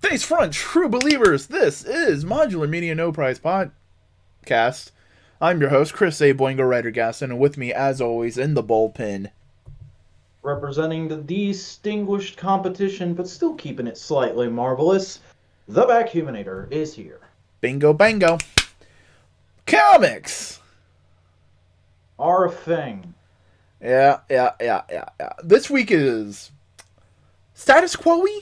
Face front, true believers, this is Modular Media No Prize Podcast. I'm your host, Chris A. Boingo Writer Gaston, and with me, as always, in the bullpen. Representing the distinguished competition, but still keeping it slightly marvelous, the Backhumanator is here. Bingo bango. Comics! Our thing. Yeah. This week is status quo-y?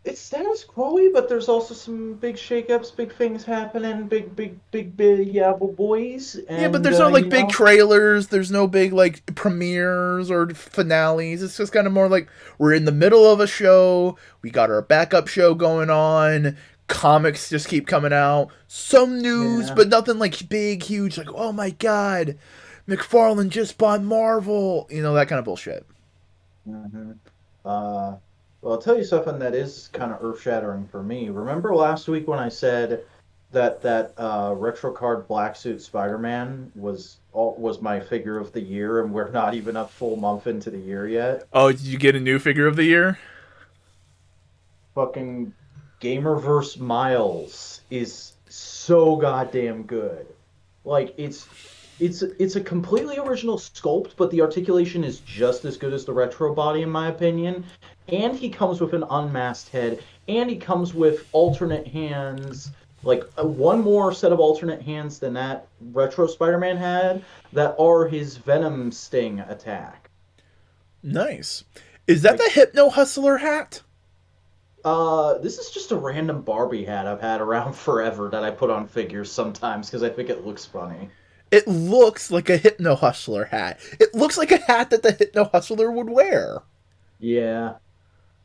It's status quo-y, but there's also some big shakeups, big things happening, big boys. And, Yeah, but there's no big trailers. There's no big premieres or finales. It's just kind of more like we're in the middle of a show. We got our backup show going on. Comics just keep coming out. Some news, but nothing big, huge. Like, oh my god, McFarlane just bought Marvel. You know, that kind of bullshit. Mm-hmm. Well, I'll tell you something that is kind of earth-shattering for me. Remember last week when I said that retro card black suit Spider-Man was my figure of the year, and we're not even a full month into the year yet? Oh, did you get a new figure of the year? Fucking Gamerverse Miles is so goddamn good. Like, it's a completely original sculpt, but the articulation is just as good as the retro body, in my opinion. And he comes with an unmasked head, and he comes with alternate hands, one more set of alternate hands than that retro Spider-Man had, that are his Venom Sting attack. Nice. Is that the Hypno Hustler hat? This is just a random Barbie hat I've had around forever that I put on figures sometimes because I think it looks funny. It looks like a Hypno Hustler hat. It looks like a hat that the Hypno Hustler would wear. Yeah.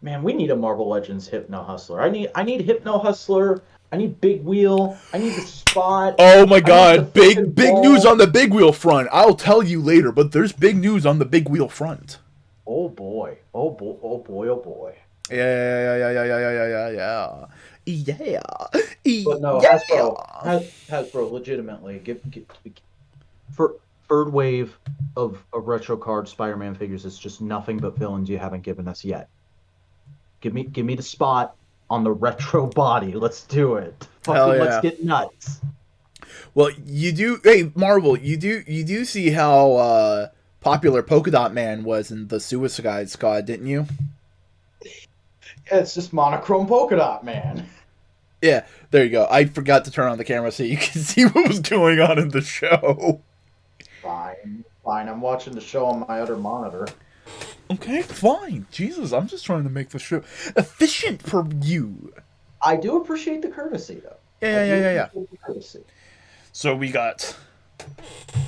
Man, we need a Marvel Legends Hypno Hustler. I need Hypno Hustler. I need Big Wheel. I need the Spot. Oh my god, big news on the Big Wheel front. I'll tell you later, but there's big news on the Big Wheel front. Oh boy. Oh boy. Oh boy. Oh boy. Yeah. But no, Hasbro, legitimately, for third wave of retro card Spider-Man figures is just nothing but villains you haven't given us yet. Give me the Spot on the retro body. Let's do it. Let's get nuts. Well, you do. Hey, Marvel, you do see how popular Polka Dot Man was in the Suicide Squad, didn't you? Yeah, it's just monochrome Polka Dot Man. Yeah, there you go. I forgot to turn on the camera so you can see what was going on in the show. Fine. I'm watching the show on my other monitor. Okay, fine. Jesus, I'm just trying to make the show efficient for you. I do appreciate the courtesy, though. Yeah. So we got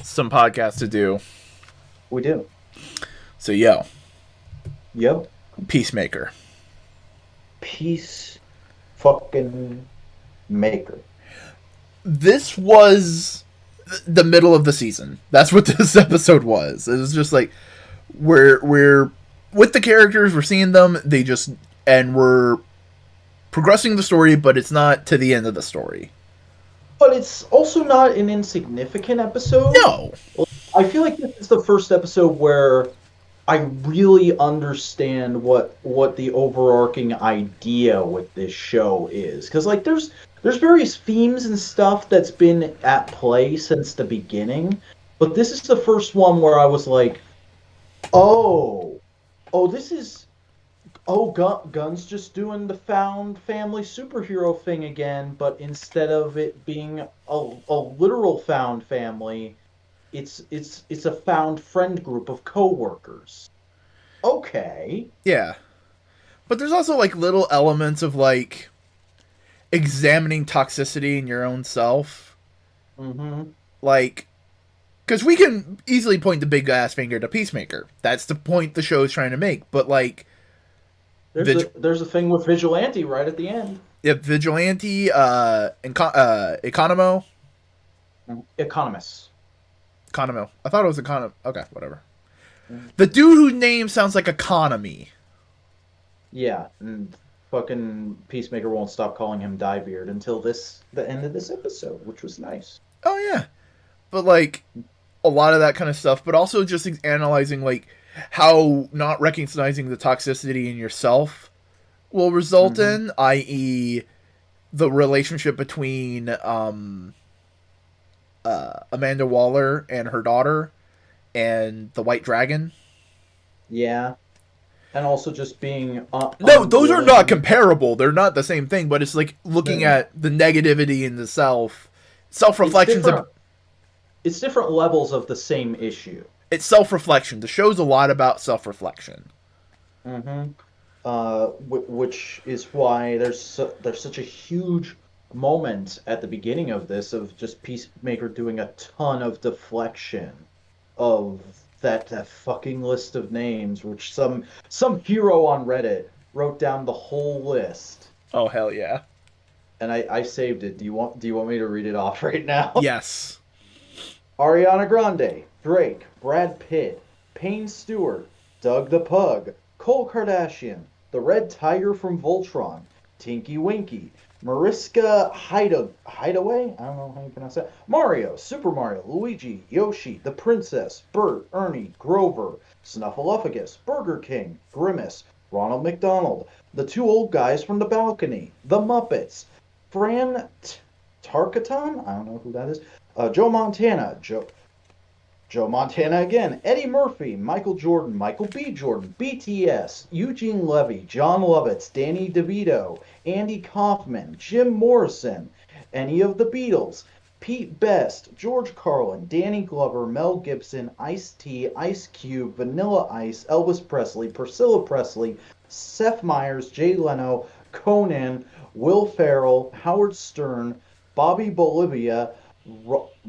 some podcasts to do. We do. So, yo. Yep. Peacemaker. Peace fucking maker. This was the middle of the season. That's what this episode was. It was just like we're with the characters, we're seeing them, and we're progressing the story, but it's not to the end of the story. But it's also not an insignificant episode. No. I feel like this is the first episode where I really understand what the overarching idea with this show is. Because, there's various themes and stuff that's been at play since the beginning. But this is the first one where I was like, Gun's just doing the found family superhero thing again, but instead of it being a literal found family, it's a found friend group of co-workers. Okay. Yeah. But there's also little elements of examining toxicity in your own self. Mm-hmm. Because we can easily point the big ass finger to Peacemaker. That's the point the show is trying to make. But there's a thing with Vigilante right at the end. Yeah, Vigilante, Economo. Economist. Economo. I thought it was Economo. Okay, whatever. The dude whose name sounds like Economy. Yeah, and fucking Peacemaker won't stop calling him Diebeard until the end of this episode, which was nice. Oh yeah, but a lot of that kind of stuff, but also just analyzing how not recognizing the toxicity in yourself will result Mm-hmm. in, i.e., the relationship between Amanda Waller and her daughter and the White Dragon. Yeah, and also just being No, those are not unwilling. comparable. They're not the same thing, but it's like No, looking no, at the negativity in the self it's reflections of different. It's different levels of the same issue. it's self reflection. The show's a lot about self reflection. Mm-hmm. Which is why there's such a huge moment at the beginning of this of just Peacemaker doing a ton of deflection of that fucking list of names, which some hero on Reddit wrote down the whole list, Oh hell yeah. and I saved it. Do you want me to read it off right now? Yes. Ariana Grande, Drake, Brad Pitt, Payne Stewart, Doug the Pug, Cole Kardashian, the Red Tiger from Voltron, Tinky Winky, Mariska Hideaway? I don't know how you pronounce that. Mario, Super Mario, Luigi, Yoshi, the Princess, Bert, Ernie, Grover, Snuffleupagus, Burger King, Grimace, Ronald McDonald, the two old guys from the balcony, the Muppets, Fran Tarkaton? I don't know who that is. Joe Montana, Joe Montana again, Eddie Murphy, Michael Jordan, Michael B. Jordan, BTS, Eugene Levy, John Lovitz, Danny DeVito, Andy Kaufman, Jim Morrison, any of the Beatles, Pete Best, George Carlin, Danny Glover, Mel Gibson, Ice-T, Ice Cube, Vanilla Ice, Elvis Presley, Priscilla Presley, Seth Meyers, Jay Leno, Conan, Will Ferrell, Howard Stern, Bobby Bolivia,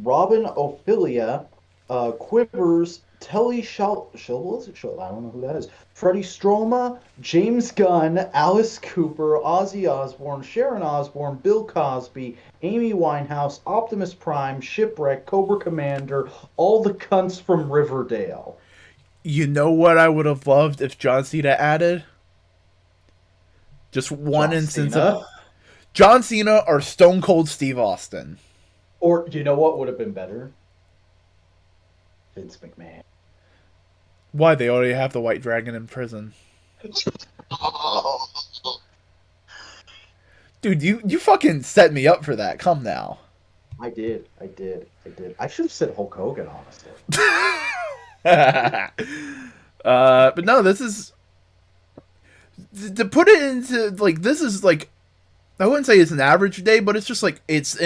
Robin Ophelia, Quivers, Telly Schultz, I don't know who that is, Freddie Stroma, James Gunn, Alice Cooper, Ozzy Osbourne, Sharon Osbourne, Bill Cosby, Amy Winehouse, Optimus Prime, Shipwreck, Cobra Commander, all the cunts from Riverdale. You know what I would have loved if John Cena added? Just one John instance of Cena. John Cena or Stone Cold Steve Austin. Or do you know what would have been better? Vince McMahon. Why? They already have the White Dragon in prison. Dude, you fucking set me up for that. Come now. I did. I did. I did. I should have said Hulk Hogan, honestly. But no, this is to put it into like this is like I wouldn't say it's an average day, but it's just like it's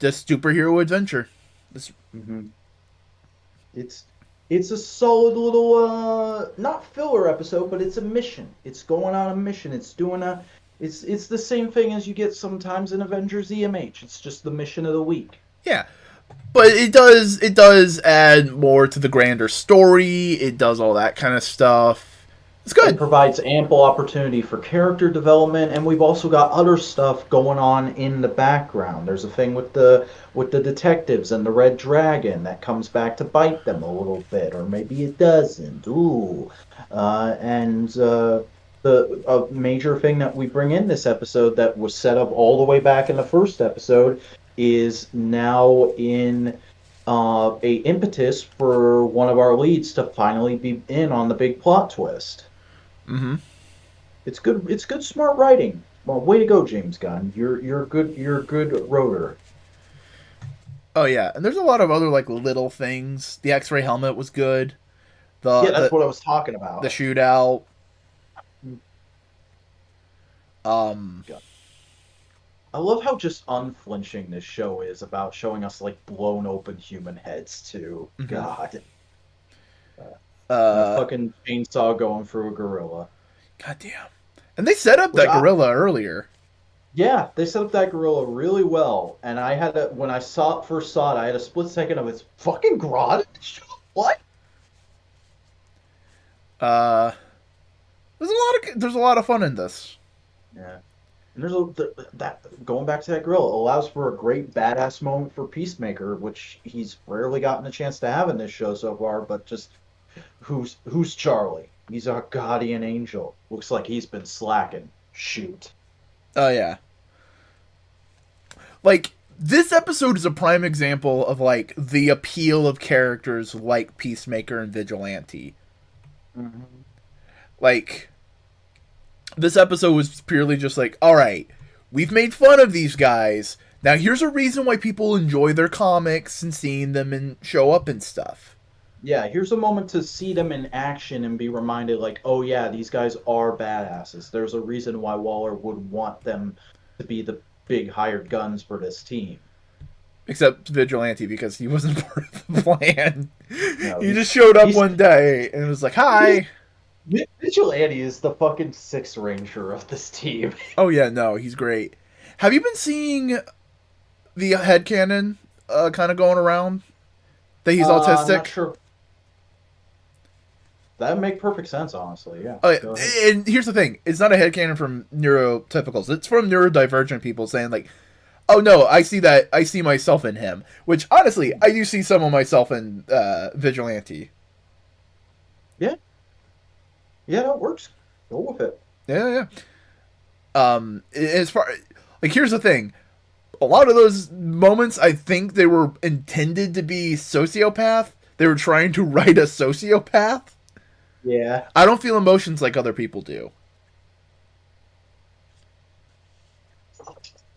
just superhero adventure. This, Mm-hmm. It's a solid little not filler episode, but it's a mission. It's going on a mission. It's the same thing as you get sometimes in Avengers EMH. It's just the mission of the week. yeah, but it does add more to the grander story. It does all that kind of stuff. It's It good. provides ample opportunity for character development, and we've also got other stuff going on in the background. There's a thing with the detectives and the Red Dragon that comes back to bite them a little bit, or maybe it doesn't. Ooh, and the a major thing that we bring in this episode that was set up all the way back in the first episode is now in a impetus for one of our leads to finally be in on the big plot twist. Mm-hmm. It's good. It's good, smart writing. Well, way to go, James Gunn. You're good. You're a good writer. Oh yeah, and there's a lot of other like little things. The X-ray helmet was good. The Yeah, that's the what I was talking the about. shootout. Um, God. I love how just unflinching this show is about showing us like blown open human heads too. mhm. God, and a uh, fucking chainsaw going through a gorilla. goddamn. And they set up Which that gorilla earlier. yeah, they set up that gorilla really well. And I had when I first saw it, I had a split second of it's fucking Grodd. What? Uh, there's a lot of fun in this. Yeah. And that going back to that gorilla allows for a great badass moment for Peacemaker, which he's rarely gotten a chance to have in this show so far. But just who's Charlie? He's our guardian angel. Looks like he's been slacking. Shoot. Oh yeah. Like this episode is a prime example of like the appeal of characters like Peacemaker and Vigilante. Mm-hmm. Like This episode was purely just like, all right, we've made fun of these guys. Now here's a reason why people enjoy their comics and seeing them and show up and stuff. Yeah, here's a moment to see them in action and be reminded, like, oh yeah, these guys are badasses. There's a reason why Waller would want them to be the big hired guns for this team. Except Vigilante, because he wasn't part of the plan. No, He just showed up one day and was like, hi. Vigilante is the fucking Sixth Ranger of this team. Oh yeah, no, he's great. Have you been seeing the headcanon kind of going around? That he's autistic? I'm not sure. That would make perfect sense, honestly, yeah. And here's the thing. It's not a headcanon from neurotypicals. It's from neurodivergent people saying, like, oh no, I see that. I see myself in him. Which, honestly, I do see some of myself in Vigilante. Yeah. Yeah, that works. Go with it. Yeah. As far... Like, here's the thing. A lot of those moments, I think they were intended to be sociopath. They were trying to write a sociopath. Yeah. I don't feel emotions like other people do.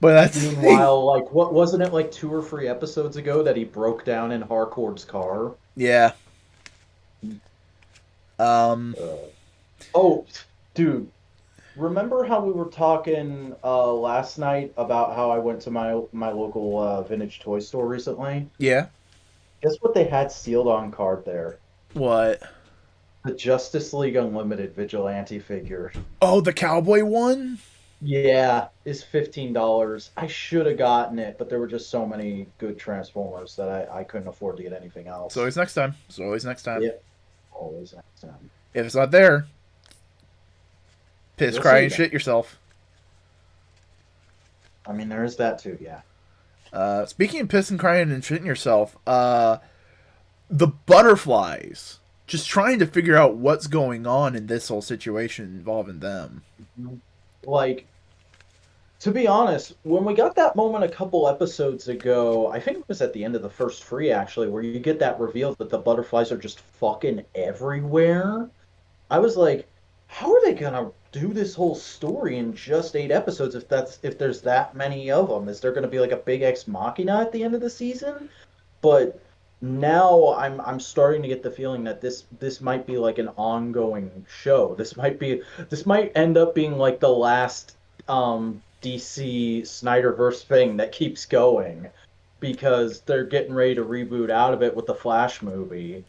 But that's... Meanwhile, like, what wasn't it like 2 or 3 episodes ago that he broke down in Harcourt's car? Yeah. Oh, dude. Remember how we were talking last night about how I went to my local vintage toy store recently? Yeah. Guess what they had sealed on card there? What? The Justice League Unlimited Vigilante figure. Oh, the cowboy one? Yeah, is $15. I should have gotten it, but there were just so many good Transformers that I couldn't afford to get anything else. It's always next time. It's always next time. Yeah, always next time. If it's not there, piss, You'll cry, see and that. shit yourself. I mean, there is that too, yeah. Speaking of piss and crying and shitting yourself, the butterflies. Just trying to figure out what's going on in this whole situation involving them. Like, to be honest, when we got that moment a couple episodes ago, I think it was at the end of the first 3 actually, where you get that reveal that the butterflies are just fucking everywhere. I was like, how are they gonna do this whole story in just 8 episodes if there's that many of them? Is there gonna be like a big ex machina at the end of the season? But now I'm starting to get the feeling that this might be like an ongoing show. This might end up being like the last DC Snyderverse thing that keeps going, because they're getting ready to reboot out of it with the Flash movie.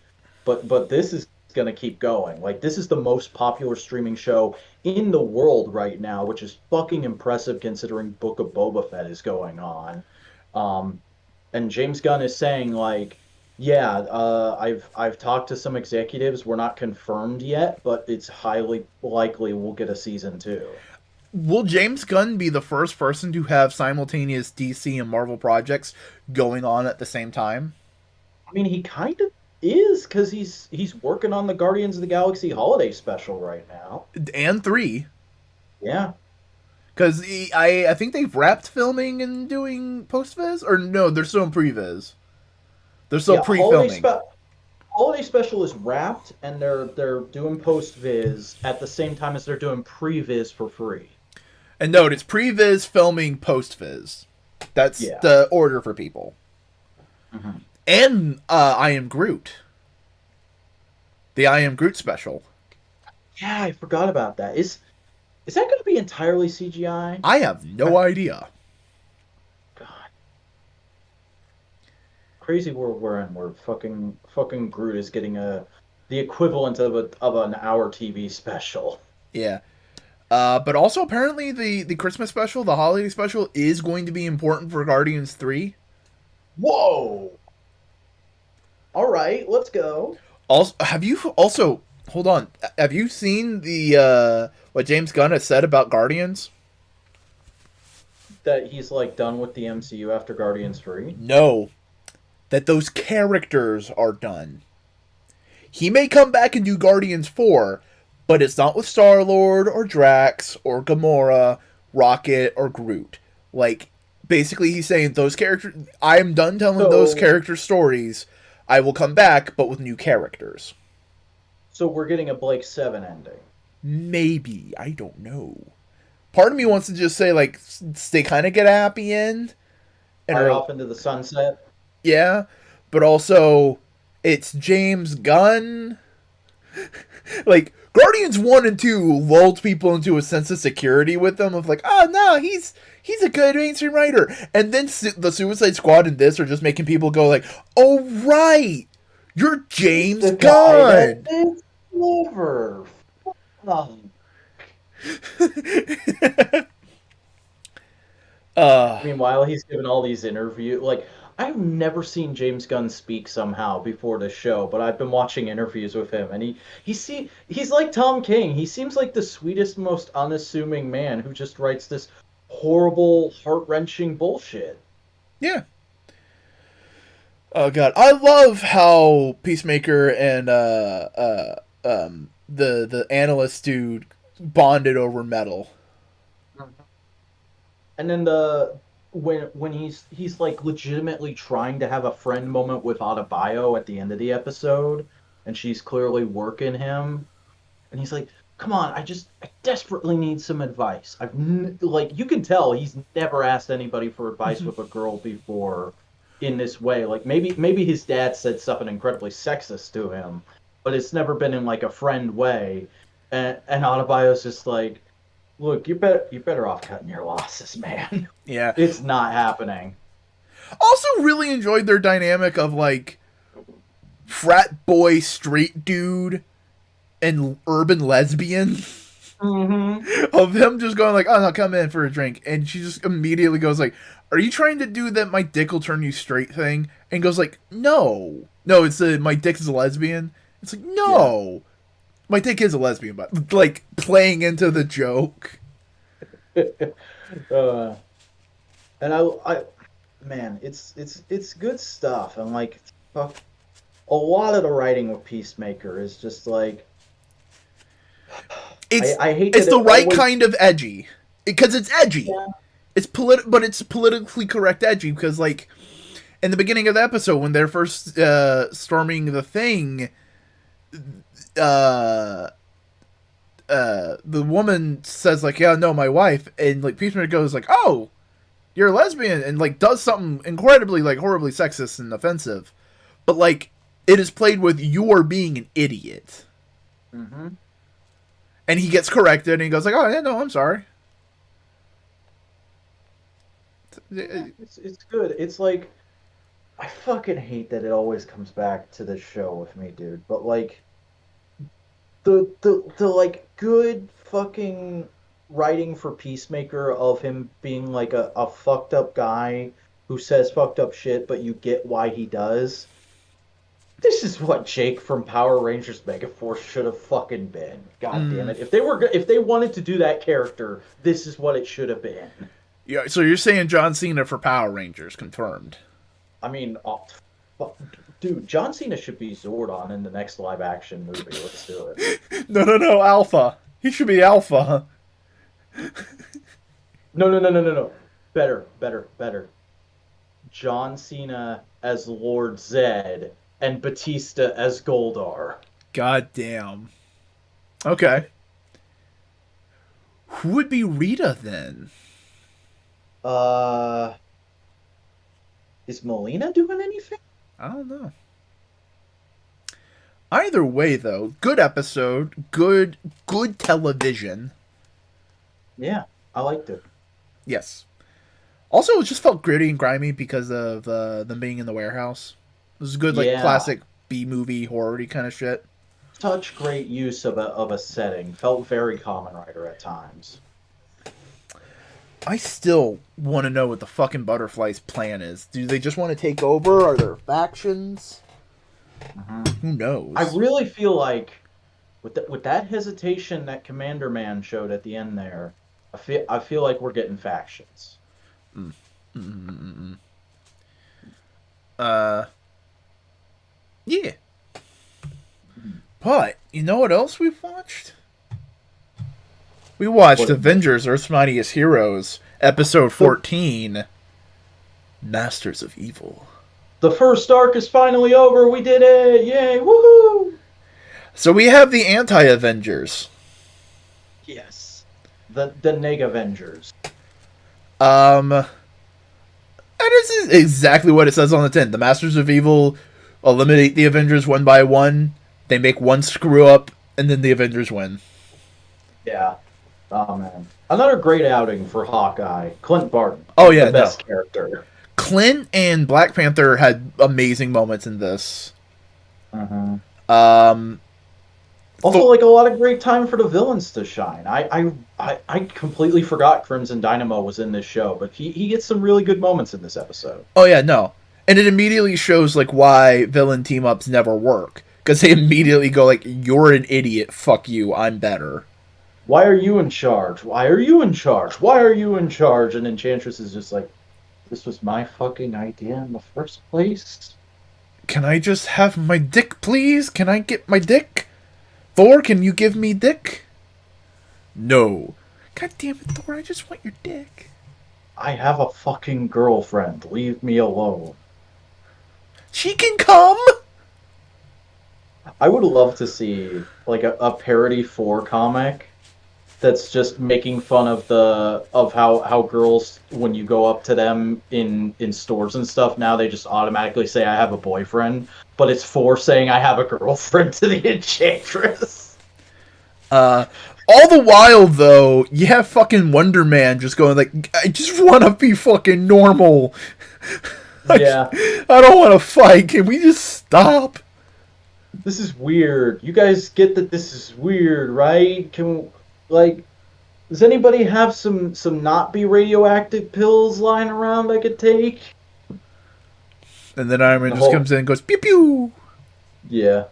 But this is going to keep going. Like, this is the most popular streaming show in the world right now, which is fucking impressive considering Book of Boba Fett is going on. And James Gunn is saying, like, yeah, I've talked to some executives. We're not confirmed yet, but it's highly likely we'll get a season 2. Will James Gunn be the first person to have simultaneous DC and Marvel projects going on at the same time? I mean, he kind of is, because he's working on the Guardians of the Galaxy holiday special right now. And 3. Yeah. Because I think they've wrapped filming and doing post-viz? Or no, they're still in pre-viz. They're still pre-filming. Holiday special is wrapped, and they're doing post-viz at the same time as they're doing pre-viz for free. And note, it's pre-viz filming post-viz. That's the order for people. Mm-hmm. And I Am Groot. The I Am Groot special. Yeah, I forgot about that. Is that going to be entirely CGI? I have no idea. God. Crazy world we're in, where fucking Groot is getting the equivalent of an hour TV special. Yeah. But also apparently the Christmas special, the holiday special, is going to be important for Guardians 3. Whoa! All right, let's go. Also, hold on. Have you seen the what James Gunn has said about Guardians? That he's like done with the MCU after Guardians 3? No. That those characters are done. He may come back and do Guardians 4, but it's not with Star-Lord or Drax or Gamora, Rocket or Groot. Like, basically he's saying those characters, I am done telling those character stories. I will come back, but with new characters. So we're getting a Blake 7 ending. maybe. I don't know. Part of me wants to just say, like, they kind of get a happy end. And Right off into the sunset. yeah, but also, it's James Gunn. Like, Guardians 1 and 2 lulled people into a sense of security with them of like, oh no, he's a good mainstream writer. And then the Suicide Squad and this are just making people go like, oh right, you're James Gunn. Liver. Meanwhile, he's given all these interviews. Like, I've never seen James Gunn speak somehow before the show, but I've been watching interviews with him, and he's like Tom King. He seems like the sweetest, most unassuming man who just writes this horrible, heart-wrenching bullshit. Yeah. Oh god, I love how Peacemaker and the analyst dude bonded over metal. And then when he's like legitimately trying to have a friend moment with Adebayo at the end of the episode, and she's clearly working him, and he's like, "Come on, I desperately need some advice." Like, you can tell he's never asked anybody for advice with a girl before in this way. Like, maybe his dad said something incredibly sexist to him, but it's never been in like a friend way. And Adebayo's just like, look, you're better off cutting your losses, man. Yeah. It's not happening. Also really enjoyed their dynamic of like frat boy street dude and urban lesbian. Mm-hmm. Of him just going like, oh no, come in for a drink. And she just immediately goes like, are you trying to do that my dick will turn you straight thing? And goes like, no. No, it's my dick is a lesbian. It's like, no. Yeah. My dick is a lesbian, but like playing into the joke. And I man, it's good stuff. And like, a lot of the writing with Peacemaker is just like, I hate it's the right kind of edgy, because it's edgy. Yeah. It's but it's politically correct edgy, because like in the beginning of the episode when they're first storming the thing. The woman says like, yeah, no, my wife, and like Peacemaker goes like, oh, you're a lesbian, and like does something incredibly like horribly sexist and offensive, but like it is played with you're being an idiot. Mm-hmm. And he gets corrected and he goes like, oh yeah, no, I'm sorry. It's good. It's like, I fucking hate that it always comes back to the show with me, dude, but like the like good fucking writing for Peacemaker of him being like a fucked up guy who says fucked up shit, but you get why he does. This is what Jake from Power Rangers Megaforce should have fucking been. God damn it! If they wanted to do that character, this is what it should have been. Yeah. So you're saying John Cena for Power Rangers confirmed? I mean, dude, John Cena should be Zordon in the next live action movie. Let's do it. No, Alpha. He should be Alpha. No. Better. John Cena as Lord Zed and Batista as Goldar. God damn. Okay. Who would be Rita then? Is Melina doing anything? I don't know. Either way, though, good episode, good television. Yeah, I liked it. Yes. Also, it just felt gritty and grimy because of them being in the warehouse. It was good, like, classic B-movie horror-y kind of shit. Such great use of a setting. Felt very Kamen Rider at times. I still want to know what the fucking Butterfly's plan is. Do they just want to take over? Are there factions? Mm-hmm. Who knows? I really feel like with that hesitation that Commander Man showed at the end there, I feel like we're getting factions. Yeah. But you know what else we've watched? We watched Avengers Earth's Mightiest Heroes, episode 14, Masters of Evil. The first arc is finally over. We did it. Yay. Woohoo. So we have the anti-Avengers. The Neg Avengers. And this is exactly what it says on the tin. The Masters of Evil eliminate the Avengers one by one. They make one screw up, and then the Avengers win. Yeah. Oh man, another great outing for Hawkeye. Clint Barton. Oh yeah, the best character. Clint and Black Panther had amazing moments in this. Mm-hmm. Um, Also, like a lot of great time for the villains to shine. I completely forgot Crimson Dynamo was in this show, but he gets some really good moments in this episode. oh yeah, no, and it immediately shows like why villain team ups never work, because they immediately go like, "You're an idiot. Fuck you. I'm better." Why are you in charge? Why are you in charge? Why are you in charge? And Enchantress is just like, this was my fucking idea in the first place. Can I just have my dick, please? Can I get my dick? Thor, can you give me dick? No. God damn it, Thor, I just want your dick. I have a fucking girlfriend. Leave me alone. She can come! I would love to see like a parody 4 comic that's just making fun of how girls, when you go up to them in stores and stuff, now they just automatically say I have a boyfriend, but it's 4 saying I have a girlfriend to the Enchantress. All the while though, you have fucking Wonder Man just going like, I just want to be fucking normal. Yeah. I don't want to fight. Can we just stop? This is weird. You guys get that this is weird, right? Does anybody have some not be radioactive pills lying around I could take? And then Iron Man just comes in and goes pew pew. Yeah.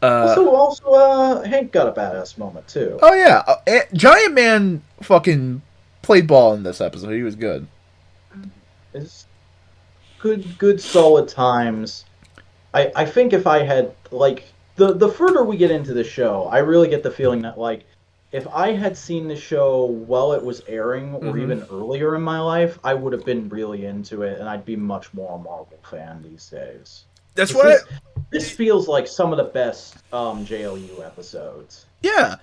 Also, Hank got a badass moment too. Oh yeah, Giant Man fucking played ball in this episode. He was good. It's good solid times. I think if I had like the further we get into the show, I really get the feeling that like if I had seen the show while it was airing or even earlier in my life, I would have been really into it and I'd be much more a Marvel fan these days. That's what this feels like some of the best JLU episodes. Yeah,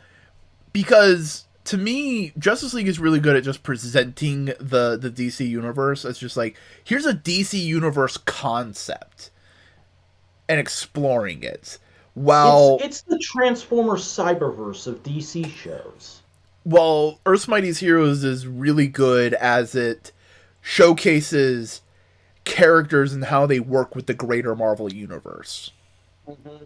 because to me, Justice League is really good at just presenting the DC universe as just like, here's a DC universe concept and exploring it. While it's the Transformers Cyberverse of DC shows. Well, Earth's Mightiest Heroes is really good as it showcases characters and how they work with the greater Marvel universe.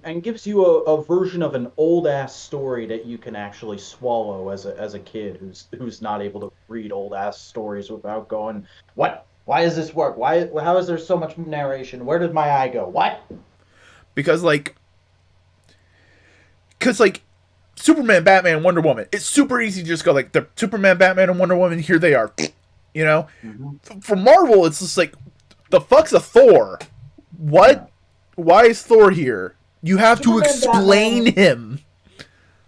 And gives you a version of an old ass story that you can actually swallow as a kid who's not able to read old ass stories without going, what? Why does this work? How is there so much narration? Where did my eye go? What? Because Superman, Batman, Wonder Woman, it's super easy to just go like, the Superman, Batman, and Wonder Woman, here they are. You know? For Marvel, it's just like, the fuck's a Thor? What? Yeah. Why is Thor here? You have Superman, to explain Batman, him.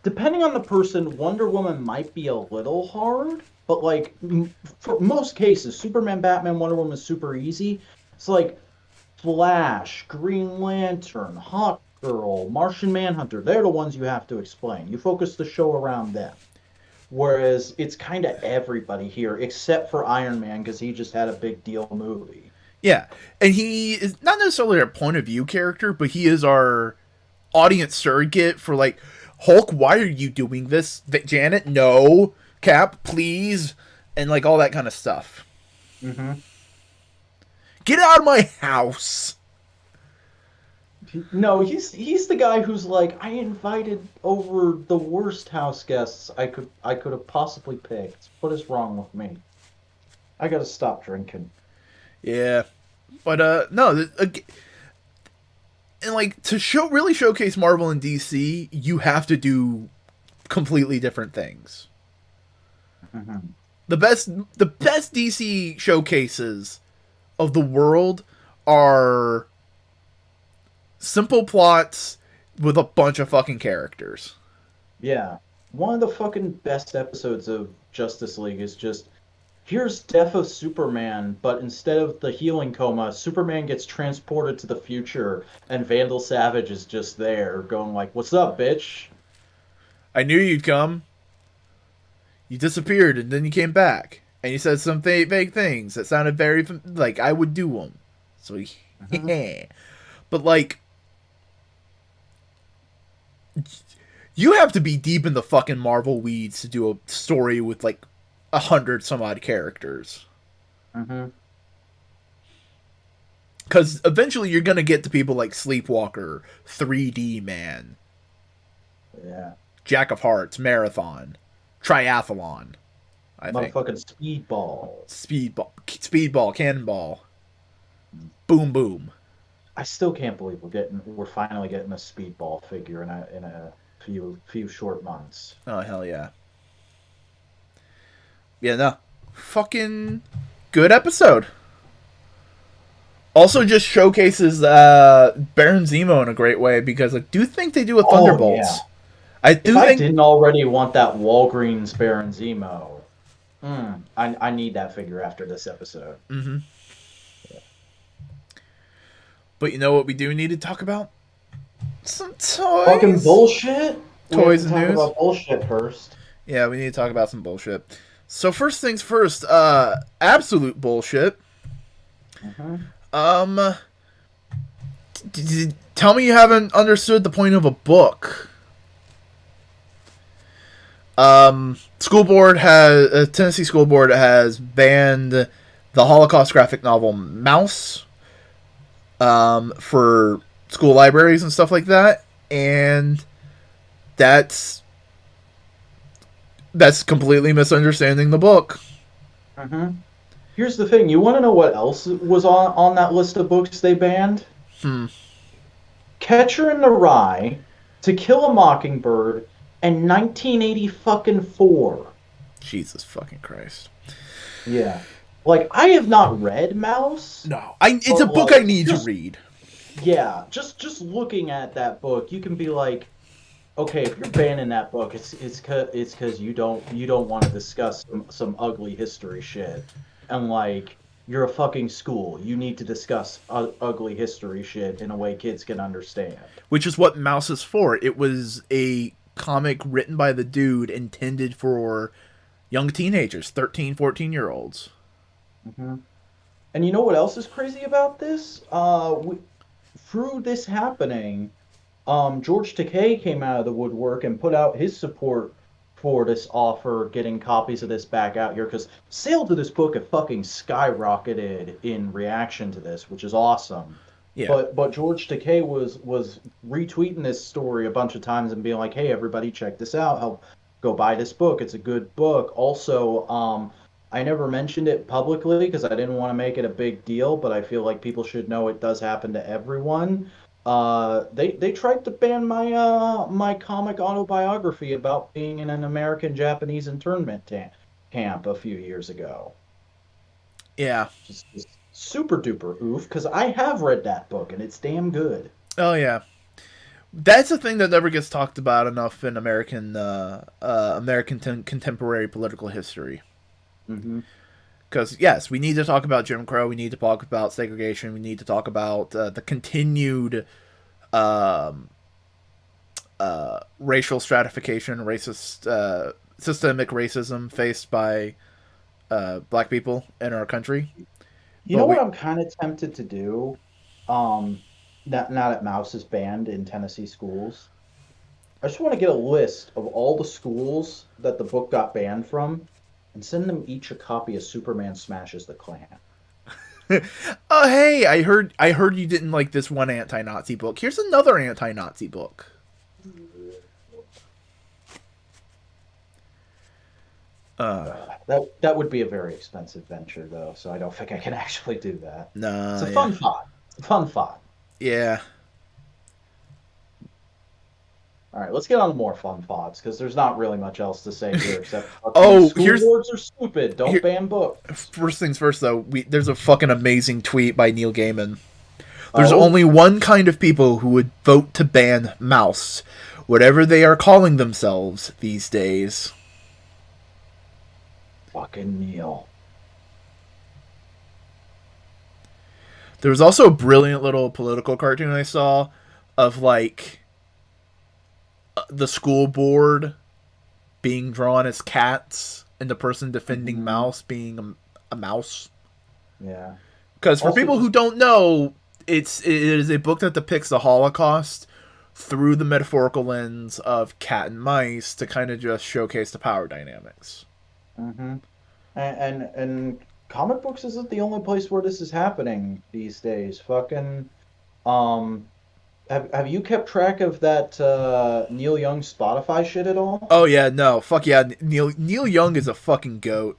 Depending on the person, Wonder Woman might be a little hard, but like, for most cases, Superman, Batman, Wonder Woman is super easy. It's like Flash, Green Lantern, Hawkgirl, Martian Manhunter, they're the ones you have to explain. You focus the show around them. Whereas it's kind of everybody here, except for Iron Man, because he just had a big deal movie. Yeah, and he is not necessarily our point of view character, but he is our audience surrogate for like, Hulk, why are you doing this? Janet, no. Cap, please. And like all that kind of stuff. Get out of my house. No, he's the guy who's like, I invited over the worst house guests I could have possibly picked. What is wrong with me? I gotta stop drinking. Yeah, but no, and like to really showcase Marvel and DC, you have to do completely different things. The best DC showcases of the world are simple plots with a bunch of fucking characters. Yeah, one of the fucking best episodes of Justice League is just, here's Death of Superman, but instead of the healing coma, Superman gets transported to the future, and Vandal Savage is just there, going like, what's up, bitch? I knew you'd come. You disappeared and then you came back. And you said some vague things that sounded very, like, I would do them. So, yeah. But, like, you have to be deep in the fucking Marvel weeds to do a story with, like, 100 some odd characters. Because eventually you're going to get to people like Sleepwalker, 3D Man. Yeah. Jack of Hearts, Marathon, Triathlon. I think. Motherfucking Speedball, Cannonball. Boom Boom. I still can't believe we're finally getting a Speedball figure in a few short months. Oh hell yeah. Yeah, no. Fucking good episode. Also just showcases Baron Zemo in a great way because I do think they do a Thunderbolts. Yeah. I didn't already want that Walgreens Baron Zemo, I need that figure after this episode. Mm-hmm. Yeah. But you know what we do need to talk about? Some toys. Fucking bullshit. Toys and news. Talk about bullshit first. Yeah, we need to talk about some bullshit. So first things first, absolute bullshit. Tell me you haven't understood the point of a book. Tennessee School Board has banned the Holocaust graphic novel Mouse for school libraries and stuff like that, and that's completely misunderstanding the book. Here's the thing. You want to know what else was on that list of books they banned? Catcher in the Rye, To Kill a Mockingbird, and 1984. Jesus fucking Christ. Yeah. Like, I have not read Mouse. No. It's a book I need to read. Yeah. Just looking at that book, you can be like, okay, if you're banning that book, it's because you don't want to discuss some ugly history shit. And, like, you're a fucking school. You need to discuss ugly history shit in a way kids can understand. Which is what Mouse is for. It was a comic written by the dude intended for young teenagers, 13, 14-year-olds. And you know what else is crazy about this? Through this happening, George Takei came out of the woodwork and put out his support for this offer, getting copies of this back out here, because sales of this book have fucking skyrocketed in reaction to this, which is awesome. Yeah. But George Takei was retweeting this story a bunch of times and being like, hey, everybody, check this out. Help go buy this book. It's a good book. Also, I never mentioned it publicly because I didn't want to make it a big deal, but I feel like people should know it does happen to everyone. They tried to ban my comic autobiography about being in an American-Japanese internment camp a few years ago. Yeah. Just super duper oof, because I have read that book and it's damn good. Oh yeah. That's a thing that never gets talked about enough in American contemporary political history. Because yes, we need to talk about Jim Crow. We need to talk about segregation. We need to talk about the continued racial stratification, racist, systemic racism faced by black people in our country. You know what I'm kind of tempted to do? Now that Mouse is banned in Tennessee schools, I just want to get a list of all the schools that the book got banned from, and send them each a copy of Superman Smashes the Klan. Oh, hey, I heard you didn't like this one anti-Nazi book. Here's another anti-Nazi book. That would be a very expensive venture, though, so I don't think I can actually do that. No, it's a fun thought. Fun thought. Yeah. All right, let's get on to more fun thoughts, because there's not really much else to say here except school boards are stupid. Don't ban books. First things first, though, there's a fucking amazing tweet by Neil Gaiman. There's only one kind of people who would vote to ban Mouse, whatever they are calling themselves these days. Fucking Neil. There was also a brilliant little political cartoon I saw of, like, the school board being drawn as cats and the person defending Mhm. mouse being a mouse. Yeah. Because for Also, people who just don't know, it is a book that depicts the Holocaust through the metaphorical lens of cat and mice to kind of just showcase the power dynamics. hmm and comic books isn't the only place where this is happening these days. Fucking um, have you kept track of that Neil Young Spotify shit at all? Oh yeah, no, fuck yeah, Neil Young is a fucking goat.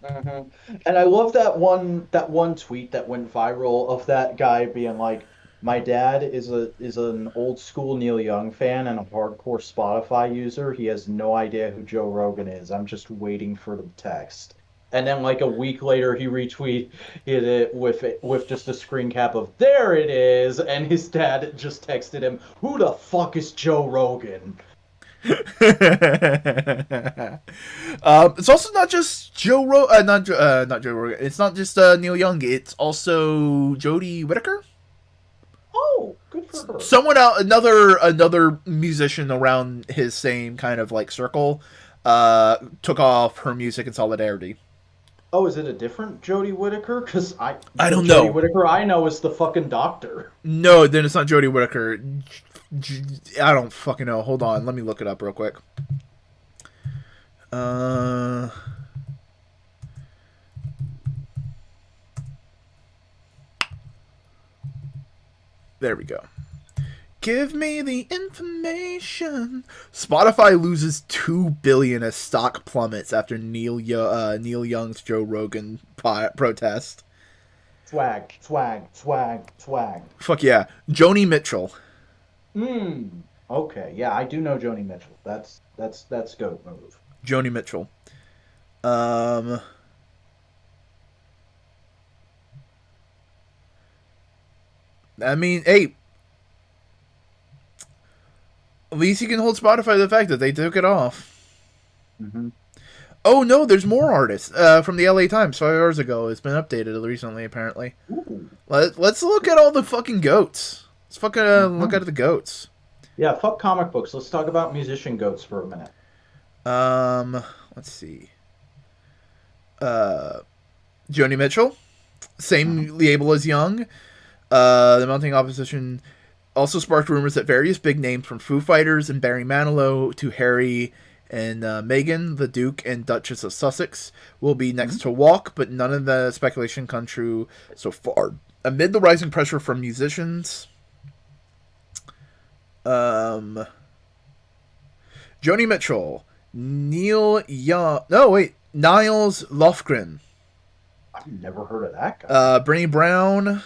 hmm And I love that one tweet that went viral of that guy being like, "My dad is an old school Neil Young fan and a hardcore Spotify user. He has no idea who Joe Rogan is. I'm just waiting for the text." And then like a week later, he retweeted it with just a screen cap of "There it is," and his dad just texted him, "Who the fuck is Joe Rogan?" It's also not just not Joe Rogan. It's not just Neil Young. It's also Jodie Whittaker. Oh, good for her. Someone out, another musician around his same kind of like circle, took off her music in solidarity. Oh, is it a different Jodie Whittaker? Because I the don't Jodie know. Whittaker I know is the fucking doctor. No, then it's not Jodie Whittaker. I don't fucking know. Hold on, let me look it up real quick. There we go. Give me the information. Spotify loses $2 billion as stock plummets after Neil Young's Joe Rogan protest. Swag, swag, swag, swag. Fuck yeah, Joni Mitchell. Hmm. Okay, yeah, I do know Joni Mitchell. That's goat move. Joni Mitchell. Um. I mean, hey. At least you can hold Spotify to the fact that they took it off. Mm-hmm. Oh no, there's more artists from the LA Times 5 hours ago. It's been updated recently, apparently. Ooh. Let's look at all the fucking goats. Let's fucking look Mm-hmm. at the goats. Yeah, fuck comic books. Let's talk about musician goats for a minute. Let's see. Joni Mitchell, Mhm. same label as Young. The mounting opposition also sparked rumors that various big names from Foo Fighters and Barry Manilow to Harry and Meghan, the Duke and Duchess of Sussex, will be next to walk, but none of the speculation come true so far. Amid the rising pressure from musicians, Joni Mitchell, Neil Young, no wait, Niles Lofgren, I've never heard of that guy. Brené Brown.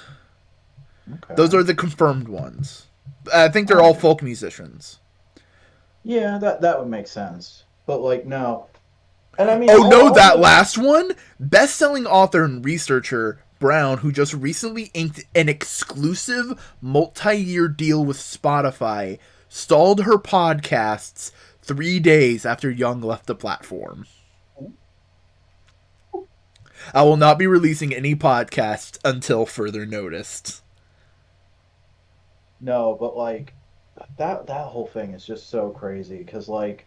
Those Okay. are the confirmed ones. I think they're All all right. folk musicians. Yeah, that would make sense. But like, no. And I mean, Oh no, all that the last one? Best-selling author and researcher Brown, who just recently inked an exclusive multi-year deal with Spotify, stalled her podcasts 3 days after Young left the platform. I will not be releasing any podcasts until further notice. no, but like that whole thing is just so crazy because like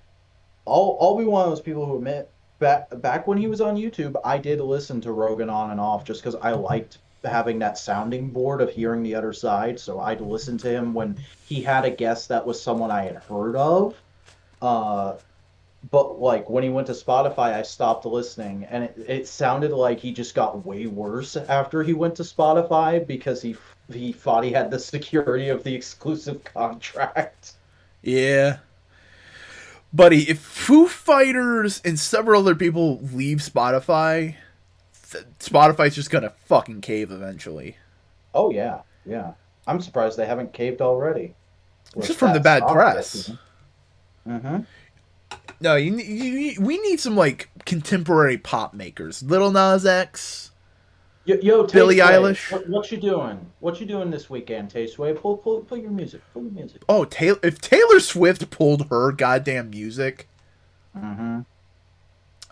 all we want is people who admit back when he was on YouTube, I did listen to Rogan on and off just because I liked having that sounding board of hearing the other side. So I'd listen to him when he had a guest that was someone I had heard of. Uh, but like when he went to Spotify, I stopped listening, and it sounded like he just got way worse after he went to Spotify because he thought he had the security of the exclusive contract. Yeah. Buddy, if Foo Fighters and several other people leave Spotify, Spotify's just gonna fucking cave eventually. Oh yeah, yeah. I'm surprised they haven't caved already Just with from the that bad stock press. taking. Mm-hmm. No, we need some like contemporary pop makers. Little Nas X, Yo, Billie Tay Eilish. what you doing? What you doing this weekend, Tay Sway? Pull your music. Pull your music. Oh, if Taylor Swift pulled her goddamn music, Mm-hmm.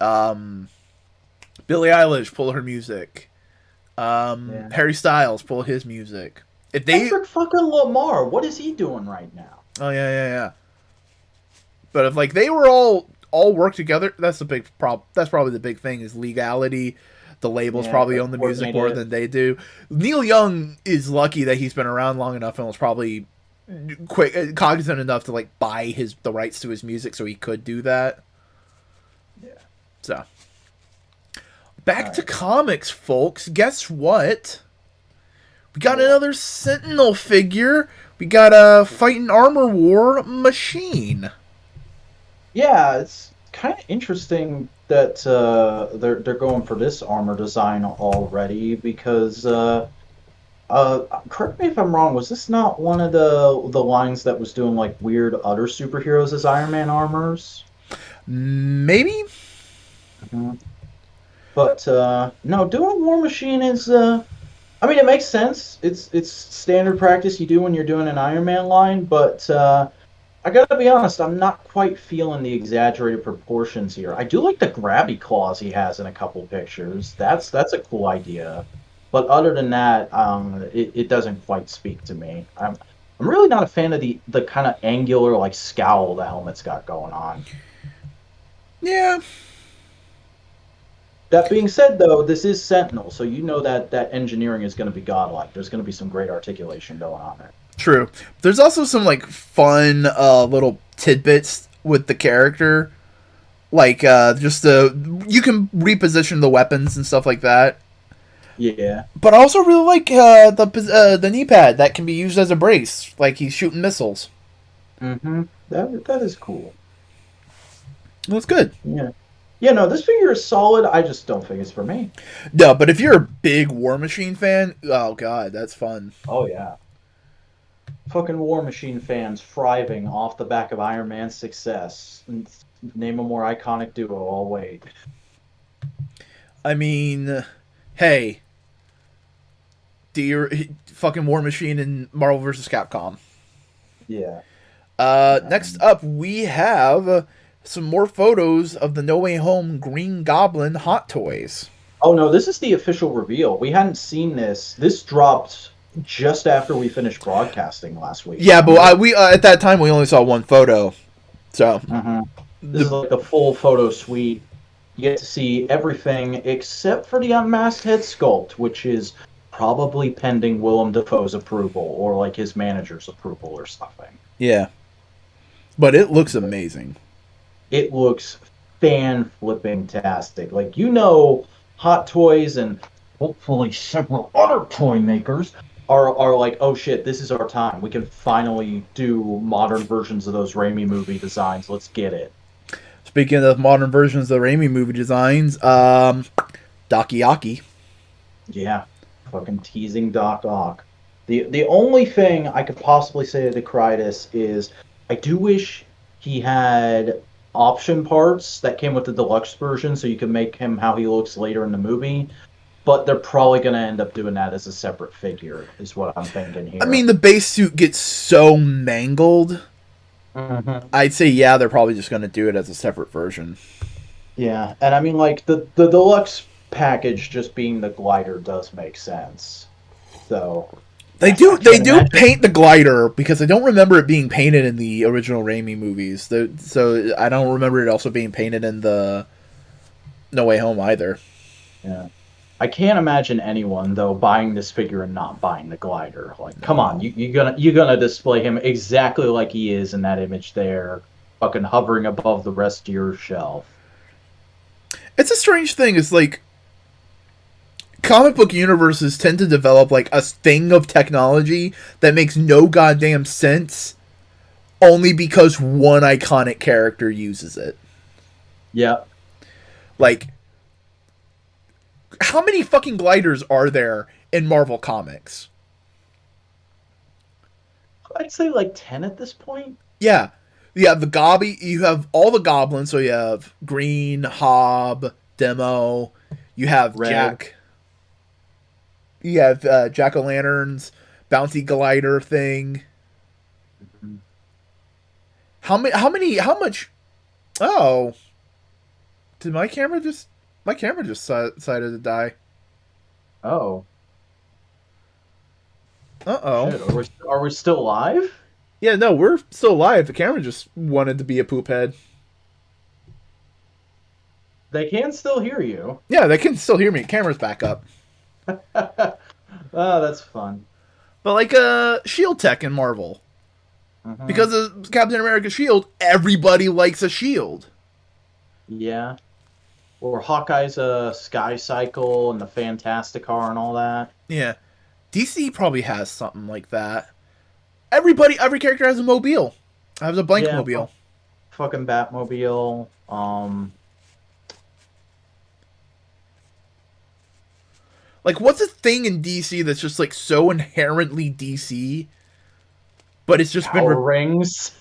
um, Billie Eilish pull her music, Yeah. Harry Styles pull his music. If they, Kendrick fucking Lamar, what is he doing right now? oh yeah. But if like they were all all work together. That's the big problem. That's probably the big thing is legality. The labels probably own the music more than they do. Neil Young is lucky that he's been around long enough and was probably quick, cognizant enough to like buy the rights to his music so he could do that. Yeah. So back to comics, folks. Guess what? We got another Sentinel figure. We got a fighting armor war machine. Yeah, it's kind of interesting that they're going for this armor design already because correct me if I'm wrong, was this not one of the lines that was doing like weird other superheroes as Iron Man armors? Maybe. Mm-hmm. But no, doing a War Machine is I mean it makes sense. It's standard practice you do when you're doing an Iron Man line, but I gotta be honest, I'm not quite feeling the exaggerated proportions here. I do like the grabby claws he has in a couple pictures. That's a cool idea. But other than that, it doesn't quite speak to me. I'm really not a fan of the kind of angular like scowl the helmet's got going on. Yeah. That being said, though, this is Sentinel, so you know that engineering is going to be godlike. There's going to be some great articulation going on there. True. There's also some like fun little tidbits with the character, like just you can reposition the weapons and stuff like that. Yeah. But I also really like the knee pad that can be used as a brace, like he's shooting missiles. Mm-hmm. That is cool. That's good. Yeah. Yeah, no, this figure is solid. I just don't think it's for me. No, but if you're a big War Machine fan, oh god, that's fun. Oh yeah. Fucking War Machine fans thriving off the back of Iron Man's success. Name a more iconic duo, I'll wait. I mean, hey, do your fucking War Machine in Marvel vs. Capcom. Yeah. Next up, we have some more photos of the No Way Home Green Goblin Hot Toys. Oh no, this is the official reveal. We hadn't seen this. This dropped just after we finished broadcasting last week. Yeah, but we at that time we only saw one photo, so this is like a full photo suite. You get to see everything except for the unmasked head sculpt, which is probably pending Willem Dafoe's approval or like his manager's approval or something. Yeah, but it looks amazing. It looks fan-flipping-tastic. Like, you know, Hot Toys and hopefully several other toy makers are like, oh shit, this is our time. We can finally do modern versions of those Raimi movie designs. Let's get it. Speaking of modern versions of the Raimi movie designs, Dokiaki. Yeah, fucking teasing Doc Ock. The only thing I could possibly say to decry this is I do wish he had option parts that came with the deluxe version so you can make him how he looks later in the movie. But they're probably going to end up doing that as a separate figure, is what I'm thinking here. I mean, the base suit gets so mangled. Mm-hmm. I'd say, yeah, they're probably just going to do it as a separate version. Yeah, and I mean, like, the deluxe package just being the glider does make sense. So They do paint the glider because I don't remember it being painted in the original Raimi movies. So I don't remember it also being painted in the No Way Home either. Yeah. I can't imagine anyone though buying this figure and not buying the glider. Like, come on, you're gonna display him exactly like he is in that image there, fucking hovering above the rest of your shelf. It's a strange thing. It's like comic book universes tend to develop like a thing of technology that makes no goddamn sense, only because one iconic character uses it. Yeah. Like, how many fucking gliders are there in Marvel Comics? I'd say like 10 at this point. Yeah. You have you have all the goblins, so you have Green, Hob, Demo, you have Red. Jack. You have Jack-o'-lanterns, bouncy glider thing. Mm-hmm. How much? Oh. Did my camera just decided to die. Oh. Uh-oh. Shit, are we still live? Yeah, no, we're still live. The camera just wanted to be a poop head. They can still hear you. Yeah, they can still hear me. Camera's back up. Oh, that's fun. But like Shield Tech in Marvel. Mm-hmm. Because of Captain America's shield, everybody likes a shield. Yeah. Or Hawkeye's Sky Cycle and the Fantasticar and all that. Yeah. DC probably has something like that. Every character has a mobile. Has a blank mobile. Fucking Batmobile. Like, what's a thing in DC that's just like so inherently DC, but it's just Power Rings.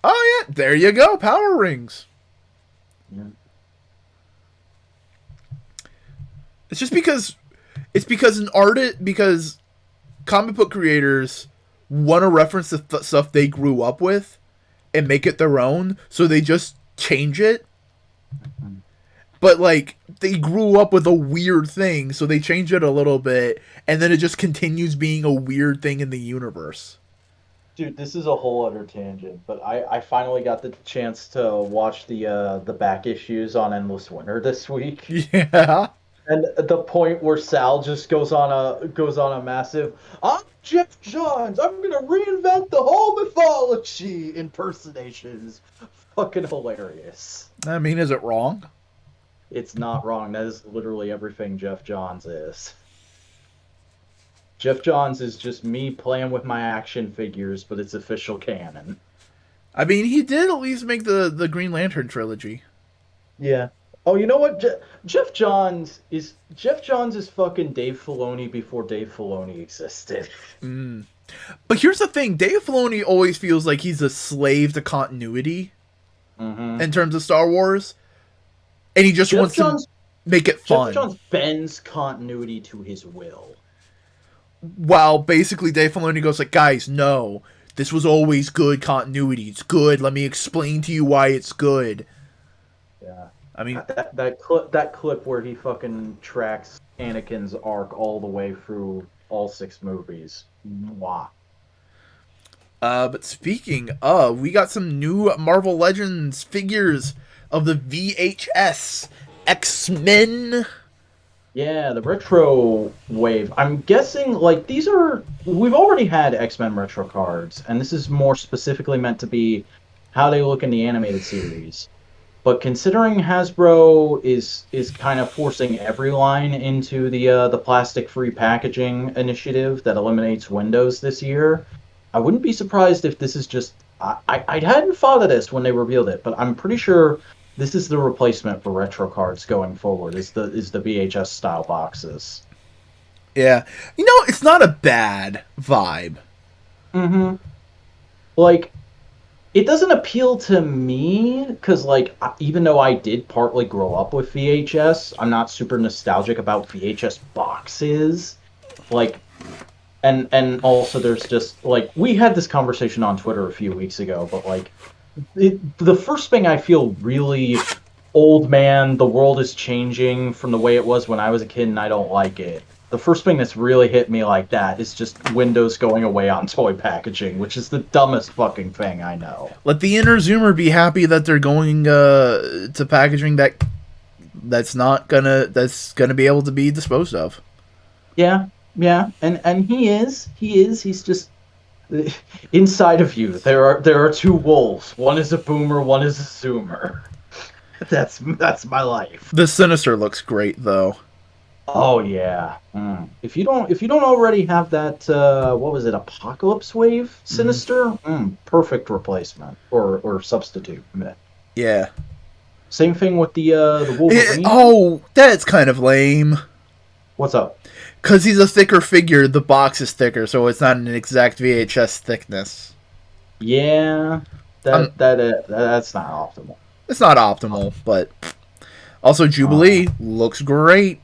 Oh yeah, there you go, Power Rings. Yeah. It's just because because comic book creators want to reference the stuff they grew up with and make it their own, so they just change it. But like they grew up with a weird thing, so they change it a little bit, and then it just continues being a weird thing in the universe. Dude, this is a whole other tangent, but I finally got the chance to watch the back issues on Endless Winter this week. Yeah. And the point where Sal just goes on a massive, I'm Jeff Johns, I'm gonna reinvent the whole mythology impersonation is fucking hilarious. I mean, is it wrong? It's not wrong. That is literally everything Jeff Johns is. Jeff Johns is just me playing with my action figures, but it's official canon. I mean, he did at least make the Green Lantern trilogy. Yeah. Oh, you know what? Jeff Johns is fucking Dave Filoni before Dave Filoni existed. But here's the thing: Dave Filoni always feels like he's a slave to continuity in terms of Star Wars, and he just wants to make it fun. Jeff Johns bends continuity to his will. While basically Dave Filoni goes like, guys, no, this was always good continuity. It's good. Let me explain to you why it's good. Yeah. I mean, that clip where he fucking tracks Anakin's arc all the way through all 6 movies. Wow. But speaking of, we got some new Marvel Legends figures of the VHS X-Men. Yeah, the retro wave. I'm guessing, like, we've already had X-Men retro cards, and this is more specifically meant to be how they look in the animated series. But considering Hasbro is kind of forcing every line into the plastic-free packaging initiative that eliminates windows this year, I wouldn't be surprised if this is just... I hadn't thought of this when they revealed it, but I'm pretty sure this is the replacement for retro cards going forward, is the VHS style boxes. Yeah. You know, it's not a bad vibe. Mm-hmm. Like, it doesn't appeal to me, because, like, even though I did partly grow up with VHS, I'm not super nostalgic about VHS boxes. Like, and also there's just, like, we had this conversation on Twitter a few weeks ago, but, like, the first thing I feel really old man, the world is changing from the way it was when I was a kid and I don't like it. The first thing that's really hit me like that is just Windows going away on toy packaging, which is the dumbest fucking thing I know. Let the inner Zoomer be happy that they're going to packaging that's gonna be able to be disposed of. Yeah, and he's just inside of you. There are 2 wolves. One is a boomer, one is a zoomer. That's my life. The Sinister looks great though. Oh yeah. If you don't already have that, what was it, Apocalypse Wave Sinister? Perfect replacement or substitute. Yeah. Same thing with the Wolverine. Oh, that's kind of lame. What's up? Because he's a thicker figure, the box is thicker, so it's not an exact VHS thickness. Yeah, that's not optimal. It's not optimal, but also Jubilee looks great.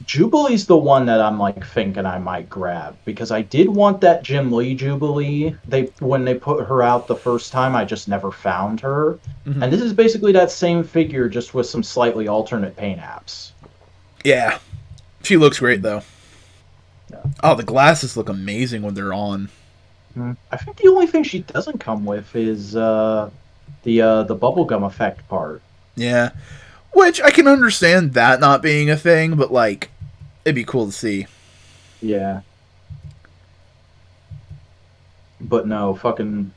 Jubilee's the one that I'm like thinking I might grab, because I did want that Jim Lee Jubilee. When they put her out the first time, I just never found her. And this is basically that same figure, just with some slightly alternate paint apps. Yeah, she looks great though. Yeah. Oh, the glasses look amazing when they're on. I think the only thing she doesn't come with is the bubblegum effect part. Yeah. Which I can understand that not being a thing, but like, it'd be cool to see. Yeah. But no, fucking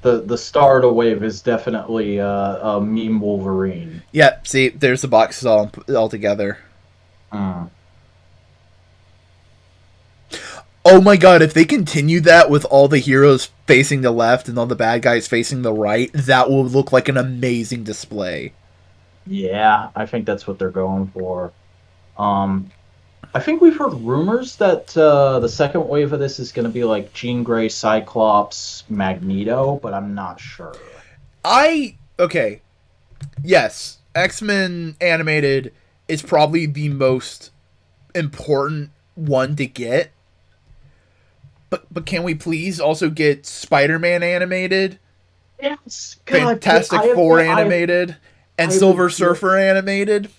the star of the wave is definitely meme Wolverine. Yeah, see, there's the boxes all together. Mm. Oh my god, if they continue that with all the heroes facing the left and all the bad guys facing the right, that will look like an amazing display. Yeah, I think that's what they're going for. I think we've heard rumors that the second wave of this is going to be like Jean Grey, Cyclops, Magneto, but I'm not sure. Okay, yes, X-Men animated is probably the most important one to get. But can we please also get Spider-Man animated, Yes, God, Fantastic Four animated, and Silver Surfer animated?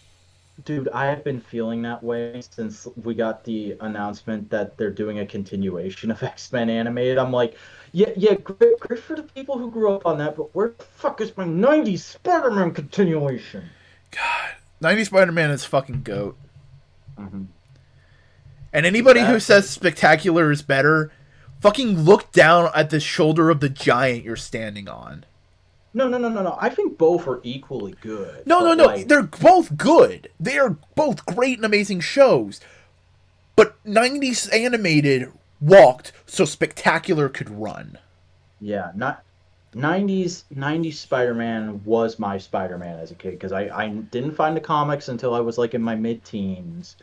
Dude, I have been feeling that way since we got the announcement that they're doing a continuation of X-Men animated. I'm like, yeah, great for the people who grew up on that, but where the fuck is my 90s Spider-Man continuation? God, 90 Spider-Man is fucking GOAT. Mm-hmm. And anybody who says Spectacular is better, fucking look down at the shoulder of the giant you're standing on. No. I think both are equally good. No. Like, They're both good. They are both great and amazing shows. But 90s animated walked so Spectacular could run. yeah, not 90s Spider-Man was my Spider-Man as a kid because I didn't find the comics until I was like in my mid-teens.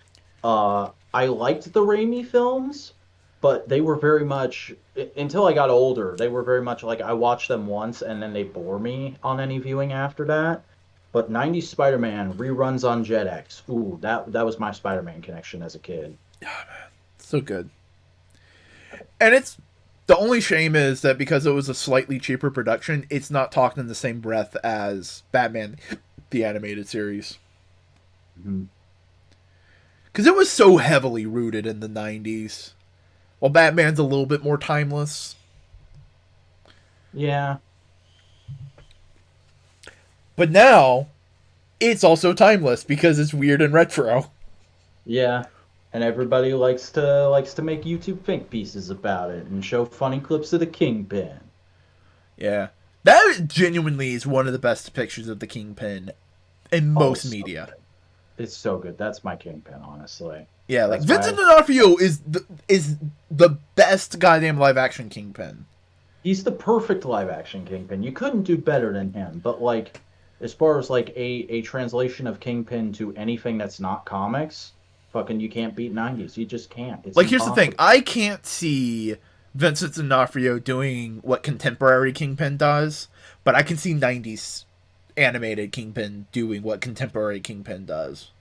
I liked the Raimi films, but they were very much until I got older. They were very much like I watched them once and then they bore me on any viewing after that. But 90s Spider-Man reruns on Jetix. Ooh, that was my Spider-Man connection as a kid. Oh, man. So good. And it's the only shame is that because it was a slightly cheaper production, it's not talked in the same breath as Batman the animated series. Mm-hmm. Because it was so heavily rooted in the 90s. While Batman's a little bit more timeless. Yeah. But now, it's also timeless because it's weird and retro. Yeah. And everybody likes to make YouTube think pieces about it and show funny clips of the Kingpin. Yeah. That genuinely is one of the best depictions of the Kingpin in most media. So it's so good. That's my Kingpin, honestly. Yeah, like Vincent D'Onofrio is the best goddamn live action Kingpin. He's the perfect live action Kingpin. You couldn't do better than him. But like, as far as like a translation of Kingpin to anything that's not comics, fucking you can't beat 90s. You just can't. It's like, impossible. Here's the thing. I can't see Vincent D'Onofrio doing what contemporary Kingpin does, but I can see 90s animated Kingpin doing what contemporary Kingpin does.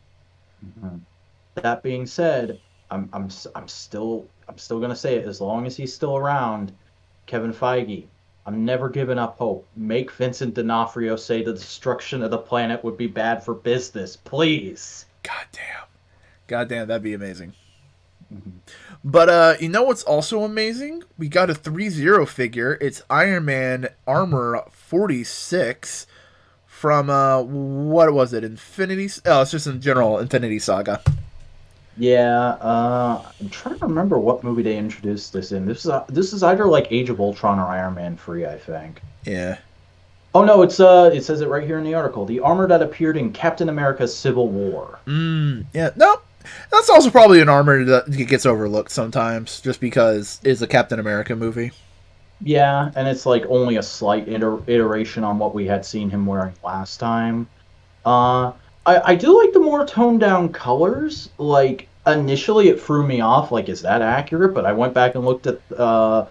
Mm-hmm. That being said, I'm still gonna say it as long as he's still around. Kevin Feige, I'm never giving up hope. Make Vincent D'Onofrio say the destruction of the planet would be bad for business, please. Goddamn, that'd be amazing. Mm-hmm. But you know what's also amazing? We got a ThreeZero figure. It's Iron Man Armor 46 from what was it? Infinity? Oh, it's just in general Infinity Saga. Yeah, I'm trying to remember what movie they introduced this in. This is either like Age of Ultron or Iron Man 3, I think. Yeah. Oh no, it says it right here in the article. The armor that appeared in Captain America's Civil War. Yeah. Nope. That's also probably an armor that gets overlooked sometimes, just because it's a Captain America movie. Yeah, and it's like only a slight iteration on what we had seen him wearing last time. I do like the more toned down colors. Like, initially it threw me off, like, is that accurate? But I went back and looked at the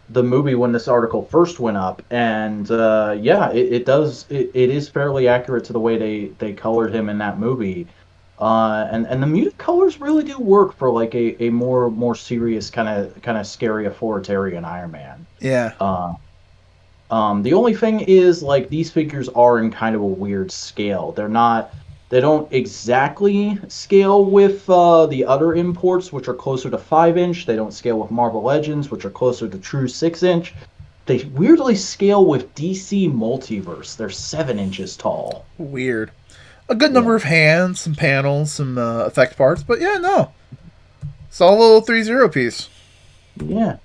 movie when this article first went up, and yeah, it is fairly accurate to the way they colored him in that movie. And the muted colors really do work for like a more serious kind of scary authoritarian Iron Man. Yeah. The only thing is, like, these figures are in kind of a weird scale. They don't exactly scale with the other imports, which are closer to 5-inch. They don't scale with Marvel Legends, which are closer to true 6-inch. They weirdly scale with DC Multiverse. They're 7 inches tall. Weird. a good number of hands, some panels, some effect parts. But yeah, no. Solid little 3-0 piece. Yeah.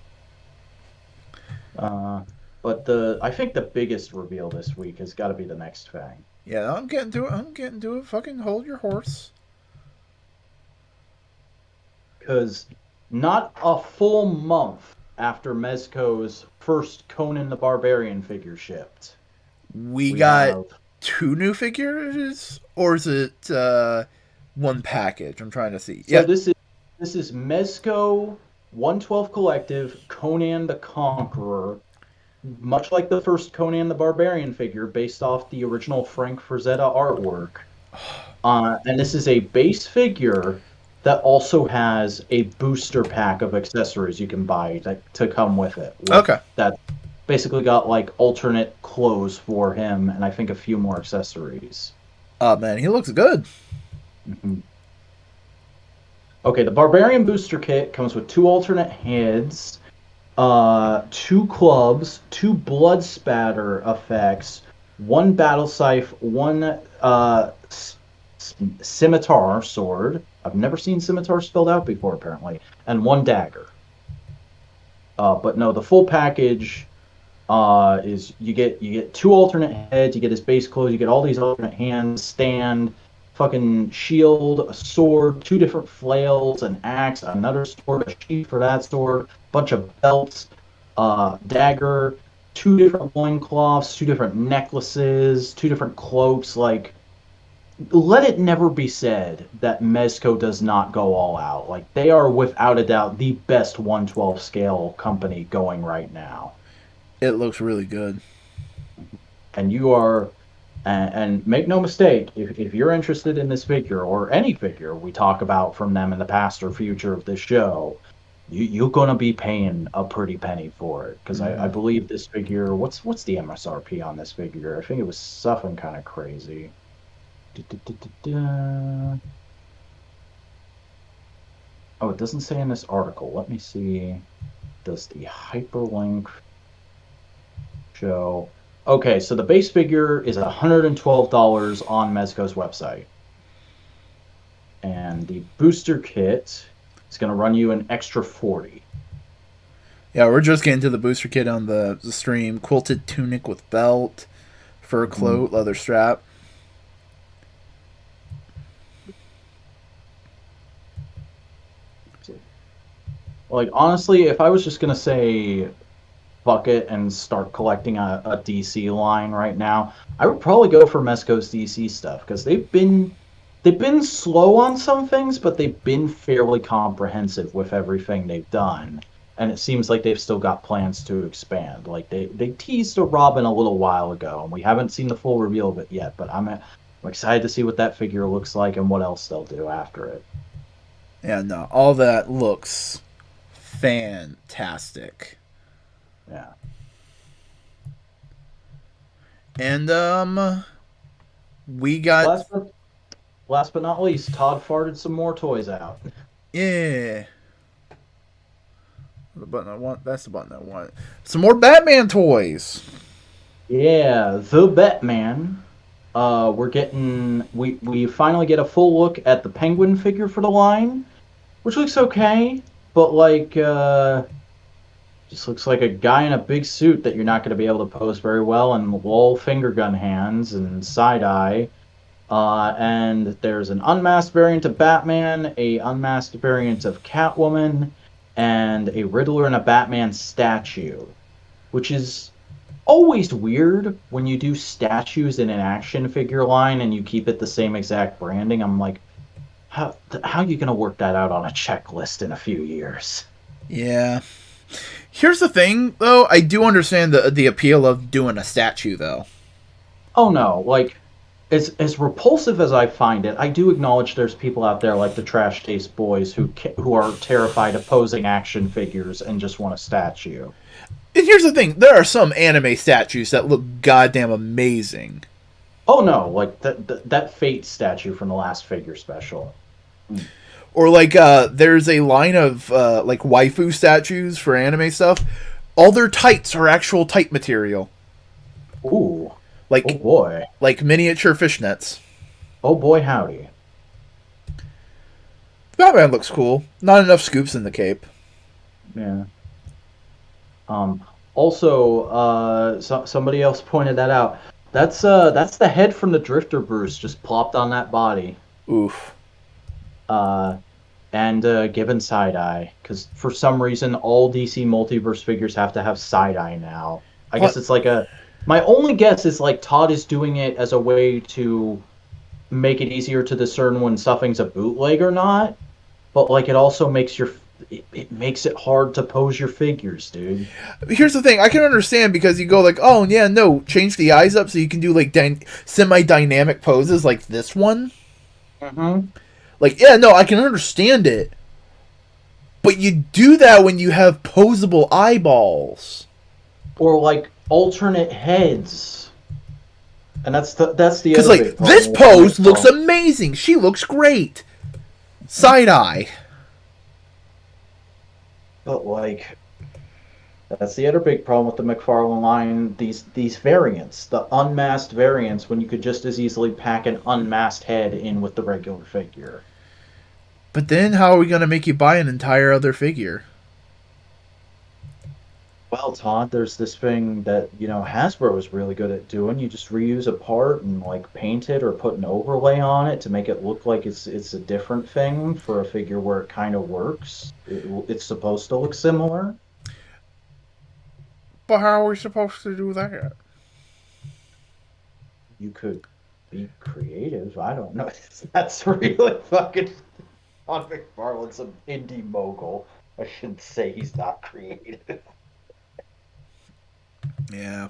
But I think the biggest reveal this week has got to be the next Fang. Yeah, I'm getting to it. Fucking hold your horse. Because not a full month after Mezco's first Conan the Barbarian figure shipped, We got 2 new figures, or is it one package? I'm trying to see. So this is Mezco 112 Collective Conan the Conqueror, much like the first Conan the Barbarian figure, based off the original Frank Frazetta artwork. And this is a base figure that also has a booster pack of accessories you can buy to come with it. Okay. That basically got like alternate clothes for him, and I think a few more accessories. Oh man, he looks good. Mm-hmm. Okay, the Barbarian Booster Kit comes with 2 alternate heads, 2 clubs, 2 blood spatter effects, 1 battle scythe, 1 scimitar sword. I've never seen scimitar spelled out before, apparently, and 1 dagger. But no, the full package is you get 2 alternate heads, you get his base clothes, you get all these alternate hands, stand, fucking shield, a sword, 2 different flails, an axe, another sword, a sheath for that sword, bunch of belts, dagger, 2 different loincloths, 2 different necklaces, 2 different cloaks. Like, let it never be said that Mezco does not go all out. Like, they are without a doubt the best 112 scale company going right now. It looks really good. And you are, and make no mistake, if you're interested in this figure or any figure we talk about from them in the past or future of this show, you're going to be paying a pretty penny for it. Because I believe this figure, what's the MSRP on this figure? I think it was something kind of crazy. Oh, it doesn't say in this article. Let me see. Does the hyperlink show? Okay, so the base figure is $112 on Mezco's website. And the booster kit is going to run you an extra $40. Yeah, we're just getting to the booster kit on the stream. Quilted tunic with belt, fur coat, leather strap. Like, honestly, if I was just going to say fuck it and start collecting a DC line right now, I would probably go for Mezco's DC stuff, because they've been slow on some things, but they've been fairly comprehensive with everything they've done. And it seems like they've still got plans to expand. Like, they teased a Robin a little while ago, and we haven't seen the full reveal of it yet, but I'm excited to see what that figure looks like and what else they'll do after it. Yeah, no, all that looks fantastic. Yeah. And we got last but not least, Todd farted some more toys out. Yeah. The button I want. That's the button I want. Some more Batman toys. Yeah, the Batman. We finally get a full look at the Penguin figure for the line, which looks okay, but like just looks like a guy in a big suit that you're not going to be able to pose very well, and lol finger gun hands and side eye. And there's an unmasked variant of Batman, a unmasked variant of Catwoman, and a Riddler and a Batman statue, which is always weird when you do statues in an action figure line and you keep it the same exact branding. I'm like, how are you going to work that out on a checklist in a few years? Yeah. Here's the thing, though. I do understand the appeal of doing a statue, though. Oh, no. Like, as repulsive as I find it, I do acknowledge there's people out there like the Trash Taste Boys who are terrified of posing action figures and just want a statue. And here's the thing. There are some anime statues that look goddamn amazing. Oh, no. Like, that Fate statue from the last figure special. Or, like, there's a line of, like, waifu statues for anime stuff. All their tights are actual tight material. Ooh. Like, oh, boy. Like miniature fishnets. Oh boy, howdy. Batman looks cool. Not enough scoops in the cape. Yeah. Also, somebody else pointed that out. That's the head from the Drifter Bruce just plopped on that body. Oof. And given side eye, because for some reason all DC multiverse figures have to have side eye now. I guess it's like a. My only guess is like Todd is doing it as a way to make it easier to discern when stuffing's a bootleg or not. But like it also makes it makes it hard to pose your figures, dude. Here's the thing. I can understand because you go like, oh yeah, no, change the eyes up so you can do like semi-dynamic poses like this one. Mm-hmm. Like, yeah, no, I can understand it. But you do that when you have posable eyeballs. Or like alternate heads. And that's the Because like this pose looks amazing. She looks great. Side eye. But like that's the other big problem with the McFarlane line, these variants, the unmasked variants, when you could just as easily pack an unmasked head in with the regular figure. But then how are we going to make you buy an entire other figure? Well, Todd, there's this thing that, Hasbro was really good at doing. You just reuse a part and like paint it or put an overlay on it to make it look like it's a different thing for a figure where it kind of works. It's supposed to look similar. But how are we supposed to do that? You could be creative. I don't know. That's really fucking... Todd McFarlane's an indie mogul. I shouldn't say he's not creative. Yeah,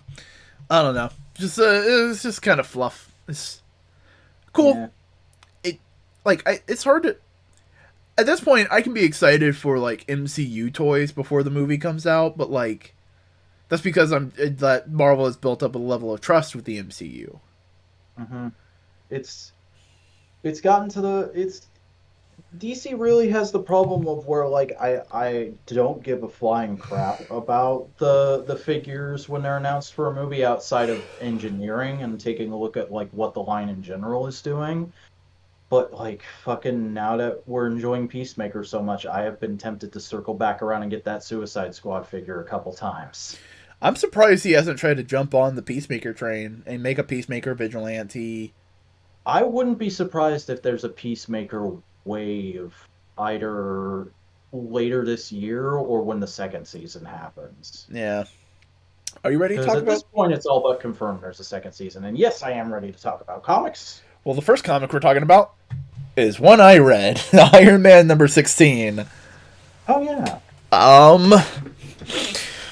I don't know. It's just kind of fluff. It's cool. Yeah. It's hard to. At this point, I can be excited for like MCU toys before the movie comes out, but like, that's because that Marvel has built up a level of trust with the MCU. Mm-hmm. It's gotten to DC really has the problem of where like I don't give a flying crap about the figures when they're announced for a movie outside of engineering and taking a look at like what the line in general is doing. But like fucking now that we're enjoying Peacemaker so much, I have been tempted to circle back around and get that Suicide Squad figure a couple times. I'm surprised he hasn't tried to jump on the Peacemaker train and make a Peacemaker vigilante. I wouldn't be surprised if there's a Peacemaker wave either later this year or when the second season happens. Yeah. Are you ready to talk about... At this point, it's all but confirmed there's a second season. And yes, I am ready to talk about comics. Well, the first comic we're talking about is one I read. Iron Man number 16. Oh, yeah.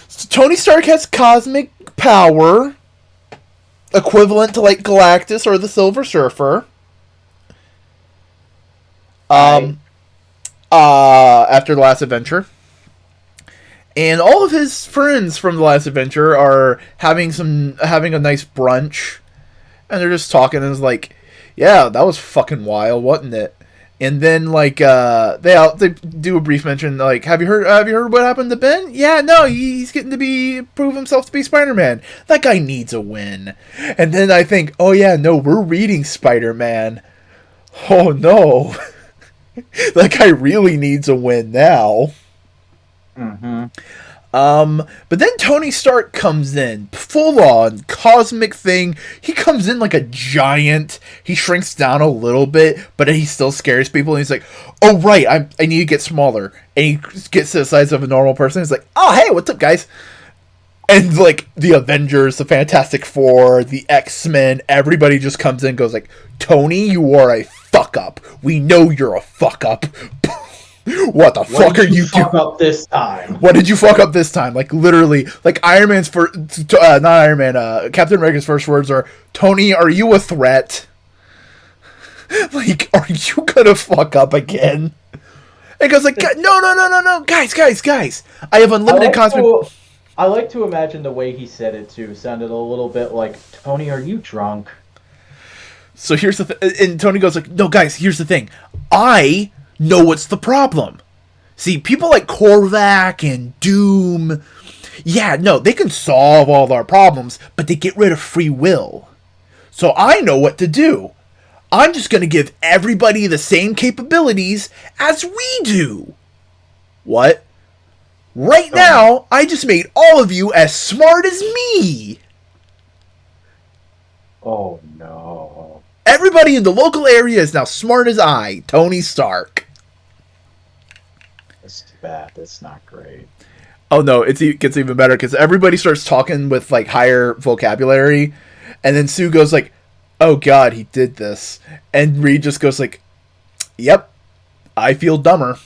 So Tony Stark has cosmic power equivalent to like Galactus or the Silver Surfer. After the last adventure. And all of his friends from the last adventure are having a nice brunch. And they're just talking and it's like, yeah, that was fucking wild, wasn't it? And then like they do a brief mention like, have you heard what happened to Ben? Yeah, no, he's getting to prove himself to be Spider-Man. That guy needs a win. And then I think, oh yeah, no, we're reading Spider-Man. Oh no. That guy really needs a win now. Mm-hmm. But then Tony Stark comes in, full on cosmic thing. He comes in like a giant. He shrinks down a little bit, but he still scares people. And he's like, "Oh right, I need to get smaller." And he gets to the size of a normal person. He's like, "Oh hey, what's up, guys?" And like the Avengers, the Fantastic Four, the X-Men, everybody just comes in and goes like, "Tony, you are a fuck up. We know you're a fuck up." What the fuck are you doing? Fuck up this time? What did you fuck up this time? Like literally, like Iron Man's first, not Iron Man, Captain America's first words are, "Tony, are you a threat?" Like, are you gonna fuck up again? And goes like, no, guys, I have unlimited cosmic. I like to imagine the way he said it too sounded a little bit like, "Tony, are you drunk?" So here's the and Tony goes like, "No, guys, here's the thing. I know what's the problem. See, people like Korvac and Doom, yeah, no, they can solve all our problems, but they get rid of free will. So I know what to do. I'm just going to give everybody the same capabilities as we do. What? Right now, I just made all of you as smart as me. Oh, no. Everybody in the local area is now smart as I, Tony Stark. That's bad. That's not great. Oh no, it gets even better because everybody starts talking with like higher vocabulary, and then Sue goes like, "Oh God, he did this," and Reed just goes like, "Yep, I feel dumber,"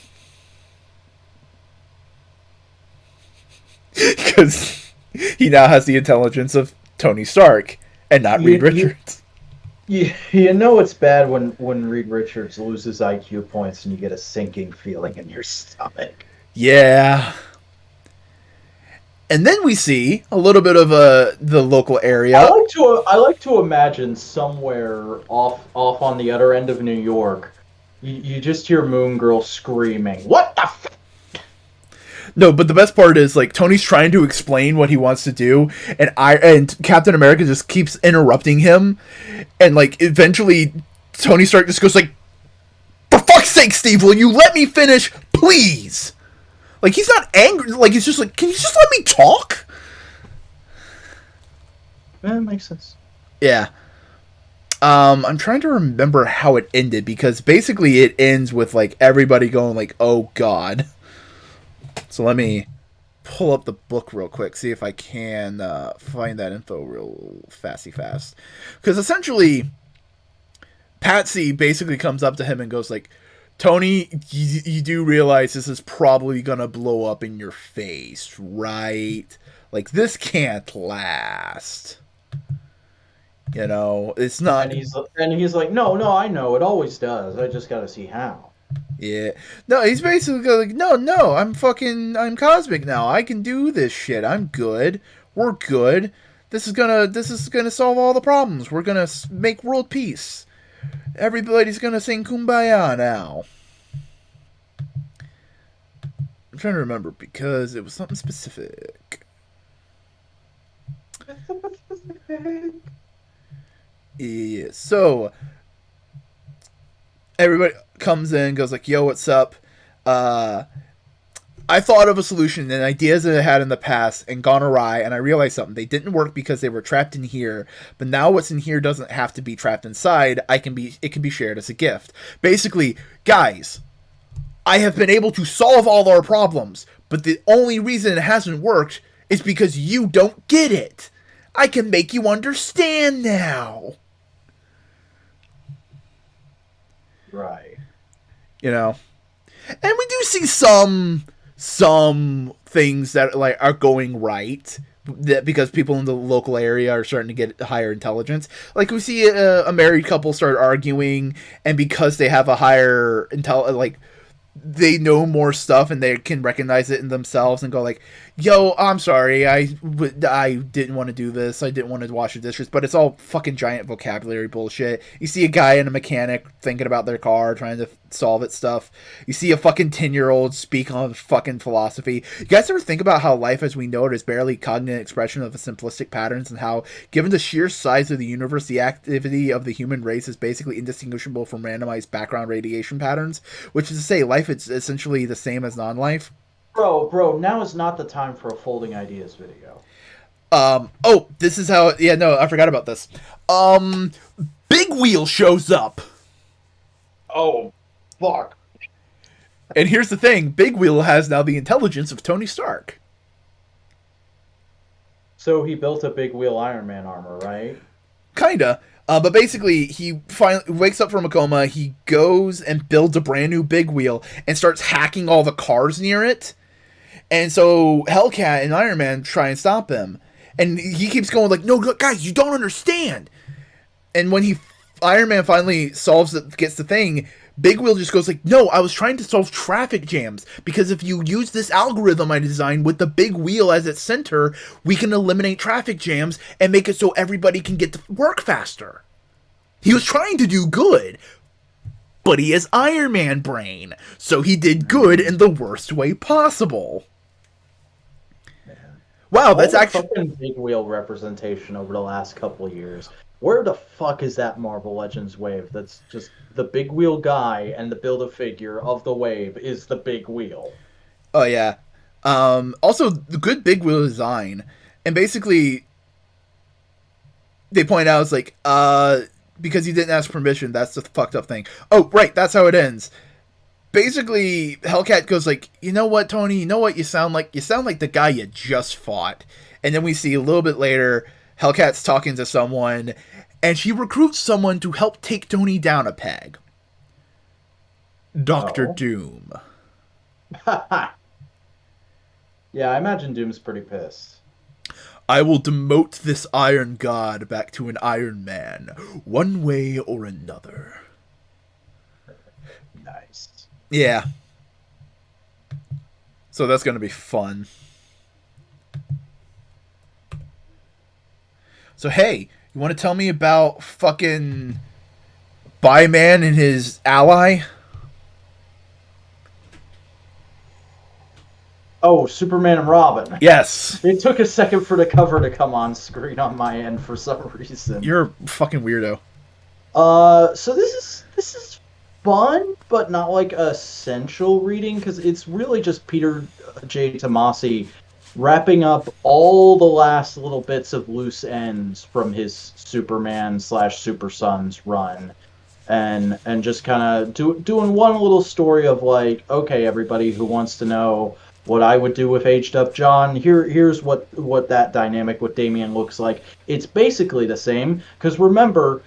because he now has the intelligence of Tony Stark and not Reed Richards. You know it's bad when Reed Richards loses IQ points and you get a sinking feeling in your stomach. Yeah. And then we see a little bit of the local area. I like to imagine somewhere off on the other end of New York, you just hear Moon Girl screaming, "What the f-?" No, but the best part is like Tony's trying to explain what he wants to do, and Captain America just keeps interrupting him, and like eventually Tony Stark just goes like, "For fuck's sake, Steve, will you let me finish, please?" Like he's not angry, like he's just like, "Can you just let me talk?" That makes sense. Yeah. I'm trying to remember how it ended because basically it ends with like everybody going like, "Oh God." So let me pull up the book real quick, see if I can find that info real fast. Because essentially, Patsy basically comes up to him and goes like, "Tony, you do realize this is probably going to blow up in your face, right? Like, this can't last. You know, it's not..." And he's like, no, I know. It always does. I just got to see how. Yeah. No, he's basically like, no, I'm cosmic now. I can do this shit. I'm good. We're good. This is gonna solve all the problems. We're gonna make world peace. Everybody's gonna sing Kumbaya now. I'm trying to remember because it was something specific. Yeah, so everybody comes in, goes like, "Yo, what's up? I thought of a solution and ideas that I had in the past and gone awry, and I realized something. They didn't work because they were trapped in here, but now what's in here doesn't have to be trapped inside. It can be shared as a gift." Basically, guys, I have been able to solve all our problems, but the only reason it hasn't worked is because you don't get it. I can make you understand now. Right. You know, and we do see some things that like are going right, that because people in the local area are starting to get higher intelligence. Like we see a married couple start arguing, and because they have a higher like they know more stuff and they can recognize it in themselves and go like, "Yo, I'm sorry, I didn't want to do this. I didn't want to wash the dishes," but it's all fucking giant vocabulary bullshit. You see a guy and a mechanic thinking about their car, trying to solve it stuff. You see a fucking 10-year-old speak on fucking philosophy. You guys ever think about how life as we know it is barely cognitive expression of simplistic patterns, and how, given the sheer size of the universe, the activity of the human race is basically indistinguishable from randomized background radiation patterns? Which is to say, life is essentially the same as non-life. Bro, now is not the time for a folding ideas video. Oh, this is how... Yeah, no, I forgot about this. Big Wheel shows up. Oh, fuck. And here's the thing. Big Wheel has now the intelligence of Tony Stark. So he built a Big Wheel Iron Man armor, right? Kinda. But basically, he finally wakes up from a coma, he goes and builds a brand new Big Wheel and starts hacking all the cars near it. And so Hellcat and Iron Man try and stop him. And he keeps going like, "No, guys, you don't understand." And when Iron Man finally gets the thing, Big Wheel just goes like, "No, I was trying to solve traffic jams, because if you use this algorithm I designed with the big wheel as its center, we can eliminate traffic jams and make it so everybody can get to work faster." He was trying to do good, but he has Iron Man brain, so he did good in the worst way possible. Wow, that's actually fucking Big Wheel representation over the last couple of years. where the fuck is that Marvel Legends wave? That's just the big wheel guy, and the Build-A-Figure of the wave is the big wheel. Oh yeah. Also, the good big wheel design, and basically they point out it's like, because you didn't ask permission. That's the fucked up thing. Oh, right, that's how it ends. Basically, Hellcat goes like, you know what, Tony? You know what you sound like? You sound like the guy you just fought. And then we see a little bit later, Hellcat's talking to someone, and she recruits someone to help take Tony down a peg. Doctor Oh. Doom. Yeah, I imagine Doom's pretty pissed. I will demote this Iron God back to an Iron Man, one way or another. Nice. Yeah. So that's gonna be fun. So hey, you want to tell me about fucking Byman and his ally? Oh, Superman and Robin. Yes. It took a second for the cover to come on screen on my end for some reason. You're a fucking weirdo. So this is fun, but not like essential reading because it's really just Peter J. Tomasi wrapping up all the last little bits of loose ends from his Superman slash Super Sons run, and just kind of doing one little story of like, okay, everybody who wants to know what I would do with aged up John, here's what that dynamic with Damian looks like. It's basically the same because remember,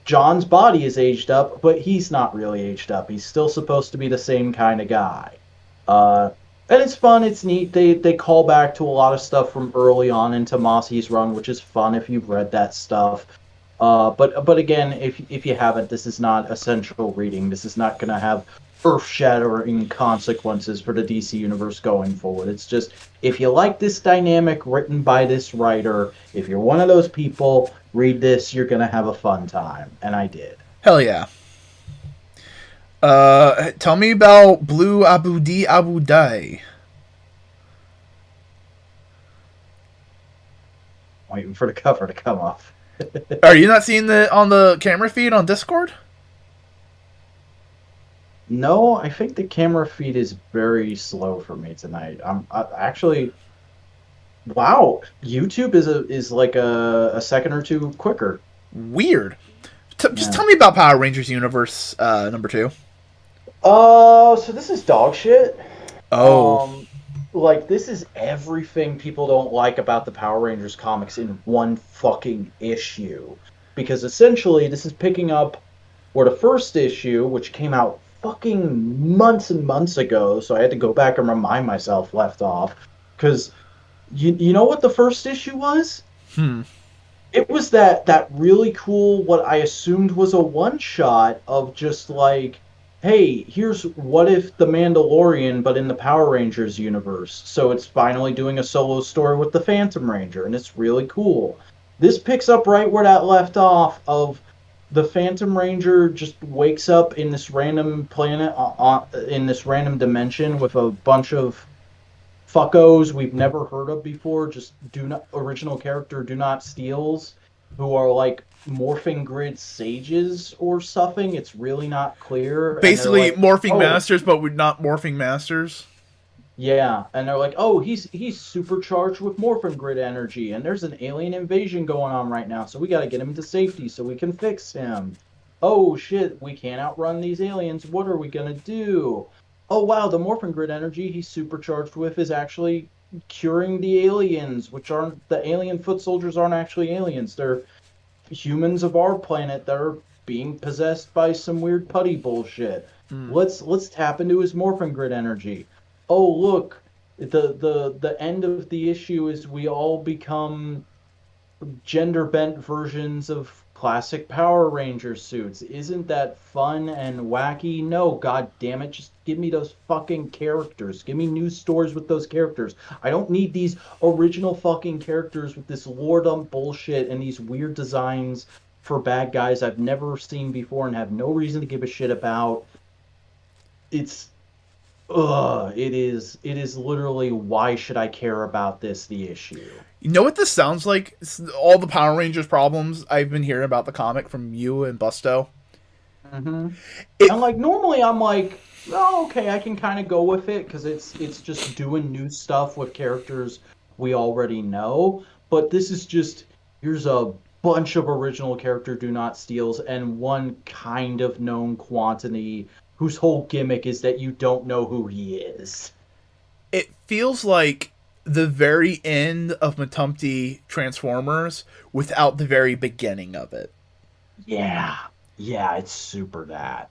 John's body is aged up, but he's not really aged up. He's still supposed to be the same kind of guy. And it's fun. It's neat. They call back to a lot of stuff from early on in Tomasi's run, which is fun if you've read that stuff. But again, if you haven't, this is not essential reading. This is not going to have earth-shattering consequences for the DC universe going forward. It's just, if you like this dynamic written by this writer, if you're one of those people, read this, you're going to have a fun time. And I did. Hell yeah. Tell me about Blue Abu Di Abu Dai. Waiting for the cover to come off. Are you not seeing the on the camera feed on Discord? No, I think the camera feed is very slow for me tonight. Actually, wow, YouTube is like a second or two quicker. Weird. Just tell me about Power Rangers Universe #2. So this is dog shit. Oh. Like, this is everything people don't like about the Power Rangers comics in one fucking issue. Because essentially, this is picking up where the first issue, which came out fucking months and months ago, so I had to go back and remind myself, left off. Because, you know what the first issue was? It was that really cool, what I assumed was a one-shot of just like, hey, here's what if the Mandalorian, but in the Power Rangers universe. So it's finally doing a solo story with the Phantom Ranger, and it's really cool. This picks up right where that left off of the Phantom Ranger just wakes up in this random planet, in this random dimension with a bunch of fuckos we've never heard of before, just original character do not steals, who are like morphing grid sages or something. It's really not clear. Basically, like, morphing masters, but we're not morphing masters. Yeah, and they're like, oh, he's supercharged with morphing grid energy, and there's an alien invasion going on right now, so we got to get him to safety so we can fix him. Oh shit, we can't outrun these aliens. What are we gonna do? Oh wow, the morphing grid energy he's supercharged with is actually curing the aliens, which aren't the alien foot soldiers aren't actually aliens. They're humans of our planet that are being possessed by some weird putty bullshit. Let's tap into his morphing grid energy. Oh look, the end of the issue is we all become gender bent versions of classic Power Ranger suits. Isn't that fun and wacky? No, god damn it, just give me those fucking characters. Give me new stories with those characters. I don't need these original fucking characters with this lore dump bullshit and these weird designs for bad guys I've never seen before and have no reason to give a shit about. It's ugh, it is literally, why should I care about this, the issue. You know what this sounds like? It's all the Power Rangers problems I've been hearing about the comic from you and Busto. Hmm. It And like normally I'm like, oh, okay, I can kind of go with it because it's just doing new stuff with characters we already know. But this is just, here's a bunch of original character do not steals and one kind of known quantity whose whole gimmick is that you don't know who he is. it feels like the very end of Matumti Transformers without the very beginning of it. Yeah. Yeah, it's super that.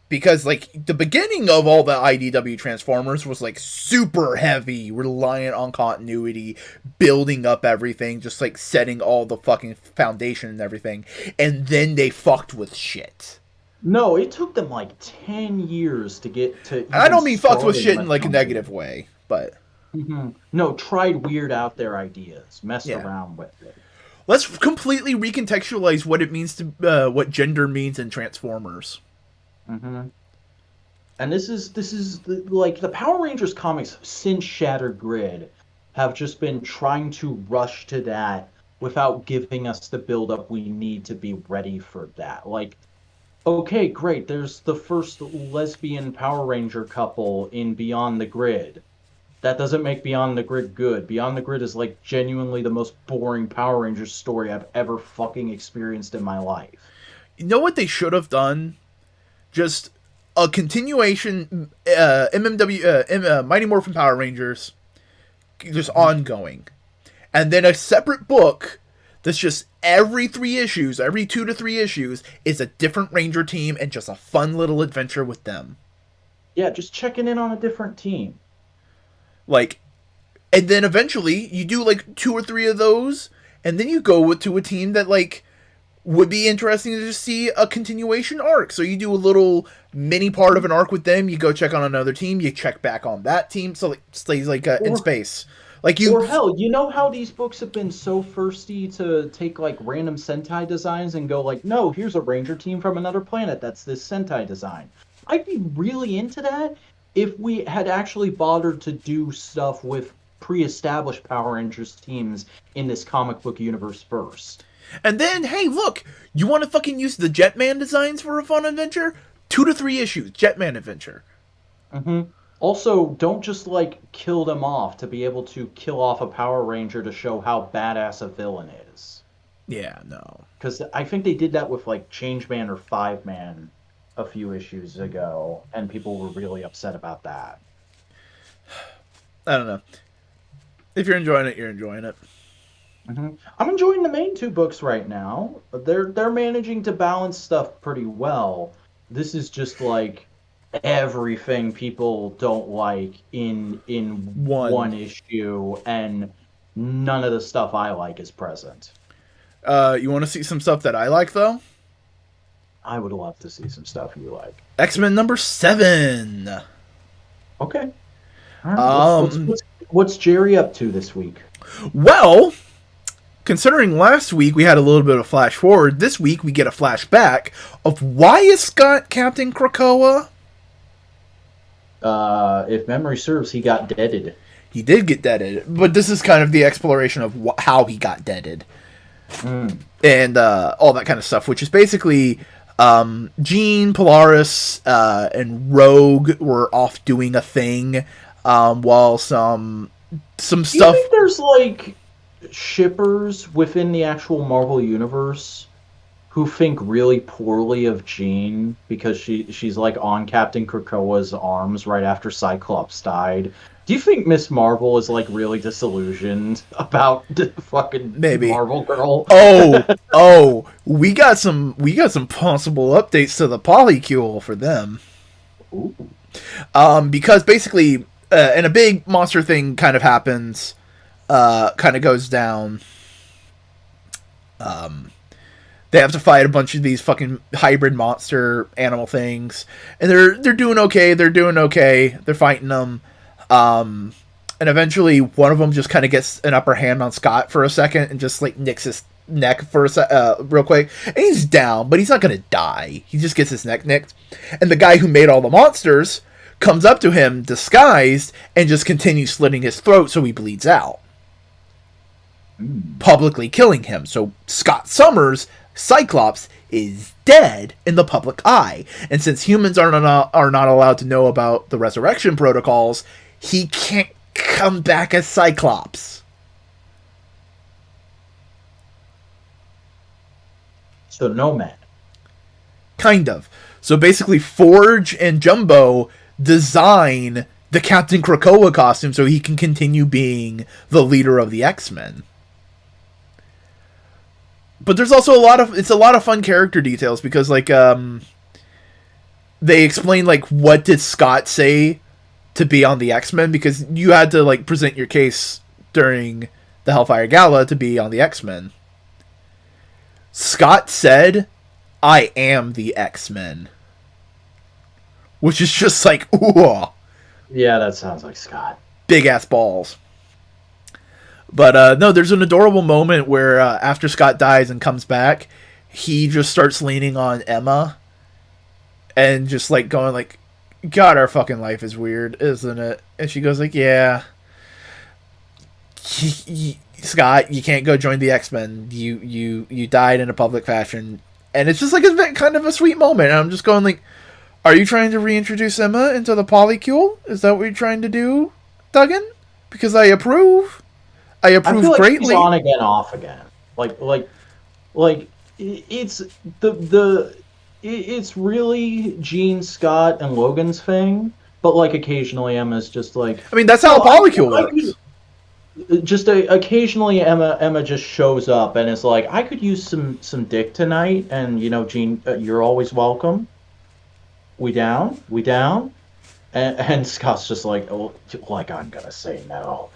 Because like the beginning of all the IDW Transformers was like super heavy, reliant on continuity, building up everything, just like setting all the fucking foundation and everything, and then they fucked with shit. No, it took them like 10 years to get to And I even don't mean fucked with starting shit in like a Matumti. negative way, but No, tried weird out their ideas, messed yeah. around with it. Let's completely recontextualize what it means to what gender means in Transformers. Hmm. And this is like the Power Rangers comics since Shattered Grid have just been trying to rush to that without giving us the build up we need to be ready for that. Like, okay, great, there's the first lesbian Power Ranger couple in Beyond the Grid. That doesn't make Beyond the Grid good. Beyond the Grid is like genuinely the most boring Power Rangers story I've ever fucking experienced in my life. You know what they should have done? Just a continuation, Mighty Morphin Power Rangers, just ongoing, and then a separate book that's just every 3 issues, every 2 to 3 issues, is a different Ranger team and just a fun little adventure with them. Yeah, just checking in on a different team. Like, and then eventually you do like 2 or 3 of those, and then you go to a team that like would be interesting to just see a continuation arc. So you do a little mini part of an arc with them. You go check on another team. You check back on that team. So it stays like in Or space. Like you, or hell, you know how these books have been so thirsty to take like random Sentai designs and go like, no, here's a Ranger team from another planet that's this Sentai design. I'd be really into that if we had actually bothered to do stuff with pre-established Power Rangers teams in this comic book universe first. and then hey, look, you want to fucking use the Jetman designs for a fun adventure? 2 to 3 issues, Jetman adventure. Hmm. Also, don't just like kill them off to be able to kill off a Power Ranger to show how badass a villain is. Yeah, no, Because I think they did that with like Changeman or Five Man a few issues ago, and people were really upset about that. I don't know. If you're enjoying it, you're enjoying it. Hmm. I'm enjoying the main two books right now. They're managing to balance stuff pretty well. This is just like everything people don't like in One. one issue, and none of the stuff I like is present. You want to see some stuff that I like though? I would love to see some stuff you like. X-Men #7. Okay. All right. Um, What's Jerry up to this week? Well, considering last week we had a little bit of flash forward, this week we get a flashback of why is Scott Captain Krakoa? If memory serves, he got deaded. He did get deaded, but this is kind of the exploration of how he got deaded Mm. and all that kind of stuff, which is basically Jean, Polaris, and Rogue were off doing a thing while some Do you stuff. think there's like shippers within the actual Marvel universe who think really poorly of Jean because she's like on Captain Krakoa's arms right after Cyclops died? Do you think Miss Marvel is like really disillusioned about the fucking Maybe. Marvel girl? Oh, we got some possible updates to the polycule for them. Ooh. Because basically, and a big monster thing kind of happens, kind of goes down. They have to fight a bunch of these fucking hybrid monster animal things, and they're doing okay. They're fighting them, and eventually one of them just kind of gets an upper hand on Scott for a second and just like nicks his neck for real quick, and he's down, but he's not gonna die. He just gets his neck nicked, and the guy who made all the monsters comes up to him disguised and just continues slitting his throat so he bleeds out, publicly killing him. So Scott Summers, Cyclops, is dead in the public eye. And since humans are not allowed to know about the resurrection protocols, he can't come back as Cyclops. So Nomad. Kind of. So basically, Forge and Jumbo design the Captain Krakoa costume so he can continue being the leader of the X-Men. But there's also a lot of fun character details because like they explain like what did Scott say to be on the X-Men, because you had to like present your case during the Hellfire Gala to be on the X-Men. Scott said, "I am the X-Men." Which is just like, ooh. Yeah, that sounds like Scott. Big ass balls. But no, there's an adorable moment where after Scott dies and comes back, he just starts leaning on Emma and just like going like, "God, our fucking life is weird, isn't it?" And she goes like, "Yeah, Scott, you can't go join the X-Men. You died in a public fashion." And it's just like a kind of a sweet moment. And I'm just going like, are you trying to reintroduce Emma into the polycule? Is that what you're trying to do, Duggan? Because I approve. I approve feel like greatly. He's on again, off again. Like it's it's really Gene, Scott, and Logan's thing. But like occasionally Emma's just like. I mean, that's how a polycule works. Occasionally Emma just shows up and is like, I could use some dick tonight, and you know, Gene, you're always welcome. We down? And Scott's just like, oh, like I'm gonna say no.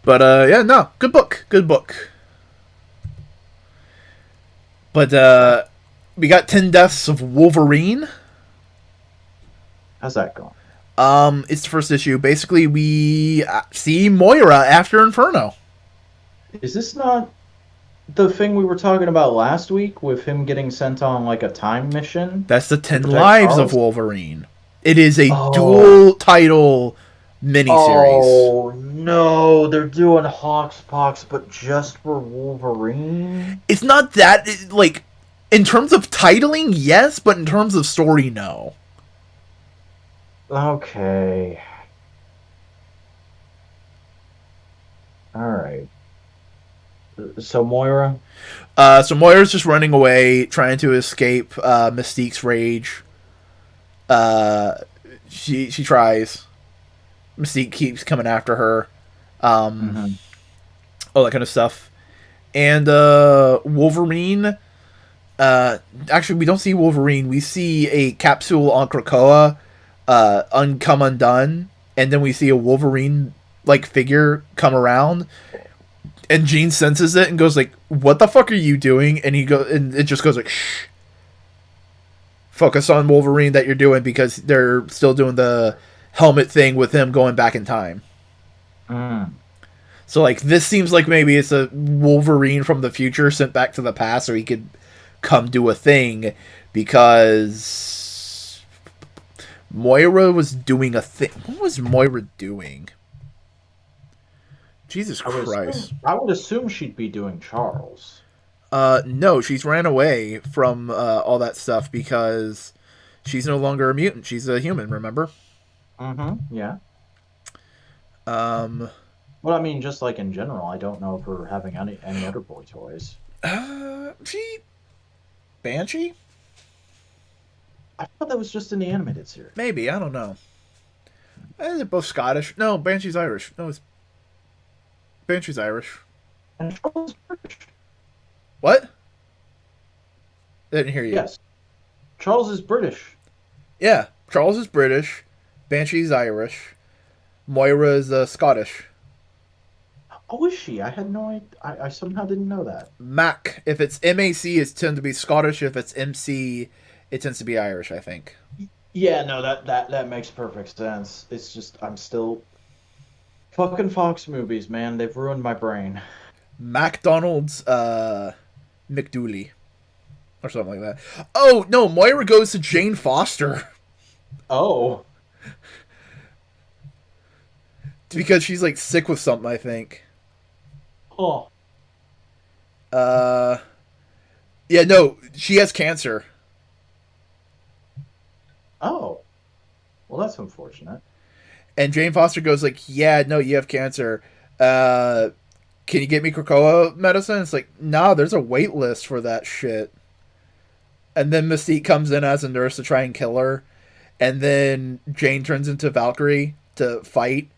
But yeah, no, good book. But we got 10 Deaths of Wolverine. How's that going? It's the first issue. Basically, we see Moira after Inferno. Is this not the thing we were talking about last week with him getting sent on like a time mission? That's the 10 Lives Charles? of Wolverine. It is a dual title miniseries. Oh no, they're doing Hawkspox, but just for Wolverine? It's not that, like, in terms of titling, yes, but in terms of story, no. Okay. Alright. So Moira? So Moira's just running away, trying to escape Mystique's rage. She tries. Mystique keeps coming after her. All that kind of stuff. And Wolverine... actually, we don't see Wolverine. We see a capsule on Krakoa come undone. And then we see a Wolverine-like figure come around. And Jean senses it and goes like, "What the fuck are you doing?" And and it just goes like, "Shh. Focus on Wolverine that you're doing," because they're still doing the helmet thing with him going back in time. So like this seems like maybe it's a Wolverine from the future sent back to the past so he could come do a thing, because Moira was doing a thing. What was Moira doing? Jesus Christ. I would assume she'd be doing Charles. No, she's ran away from all that stuff because she's no longer a mutant. She's a human, remember? Yeah. Well, I mean, just like in general, I don't know if we're having any other boy toys. Banshee? I thought that was just in the animated series. Maybe, I don't know. They're both Scottish. No, Banshee's Irish. No, Banshee's Irish. And Charles is British. What? I didn't hear you. Yes. Charles is British. Yeah, Charles is British. Banshee's Irish. Moira is Scottish. Oh, is she? I had no idea. I somehow didn't know that. Mac. If it's MAC, it tends to be Scottish. If it's MC, it tends to be Irish, I think. Yeah, no, that makes perfect sense. It's just, I'm still... Fucking Fox movies, man. They've ruined my brain. McDonald's McDooley. or something like that. Oh no, Moira goes to Jane Foster. Oh. Because she's like sick with something, I think. Oh. Yeah, no, she has cancer. Oh. Well, that's unfortunate. And Jane Foster goes like, yeah, no, you have cancer. Can you get me Krakoa medicine? It's like, nah, there's a wait list for that shit. And then Mystique comes in as a nurse to try and kill her. And then Jane turns into Valkyrie to fight.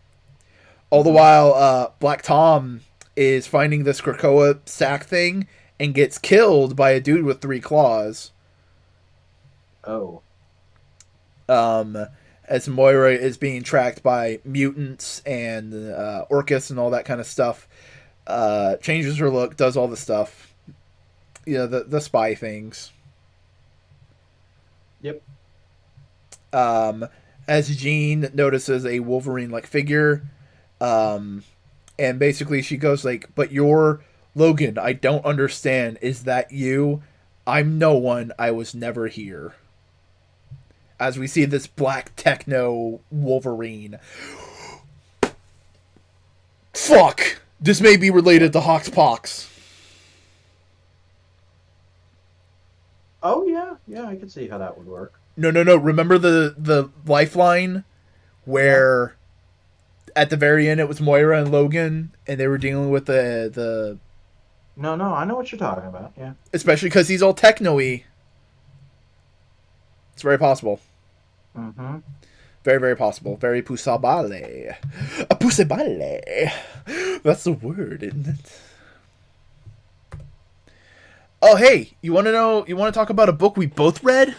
All the while, Black Tom is finding this Krakoa sack thing and gets killed by a dude with 3 claws. Oh. As Moira is being tracked by mutants and Orcus and all that kind of stuff. Changes her look, does all the stuff. You know, the spy things. Yep. As Jean notices a Wolverine-like figure, and basically she goes like, but you're Logan, I don't understand. Is that you? I'm no one. I was never here. As we see this black techno Wolverine. Fuck! This may be related to Hawk's Pox. Oh, yeah, I could see how that would work. No. Remember the lifeline where at the very end it was Moira and Logan and they were dealing with the... No, I know what you're talking about, yeah. Especially because he's all techno-y. It's very possible. Mm-hmm. Very, very possible. Very pusabale. A pusabale. That's the word, isn't it? Oh, hey, you want to talk about a book we both read?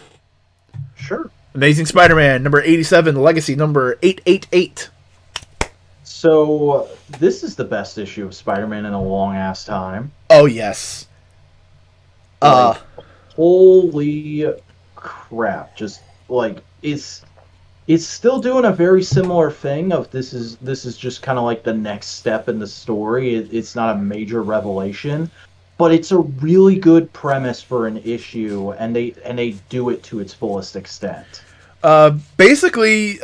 Sure. Amazing Spider-Man, number 87, Legacy, number 888. So, this is the best issue of Spider-Man in a long-ass time. Oh, yes. Like, holy crap. Just, like, it's still doing a very similar thing of this is just kind of like the next step in the story. It's not a major revelation, but it's a really good premise for an issue, and they do it to its fullest extent. Basically,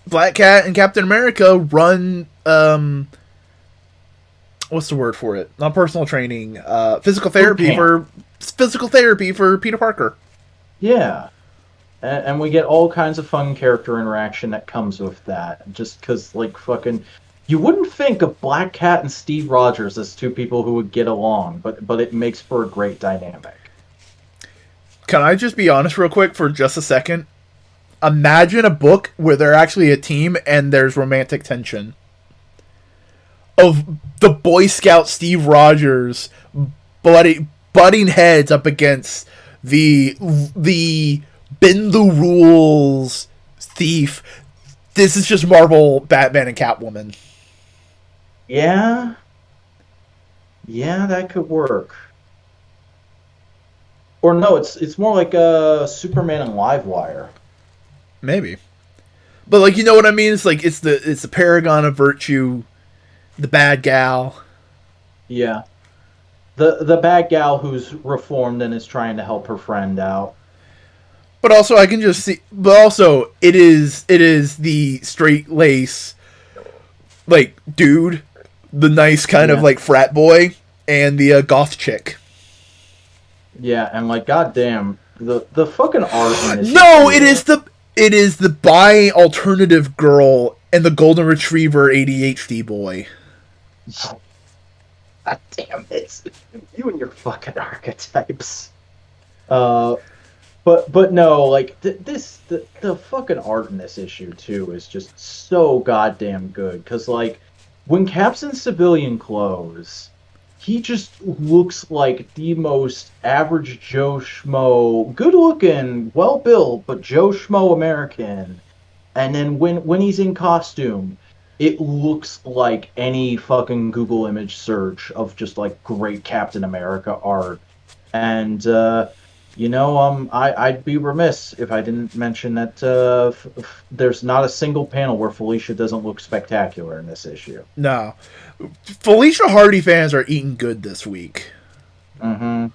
Black Cat and Captain America run, what's the word for it? Not personal training, physical therapy for Peter Parker. Yeah. And we get all kinds of fun character interaction that comes with that. Just because, like, fucking... You wouldn't think of Black Cat and Steve Rogers as two people who would get along, but it makes for a great dynamic. Can I just be honest real quick for just a second? Imagine a book where they're actually a team and there's romantic tension. Of the Boy Scout Steve Rogers butting heads up against the bend the rules thief. This is just Marvel, Batman, and Catwoman. Yeah, that could work. Or no, it's more like Superman and Livewire. Maybe, but like, you know what I mean? It's like it's the paragon of virtue, the bad gal. Yeah, the bad gal who's reformed and is trying to help her friend out. But also, I can just see. But also, it is the straight lace, like, dude, the nice kind of like frat boy, and the goth chick. Yeah, and like, goddamn, the fucking art in this. No, it is the bi alternative girl and the golden retriever ADHD boy. God damn it, you and your fucking archetypes. But no, like, the fucking art in this issue, too, is just so goddamn good. Because, like, when Cap's in civilian clothes, he just looks like the most average Joe Schmo, good-looking, well-built, but Joe Schmo American. And then when he's in costume, it looks like any fucking Google image search of just, like, great Captain America art. And, I'd be remiss if I didn't mention that there's not a single panel where Felicia doesn't look spectacular in this issue. No. Felicia Hardy fans are eating good this week. Mm-hmm.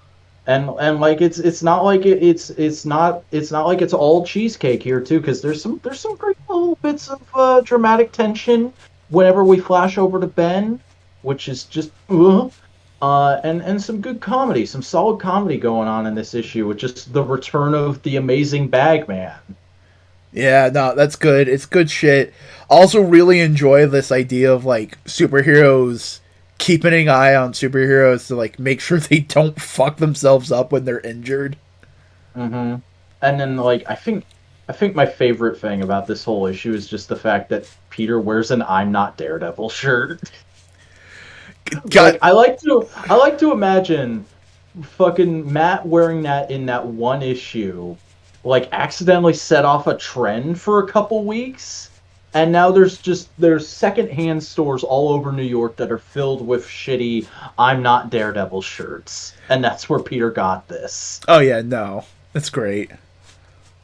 And like it's not like it's not like it's all cheesecake here too, because there's some great little bits of dramatic tension whenever we flash over to Ben, which is just and some good comedy, some solid comedy going on in this issue, with just the return of the amazing Bagman. Yeah, no, that's good. It's good shit. Also, really enjoy this idea of like superheroes keeping an eye on superheroes to like make sure they don't fuck themselves up when they're injured. hmm And then like I think my favorite thing about this whole issue is just the fact that Peter wears an "I'm not Daredevil" shirt. Like Got I like to imagine fucking Matt wearing that in that one issue, like accidentally set off a trend for a couple weeks, and now there's secondhand stores all over New York that are filled with shitty "I'm not Daredevil" shirts, and that's where Peter got this. Oh yeah, no, that's great.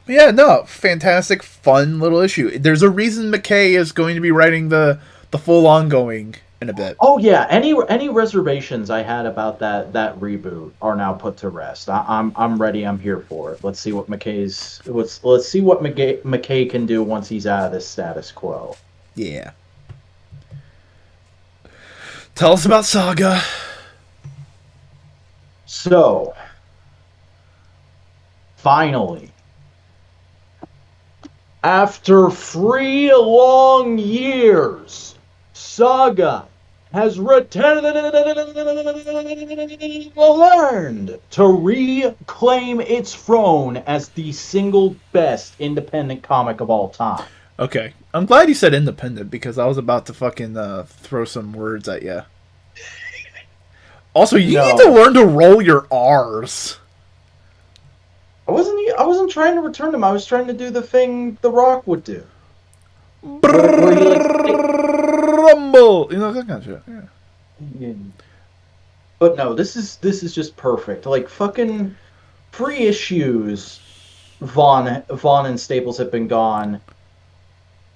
Yeah, no, fantastic, fun little issue. There's a reason McKay is going to be writing the full ongoing in a bit. Oh yeah, any reservations I had about that reboot are now put to rest. I'm ready. I'm here for it. Let's see what let's see what McKay can do once he's out of this status quo. Yeah. Tell us about Saga. So, finally, after 3 long years, Saga has learned to reclaim its throne as the single best independent comic of all time. Okay, I'm glad you said independent because I was about to fucking throw some words at you. Also, you need to learn to roll your R's. I wasn't trying to return them. I was trying to do the thing The Rock would do. Rumble, you know, that kind of shit. Yeah. But no, this is just perfect. Like fucking 3 issues, Vaughn and Staples have been gone,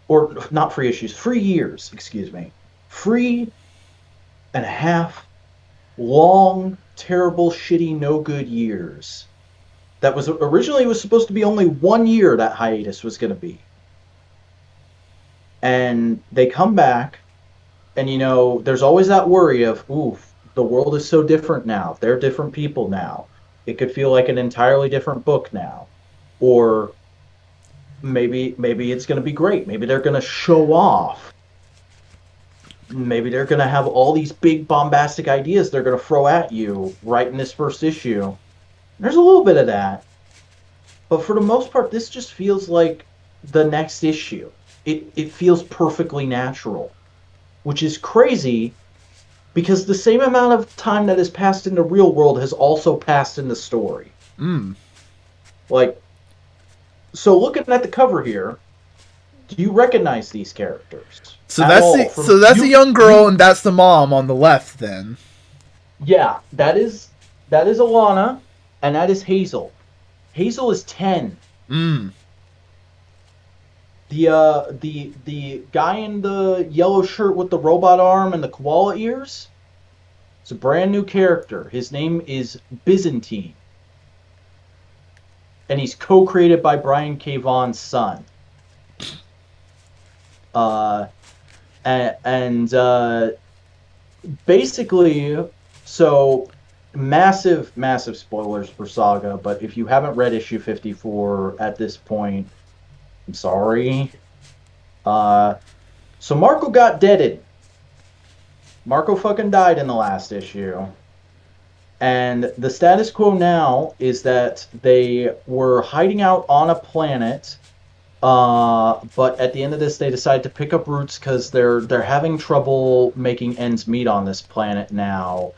or not 3 issues, 3 years. Excuse me, 3.5 long, terrible, shitty, no good years. That was originally was supposed to be only 1 year that hiatus was going to be. And they come back, and you know, there's always that worry of, oof, the world is so different now. They're different people now. It could feel like an entirely different book now. Or maybe it's going to be great. Maybe they're going to show off. Maybe they're going to have all these big bombastic ideas they're going to throw at you right in this first issue. There's a little bit of that. But for the most part, this just feels like the next issue. It feels perfectly natural, which is crazy because the same amount of time that has passed in the real world has also passed in the story. Like, so looking at the cover here, do you recognize these characters? So that's a young girl, and that's the mom on the left. Then, yeah, that is Alana, and that is Hazel. Hazel is 10. The guy in the yellow shirt with the robot arm and the koala ears, it's a brand new character. His name is Byzantine. And he's co-created by Brian K. Vaughan's son. Basically, so massive spoilers for Saga, but if you haven't read issue 54 at this point, I'm sorry. So Marco got deaded. Marco fucking died in the last issue. And the status quo now is that they were hiding out on a planet, but at the end of this they decided to pick up roots because they're having trouble making ends meet on this planet now.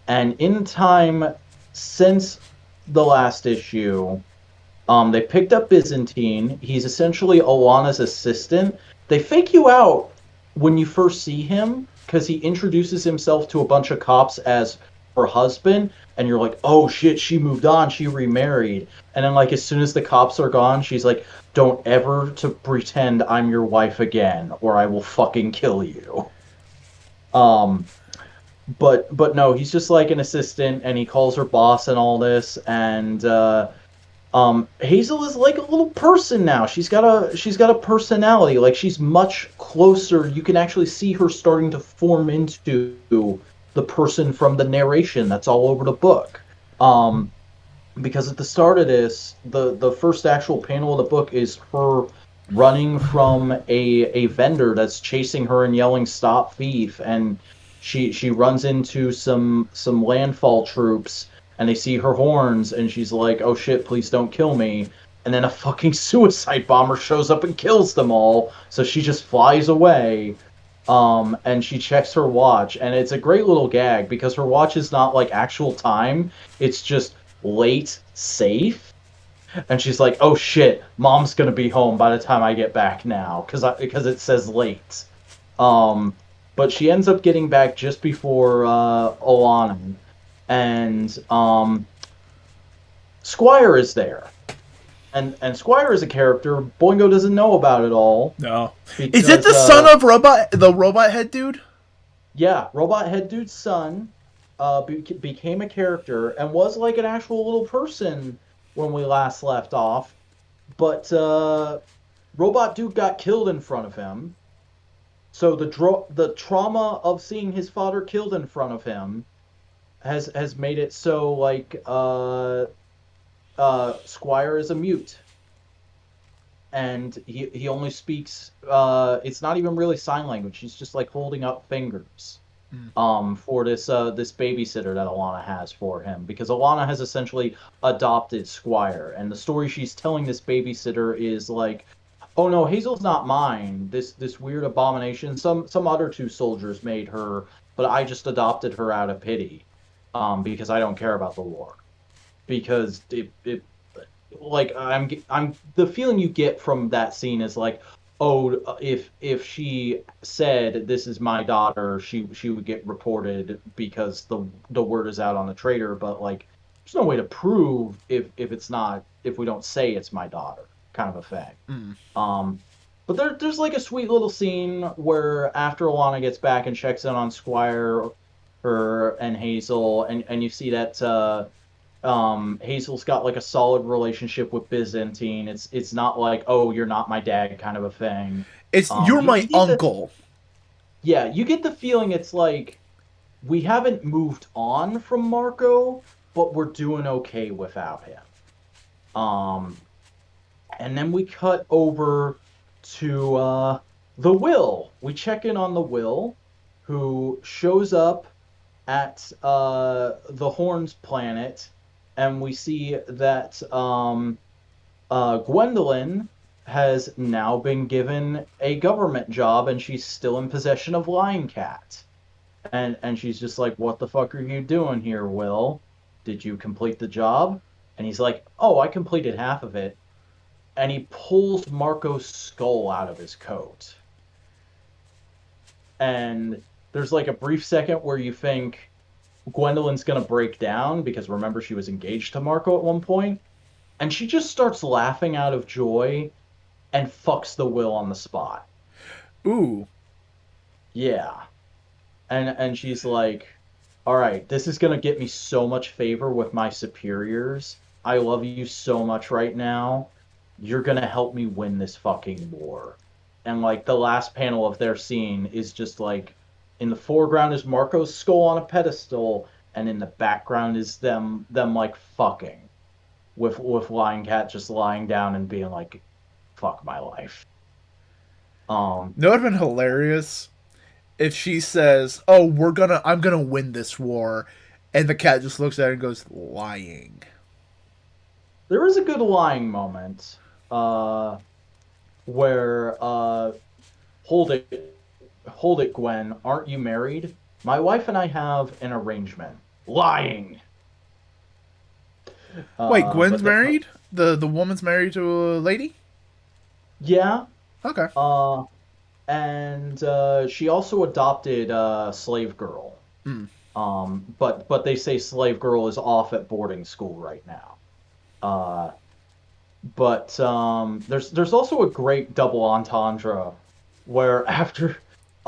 And in time since the last issue, they picked up Byzantine. He's essentially Alana's assistant. They fake you out when you first see him because he introduces himself to a bunch of cops as her husband, and you're like, oh shit, she moved on, she remarried. And then like as soon as the cops are gone, she's like, don't ever to pretend I'm your wife again, or I will fucking kill you. but no, he's just like an assistant, and he calls her boss and all this, and Hazel is like a little person now. She's got a personality. Like she's much closer. You can actually see her starting to form into the person from the narration that's all over the book. Um, because at the start of this, the first actual panel of the book is her running from a vendor that's chasing her and yelling "Stop thief!" and she runs into some landfall troops and they see her horns and she's like, "Oh shit, please don't kill me." And then a fucking suicide bomber shows up and kills them all. So she just flies away. And she checks her watch, and it's a great little gag because her watch is not like actual time. It's just late safe. And she's like, "Oh shit, mom's gonna be home by the time I get back now," because it says late. Um, but she ends up getting back just before Alana, and Squire is there, and Squire is a character Boingo doesn't know about at all No. Is it because the son of the robot head dude? yeah, Robot Head Dude's son became a character and was like an actual little person when we last left off, but Robot Dude got killed in front of him. So the trauma of seeing his father killed in front of him has made it so like Squire is a mute, and he only speaks. It's not even really sign language. He's just like holding up fingers. For this babysitter that Alana has for him, because Alana has essentially adopted Squire, and the story she's telling this babysitter is like, "Oh no, Hazel's not mine. This weird abomination. Some other two soldiers made her, but I just adopted her out of pity, because I don't care about the war, because it like I'm the feeling you get from that scene is like, oh, if she said this is my daughter, she would get reported because the word is out on the trader, but like there's no way to prove if we don't say it's my daughter, kind of a thing. But there's like a sweet little scene where after Alana gets back and checks in on Squire, her and Hazel, and you see that Hazel's got like a solid relationship with Byzantine. It's not like, "Oh, you're not my dad" kind of a thing. It's you're my uncle. Yeah, you get the feeling it's like we haven't moved on from Marco, but we're doing okay without him. And then we cut over to the Will. We check in on the Will, who shows up at the Horns planet, and we see that Gwendolyn has now been given a government job, and she's still in possession of Lion Cat. And she's just like, "What the fuck are you doing here, Will? Did you complete the job?" And he's like, "Oh, I completed half of it." And he pulls Marco's skull out of his coat. And there's like a brief second where you think Gwendolyn's gonna break down, because remember she was engaged to Marco at one point, and she just starts laughing out of joy and fucks the Will on the spot. Ooh. Yeah. And she's like, "All right, this is gonna get me so much favor with my superiors. I love you so much right now. You're gonna help me win this fucking war." And like the last panel of their scene is just like, in the foreground is Marco's skull on a pedestal, and in the background is them like fucking with Lion Cat just lying down and being like, "Fuck my life." That would have been hilarious if she says, "Oh, I'm gonna win this war," and the cat just looks at her and goes, "Lying." There is a good lying moment, where hold it, Gwen. Aren't you married? My wife and I have an arrangement. Lying. Wait, Gwen's But married? The woman's married to a lady? yeah. Okay. And she also adopted Slave Girl. But they say Slave Girl is off at boarding school right now. But there's also a great double entendre where after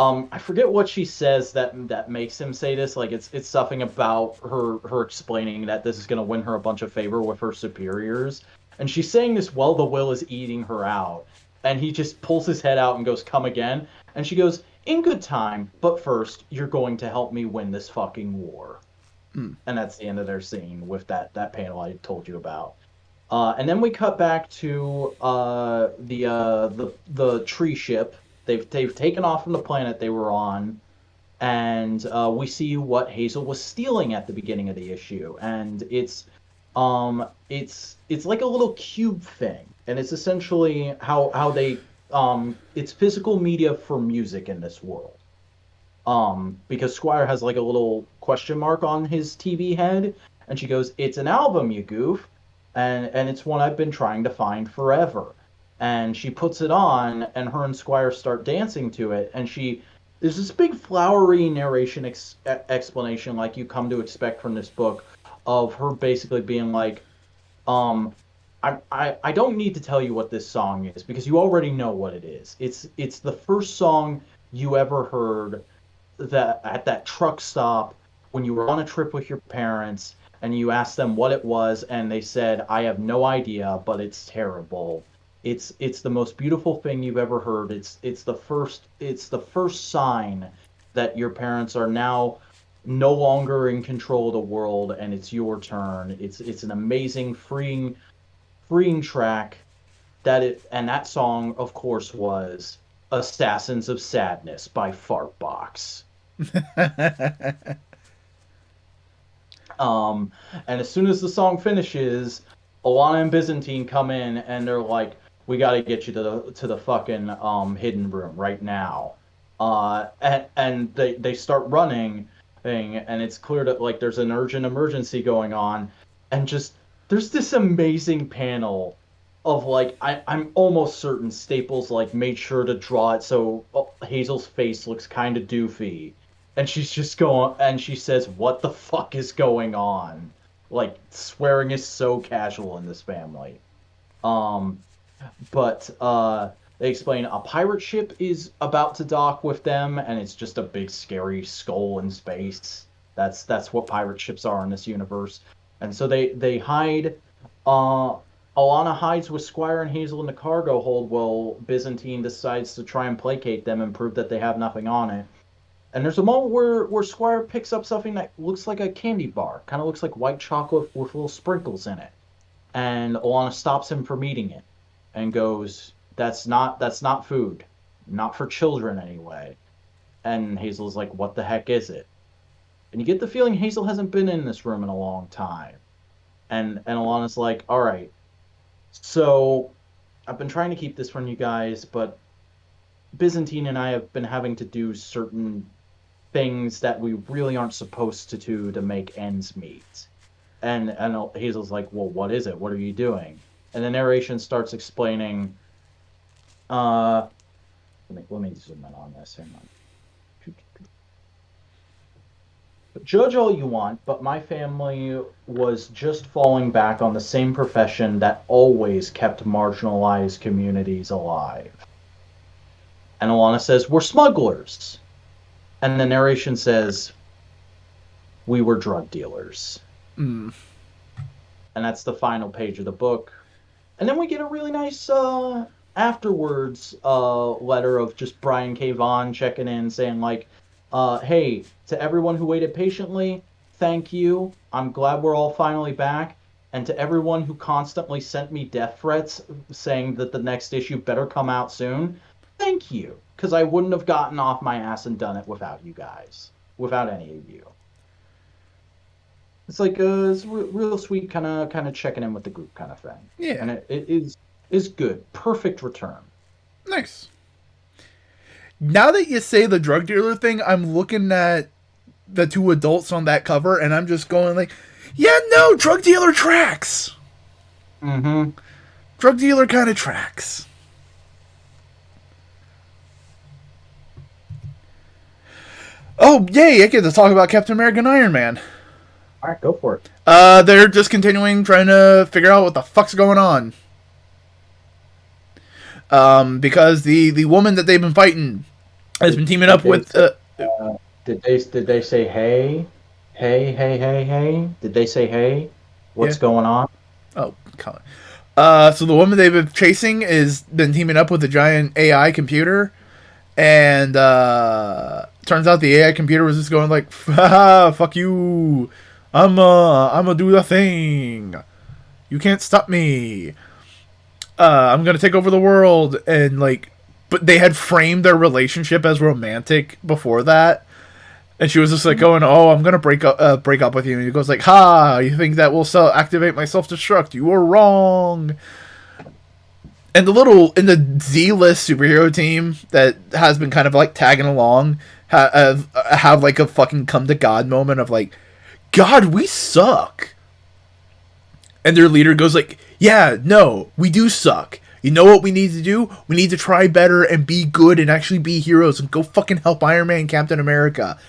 I forget what she says that makes him say this. Like it's something about her explaining that this is going to win her a bunch of favor with her superiors, and she's saying this while the will is eating her out, and he just pulls his head out and goes, "Come again," and she goes, "In good time, but first you're going to help me win this fucking war." Mm. And that's the end of their scene with that panel I told you about. And then we cut back to the tree ship. They've taken off from the planet they were on, and we see what Hazel was stealing at the beginning of the issue, and it's like a little cube thing, and it's essentially how they it's physical media for music in this world. Because Squire has like a little question mark on his TV head, and she goes, "It's an album, you goof." And it's one I've been trying to find forever. And she puts it on, and her and Squire start dancing to it, and there's this big flowery narration explanation like you come to expect from this book, of her basically being like, I don't need to tell you what this song is, because you already know what it is. It's the first song you ever heard that at that truck stop when you were on a trip with your parents, and you asked them what it was, and they said, "I have no idea, but it's terrible. It's the most beautiful thing you've ever heard. It's the first sign that your parents are now no longer in control of the world, and it's your turn. It's an amazing freeing track." And that song, of course, was "Assassins of Sadness" by Fartbox. And as soon as the song finishes, Alana and Byzantine come in, and they're like, "We got to get you to the fucking hidden room right now." And they start running, and it's clear that like there's an urgent emergency going on, and just there's this amazing panel of like I'm almost certain Staples like made sure to draw it so Hazel's face looks kind of doofy. And she's just going, and she says, "What the fuck is going on?" Like, swearing is so casual in this family. But they explain a pirate ship is about to dock with them, and it's just a big scary skull in space. That's what pirate ships are in this universe. And so they hide. Alana hides with Squire and Hazel in the cargo hold, while Byzantine decides to try and placate them and prove that they have nothing on it. And there's a moment where Squire picks up something that looks like a candy bar. Kind of looks like white chocolate with little sprinkles in it. And Alana stops him from eating it and goes, that's not food. Not for children, anyway." And Hazel's like, "What the heck is it?" And you get the feeling Hazel hasn't been in this room in a long time. And Alana's like, "All right, so I've been trying to keep this from you guys, but Byzantine and I have been having to do certain things that we really aren't supposed to do to make ends meet." And Hazel's like, "Well, what is it? What are you doing?" And the narration starts explaining. Let me zoom in on this. Hang on. "Judge all you want, but my family was just falling back on the same profession that always kept marginalized communities alive." And Alana says, "We're smugglers." And the narration says, "We were drug dealers." Mm. And that's the final page of the book. And then we get a really nice afterwards letter of just Brian K. Vaughan checking in, saying like, "Hey, to everyone who waited patiently, thank you. I'm glad we're all finally back. And to everyone who constantly sent me death threats saying that the next issue better come out soon, thank you. Because I wouldn't have gotten off my ass and done it without you guys. Without any of you." It's like it's real sweet, kind of checking in with the group kind of thing. Yeah. And it is good. Perfect return. Nice. Now that you say the drug dealer thing, I'm looking at the two adults on that cover, and I'm just going like, yeah, no, drug dealer tracks. Mm-hmm. Drug dealer kind of tracks. Oh, yay, I get to talk about Captain America and Iron Man. All right, go for it. They're just continuing trying to figure out what the fuck's going on. Because the woman that they've been fighting has been teaming up with. Did they say hey? Hey? Did they say hey? What's going on? Oh, Colin. So the woman they've been chasing is been teaming up with a giant AI computer, and turns out the AI computer was just going like, "Fuck you! I'm gonna do the thing. You can't stop me. I'm gonna take over the world." And like, but they had framed their relationship as romantic before that. And she was just like going, "Oh, I'm gonna break up with you." And he goes like, "Ha! You think that will activate my self-destruct? You were wrong." And in the Z-list superhero team that has been kind of like tagging along have like a fucking come to God moment of like, "God, we suck." And their leader goes like, "Yeah, no, we do suck. You know what we need to do? We need to try better and be good and actually be heroes and go fucking help Iron Man and Captain America.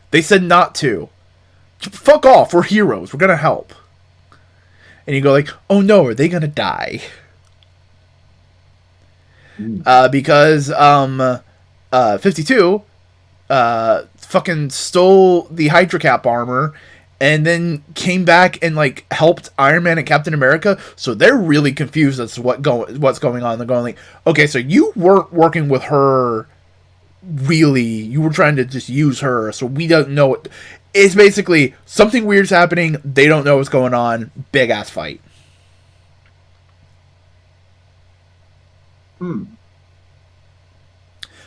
They said not to. Fuck off, we're heroes, we're gonna help." And you go like, "Oh no, are they gonna die?" Because 52 fucking stole the Hydra Cap armor and then came back and like helped Iron Man and Captain America, so they're really confused as to what's going on. They're going like, "Okay, so you weren't working with her. Really, you were trying to just use her, so we don't know." It's basically something weird's happening, they don't know what's going on, big ass fight.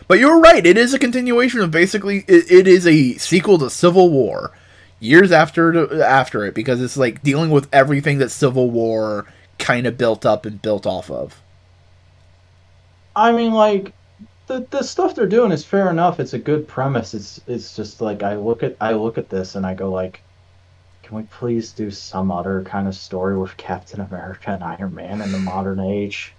But you're right, it is a continuation of basically it is a sequel to Civil War years after it, because it's like dealing with everything that Civil War kind of built up and built off of. I mean, like, the stuff they're doing is fair enough. It's a good premise. It's just like I look at this and I go like, can we please do some other kind of story with Captain America and Iron Man in the modern age?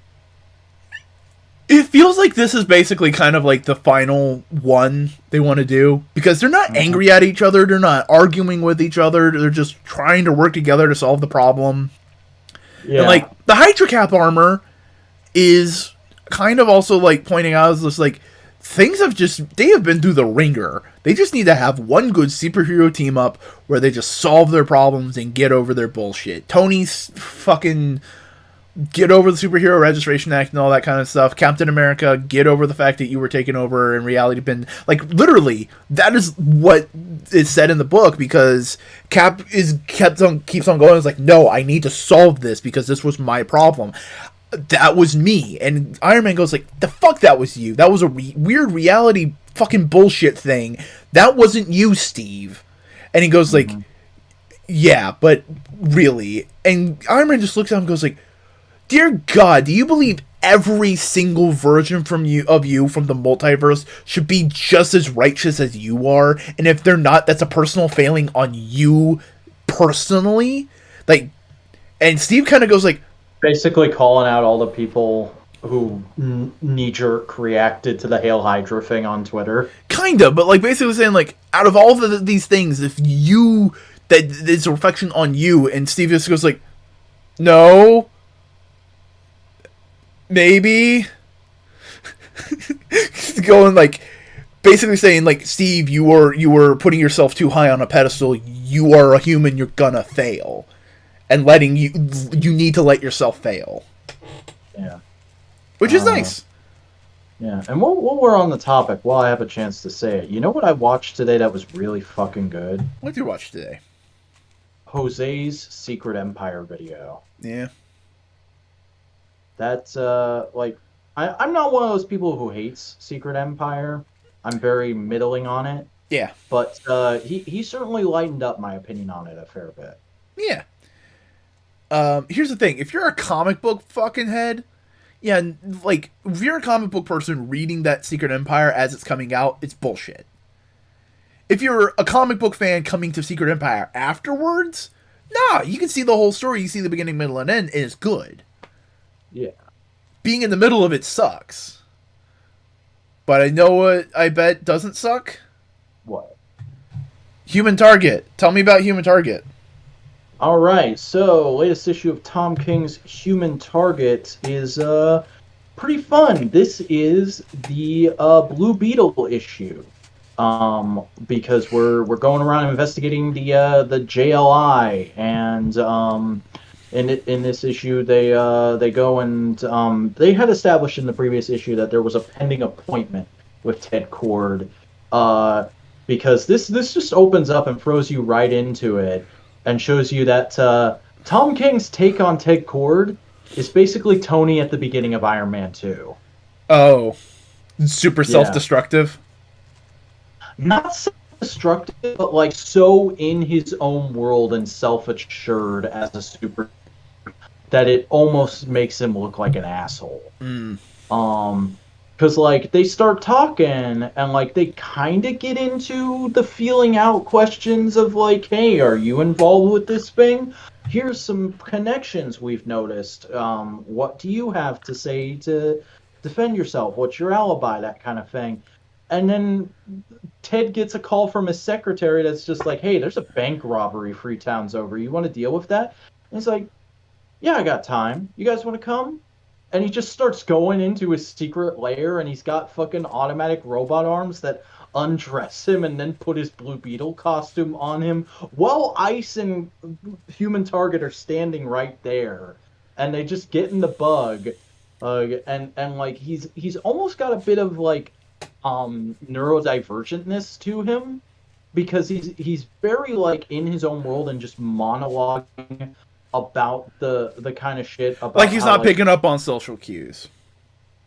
It feels like this is basically kind of like the final one they want to do, because they're not angry at each other, they're not arguing with each other, they're just trying to work together to solve the problem. Yeah. And like the Hydra Cap armor is kind of also like pointing out is just like they have been through the ringer. They just need to have one good superhero team up where they just solve their problems and get over their bullshit. Tony's fucking get over the Superhero Registration Act and all that kind of stuff. Captain America, get over the fact that you were taken over in reality. Been like literally that is what is said in the book, because Cap keeps on going. It's like, no, I need to solve this because this was my problem. That was me. And Iron Man goes like, the fuck, that was you. That was a weird reality fucking bullshit thing. That wasn't you, Steve. And he goes like, yeah, but really. And Iron Man just looks at him and goes like, dear God, do you believe every single version from you from the multiverse should be just as righteous as you are? And if they're not, that's a personal failing on you personally? Like, and Steve kind of goes like, basically calling out all the people who knee-jerk reacted to the Hail Hydra thing on Twitter. Kind of, but like basically saying like, out of all of these things, if you, that it's a reflection on you, and Steve just goes like, no, maybe. Going like, basically saying like, Steve, you were putting yourself too high on a pedestal. You are a human. You're gonna fail, and you need to let yourself fail. Yeah, which is nice. Yeah, and while we're on the topic, while I have a chance to say it, you know what I watched today that was really fucking good? What did you watch today? Jose's Secret Empire video. Yeah. That's like, I'm not one of those people who hates Secret Empire. I'm very middling on it. Yeah. But he certainly lightened up my opinion on it a fair bit. Yeah. Here's the thing. If you're a comic book fucking head, yeah, like, if you're a comic book person reading that Secret Empire as it's coming out, it's bullshit. If you're a comic book fan coming to Secret Empire afterwards, nah, you can see the whole story. You see the beginning, middle, and end, and it's good. Yeah. Being in the middle of it sucks. But I know what I bet doesn't suck? What? Human Target. Tell me about Human Target. All right, so latest issue of Tom King's Human Target is pretty fun. This is the Blue Beetle issue. Because we're going around investigating the JLI, and in this issue they go and they had established in the previous issue that there was a pending appointment with Ted Cord, uh, because this just opens up and throws you right into it and shows you that Tom King's take on Ted Cord is basically Tony at the beginning of Iron Man 2. Oh, super Yeah. self-destructive. Not self-destructive, but like so in his own world and self-assured as a super that it almost makes him look like an asshole. Mm. Um, because like they start talking and like they kind of get into the feeling out questions of like, hey, are you involved with this thing? Here's some connections we've noticed. What do you have to say to defend yourself? What's your alibi? That kind of thing. And then Ted gets a call from his secretary that's just like, hey, there's a bank robbery 3 towns over. You want to deal with that? And he's like, yeah, I got time. You guys want to come? And he just starts going into his secret lair, and he's got fucking automatic robot arms that undress him and then put his Blue Beetle costume on him while Ice and Human Target are standing right there. And they just get in the bug. And like he's almost got a bit of like neurodivergentness to him because he's very like in his own world and just monologuing about the kind of shit Like about he's how not like picking up on social cues.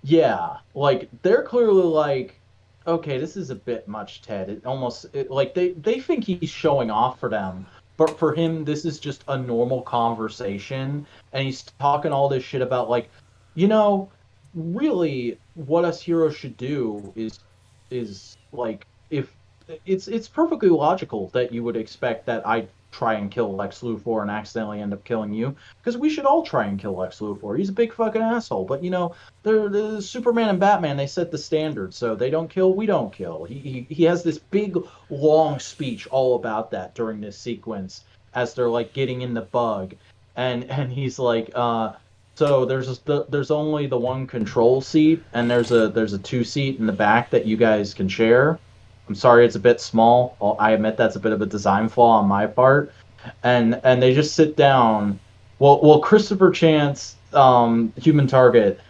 yeah, like they're clearly like, okay, this is a bit much, Ted. Like they think he's showing off for them, but for him, this is just a normal conversation, and he's talking all this shit about like, you know, really, what us heroes should do is like if it's perfectly logical that you would expect that I try and kill Lex Luthor and accidentally end up killing you because we should all try and kill Lex Luthor. He's a big fucking asshole, but you know the Superman and Batman, they set the standard, so they don't kill, we don't kill. He has this big long speech all about that during this sequence as they're like getting in the bug, and he's like, so there's only the one control seat, and there's a 2 seat in the back that you guys can share. I'm sorry, it's a bit small. I admit that's a bit of a design flaw on my part, and they just sit down. Well, Christopher Chance, Human Target,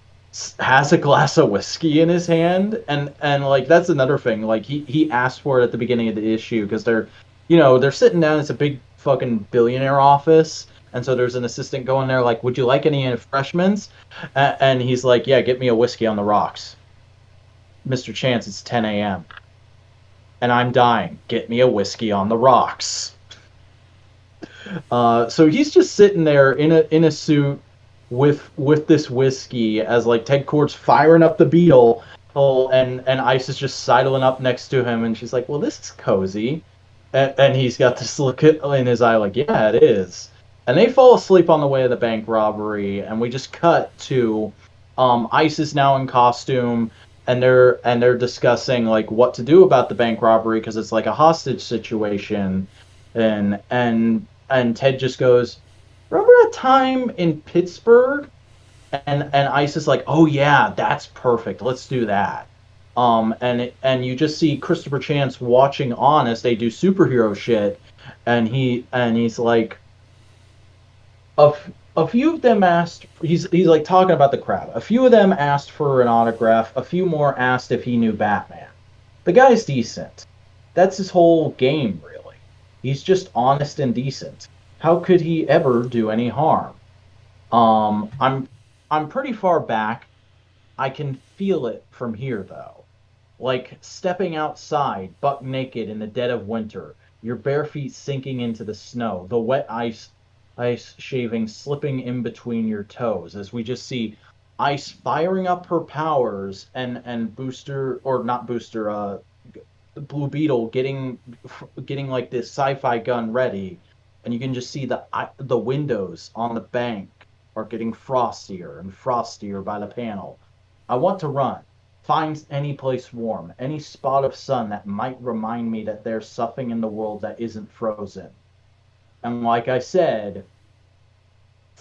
has a glass of whiskey in his hand, and like that's another thing. Like he asked for it at the beginning of the issue because they're sitting down. It's a big fucking billionaire office, and so there's an assistant going there like, "Would you like any refreshments?" And he's like, "Yeah, get me a whiskey on the rocks, Mr. Chance. It's 10 a.m. and I'm dying. Get me a whiskey on the rocks." So he's just sitting there in a suit with this whiskey as like Ted Cord's firing up the Beetle, and Ice is just sidling up next to him, and she's like, "Well, this is cozy," and he's got this look in his eye like, "Yeah, it is." And they fall asleep on the way of the bank robbery, and we just cut to Ice is now in costume, and they're discussing like what to do about the bank robbery because it's like a hostage situation, and Ted just goes, "Remember that time in Pittsburgh?" And Ice is like, "Oh yeah, that's perfect. Let's do that." And you just see Christopher Chance watching on as they do superhero shit, and he's like, a few of them asked. He's like talking about the crowd. A few of them asked for an autograph. A few more asked if he knew Batman. The guy's decent. That's his whole game, really. He's just honest and decent. How could he ever do any harm? I'm pretty far back. I can feel it from here, though. Like stepping outside, buck naked in the dead of winter, your bare feet sinking into the snow, the wet ice shaving slipping in between your toes, as we just see Ice firing up her powers and Booster, or not Booster, Blue Beetle getting like this sci-fi gun ready, and you can just see the windows on the bank are getting frostier and frostier by the panel. I want to run, find any place warm, any spot of sun that might remind me that there's something in the world that isn't frozen. And like I said,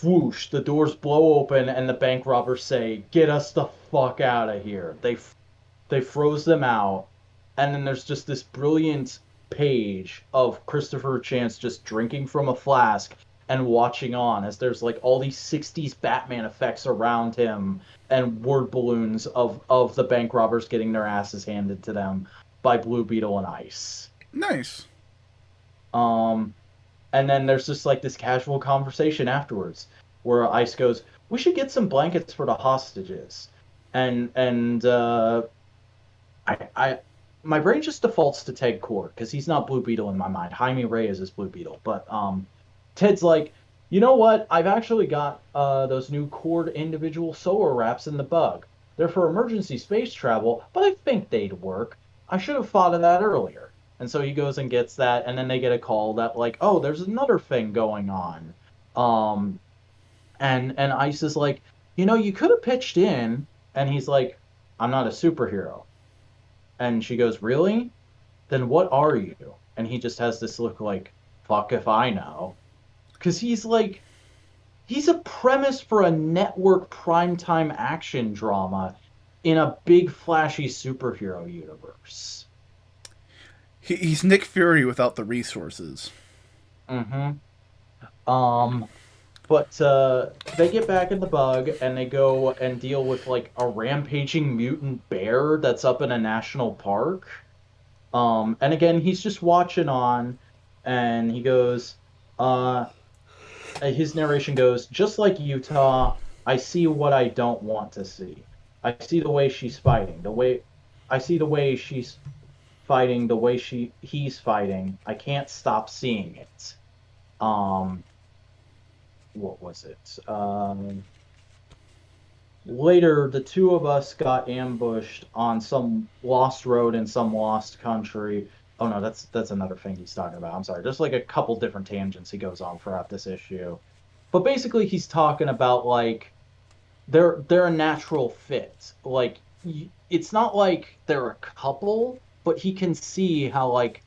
whoosh, the doors blow open and the bank robbers say, "Get us the fuck out of here." They froze them out, and then there's just this brilliant page of Christopher Chance just drinking from a flask and watching on as there's like all these 60s Batman effects around him and word balloons of the bank robbers getting their asses handed to them by Blue Beetle and Ice. Nice. Um, and then there's just like this casual conversation afterwards where Ice goes, "We should get some blankets for the hostages." And I my brain just defaults to Ted Cord because he's not Blue Beetle in my mind. Jaime Reyes is Blue Beetle, but Ted's like, "You know what? I've actually got those new Cord individual solar wraps in the bug. They're for emergency space travel, but I think they'd work. I should have thought of that earlier." And so he goes and gets that, and then they get a call that like, "Oh, there's another thing going on." Um, and Ice is like, "You could have pitched in." And he's like, "I'm not a superhero." And she goes, "Really? Then what are you?" And he just has this look like, "Fuck if I know." Because he's a premise for a network primetime action drama in a big, flashy superhero universe. He's Nick Fury without the resources. Mm-hmm. Um, but they get back in the bug and they go and deal with like a rampaging mutant bear that's up in a national park. And again, he's just watching on, and he goes, his narration goes, "Just like Utah, I see what I don't want to see. I see the way she's fighting, I see the way she's fighting, the way he's fighting. I can't stop seeing it." Um, what was it? Later, the two of us got ambushed on some lost road in some lost country. Oh no, that's another thing he's talking about. I'm sorry. There's like a couple different tangents he goes on throughout this issue. But basically he's talking about like they're a natural fit. Like it's not like they're a couple, but he can see how like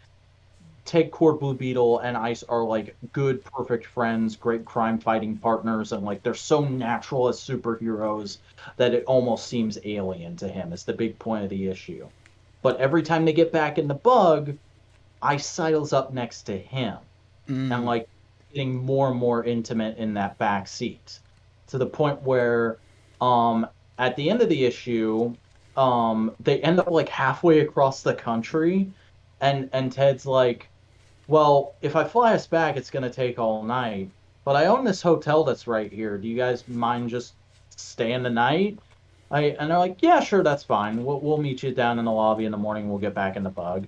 Ted Cord, Blue Beetle, and Ice are like good, perfect friends, great crime fighting partners, and like they're so natural as superheroes that it almost seems alien to him. It's the big point of the issue. But every time they get back in the bug, Ice sidles up next to him and Mm. like getting more and more intimate in that back seat to the point where at the end of the issue they end up like halfway across the country and Ted's like, "Well, if I fly us back, it's going to take all night. But I own this hotel that's right here. Do you guys mind just staying the night?" And they're like, "Yeah, sure, that's fine. We'll meet you down in the lobby in the morning. We'll get back in the bug."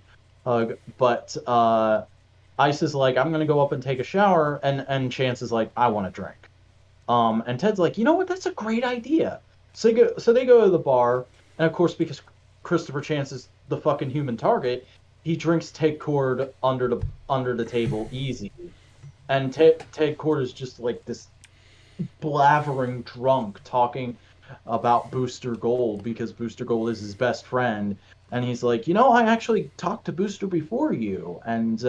But Ice is like, "I'm going to go up and take a shower," and Chance is like, "I want a drink." And Ted's like, "You know what? That's a great idea." So they go to the bar, and of course, because Christopher Chance is the fucking human target, he drinks Ted Cord under the table easy, and Ted Cord is just like this blavering drunk talking about Booster Gold because Booster Gold is his best friend, and he's like, "I actually talked to Booster before you, and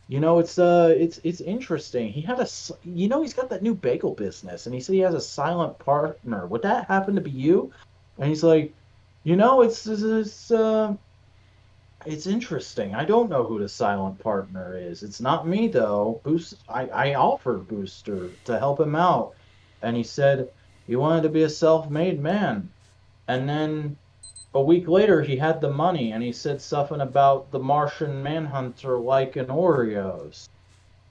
it's interesting. He's got that new bagel business, and he said he has a silent partner. Would that happen to be you?" And he's like, it's interesting. I don't know who the silent partner is. It's not me though. I offered Booster to help him out, and he said he wanted to be a self-made man. And then a week later, he had the money, and he said something about the Martian Manhunter liking Oreos.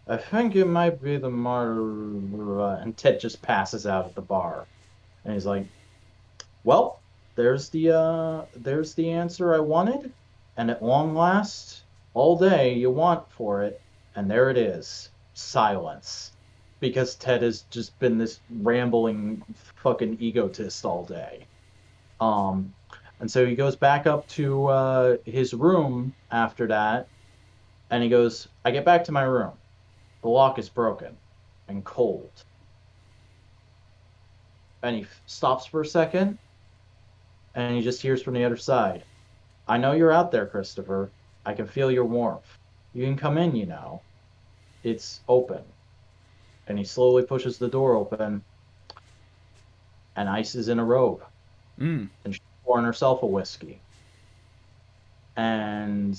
I think it might be the and Ted just passes out at the bar, and he's like, "Well, there's the answer I wanted, and at long last, all day you want for it, and there it is, silence." Because Ted has just been this rambling fucking egotist all day. Um, and so he goes back up to his room after that, and he goes, "I get back to my room. The lock is broken and cold." And he stops for a second, and he just hears from the other side, "I know you're out there, Christopher. I can feel your warmth. You can come in, It's open." And he slowly pushes the door open, and Ice is in a robe. Mm. And she's pouring herself a whiskey. And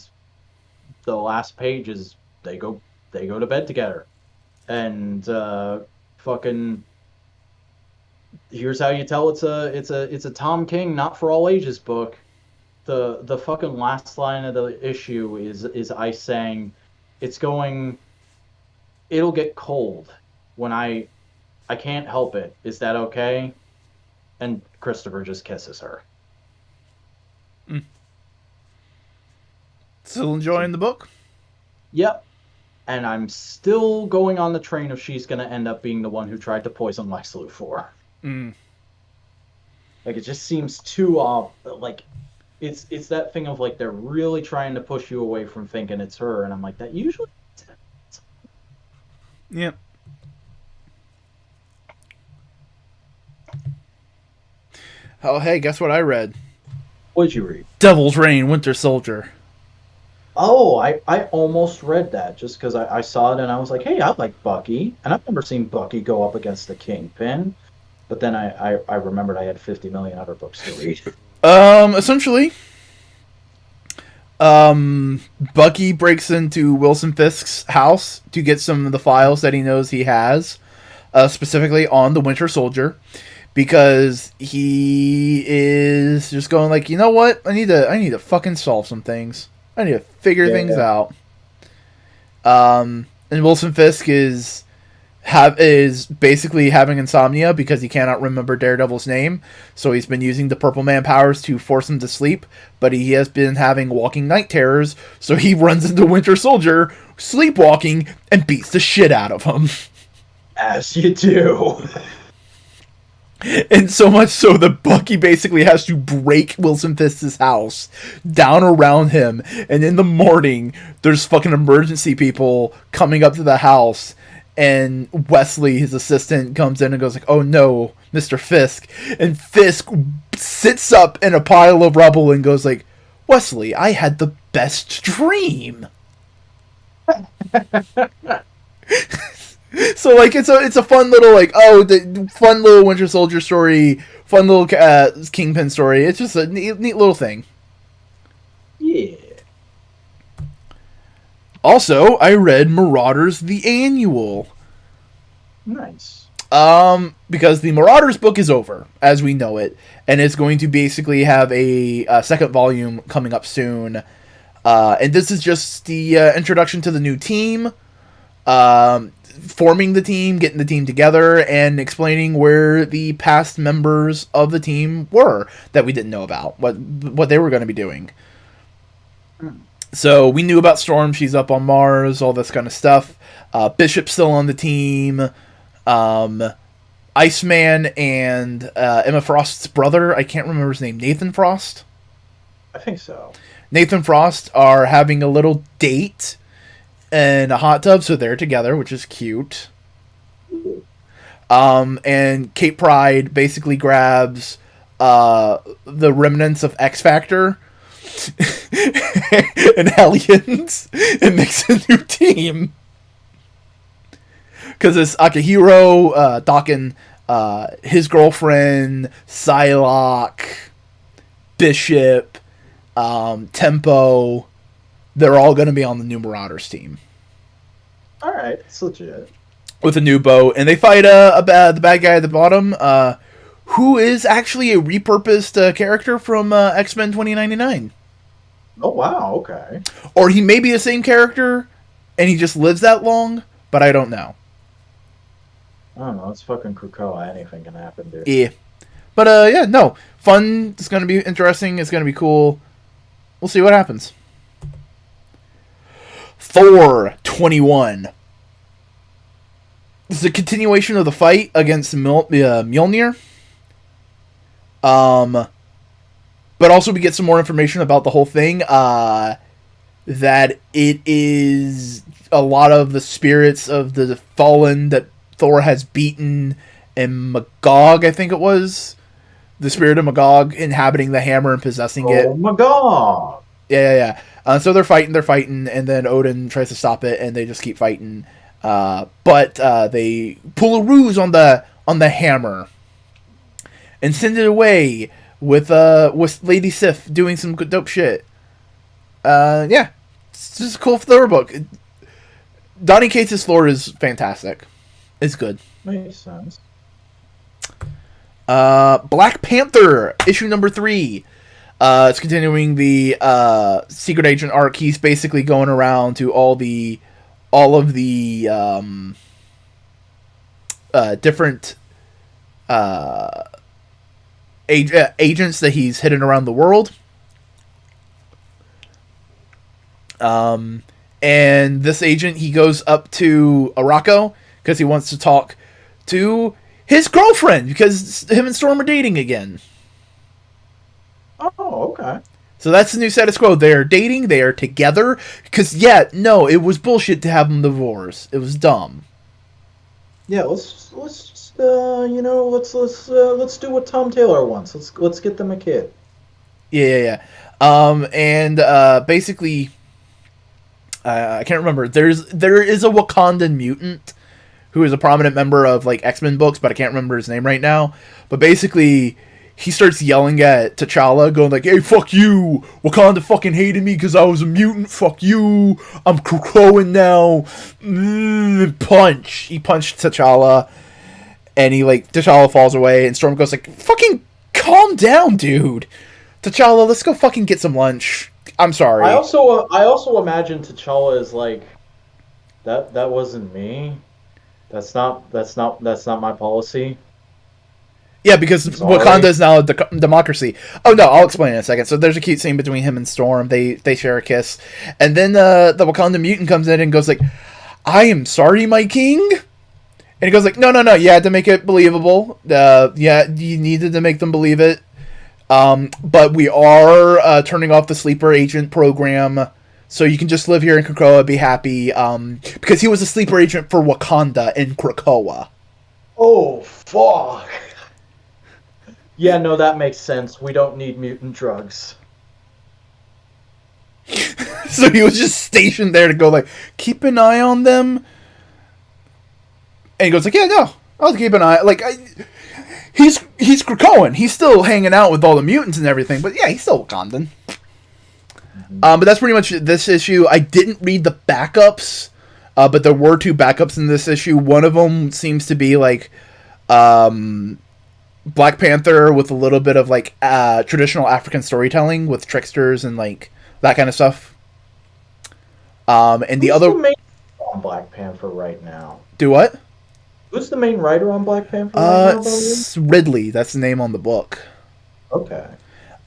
the last page is they go to bed together. And fucking here's how you tell it's a Tom King not for all ages book. The fucking last line of the issue is Ice saying, it'll get cold when I can't help it. Is that okay? And Christopher just kisses her. Still enjoying the book? Yep. And I'm still going on the train of she's going to end up being the one who tried to poison Lex Luthor. Like, it just seems too like it's that thing of like they're really trying to push you away from thinking it's her, and I'm like, that usually. Yep. Oh, hey, guess what I read? What'd you read? Devil's Reign, Winter Soldier. Oh, I almost read that just because I saw it and I was like, hey, I like Bucky, and I've never seen Bucky go up against the Kingpin. But then I remembered I had 50 million other books to read. Essentially, Bucky breaks into Wilson Fisk's house to get some of the files that he knows he has, specifically on the Winter Soldier, because he is just going like, you know what? I need to fucking solve some things. I need to figure things out. And Wilson Fisk is basically having insomnia because he cannot remember Daredevil's name, so he's been using the Purple Man powers to force him to sleep, but he has been having walking night terrors, so he runs into Winter Soldier sleepwalking and beats the shit out of him. As you do. And so much so that Bucky basically has to break Wilson Fisk's house down around him, and in the morning, there's fucking emergency people coming up to the house, and Wesley, his assistant, comes in and goes like, oh no, Mr. Fisk. And Fisk sits up in a pile of rubble and goes like, Wesley, I had the best dream. So like it's a fun little like fun little Winter Soldier story, fun little Kingpin story. It's just a neat little thing. Yeah. Also, I read Marauders the Annual. Nice. Because the Marauders book is over, as we know it, and it's going to basically have a second volume coming up soon. And this is just the introduction to the new team, forming the team, getting the team together, and explaining where the past members of the team were that we didn't know about, what they were going to be doing. So we knew about Storm, she's up on Mars, all this kind of stuff. Bishop's still on the team. Iceman and Emma Frost's brother, I can't remember his name, Nathan Frost? I think so. Nathan Frost are having a little date in a hot tub, so they're together, which is cute. And Kate Pride basically grabs the remnants of X Factor and Hellions and makes a new team. Because it's Akihiro, Dakin, his girlfriend, Psylocke, Bishop, Tempo. They're all going to be on the new Marauders team. Alright, it's legit. With a new boat. And they fight the bad guy at the bottom, who is actually a repurposed character from X-Men 2099. Oh, wow, okay. Or he may be the same character, and he just lives that long, but I don't know. I don't know, it's fucking Krakoa. Anything can happen, dude. Yeah. But, yeah, no. Fun. It's going to be interesting. It's going to be cool. We'll see what happens. Thor 21. This is a continuation of the fight against Mjolnir. But also we get some more information about the whole thing. That it is a lot of the spirits of the fallen that Thor has beaten, and Magog, I think it was. The spirit of Magog inhabiting the hammer and possessing it. Oh, Magog! Yeah. So they're fighting, and then Odin tries to stop it, and they just keep fighting. But they pull a ruse on the hammer and send it away with Lady Sif doing some good dope shit. Yeah, it's just a cool thriller book. Donny Cates' lore is fantastic. It's good. Makes sense. Black Panther issue number 3. It's continuing the secret agent arc. He's basically going around to all of the different agents that he's hidden around the world. And this agent, he goes up to Araco because he wants to talk to his girlfriend because him and Storm are dating again. Oh, okay. So that's the new status quo. They are dating. They are together. Because no, it was bullshit to have them divorce. It was dumb. Yeah, let's do what Tom Taylor wants. Let's get them a kid. Yeah. And basically, I can't remember. There is a Wakandan mutant who is a prominent member of like X-Men books, but I can't remember his name right now. But basically, he starts yelling at T'Challa, going like, "Hey, fuck you! Wakanda fucking hated me because I was a mutant. Fuck you! I'm Krakoan now." Punch! He punched T'Challa, and T'Challa falls away, and Storm goes like, "Fucking calm down, dude. T'Challa, let's go fucking get some lunch." I'm sorry. I also imagine T'Challa is like, that wasn't me. That's not my policy. Yeah, because Wakanda is now a democracy. Oh no, I'll explain in a second. So there's a cute scene between him and Storm. They share a kiss, and then the Wakanda mutant comes in and goes like, "I am sorry, my king." And he goes like, "No, you had to make it believable. Yeah, you needed to make them believe it. But we are turning off the sleeper agent program, so you can just live here in Krakoa, be happy." Because he was a sleeper agent for Wakanda in Krakoa. Oh fuck. Yeah, no, that makes sense. We don't need mutant drugs. So he was just stationed there to go like, keep an eye on them. And he goes like, "Yeah, no, I'll keep an eye." Like, he's Krakoan. He's still hanging out with all the mutants and everything, but yeah, he's still Wakandan. Mm-hmm. But that's pretty much this issue. I didn't read the backups, but there were 2 backups in this issue. One of them seems to be like, Black Panther with a little bit of like traditional African storytelling with tricksters and like that kind of stuff. And the other the main on Black Panther right now? Do what? Who's the main writer on Black Panther right now? It's Ridley. That's the name on the book. Okay.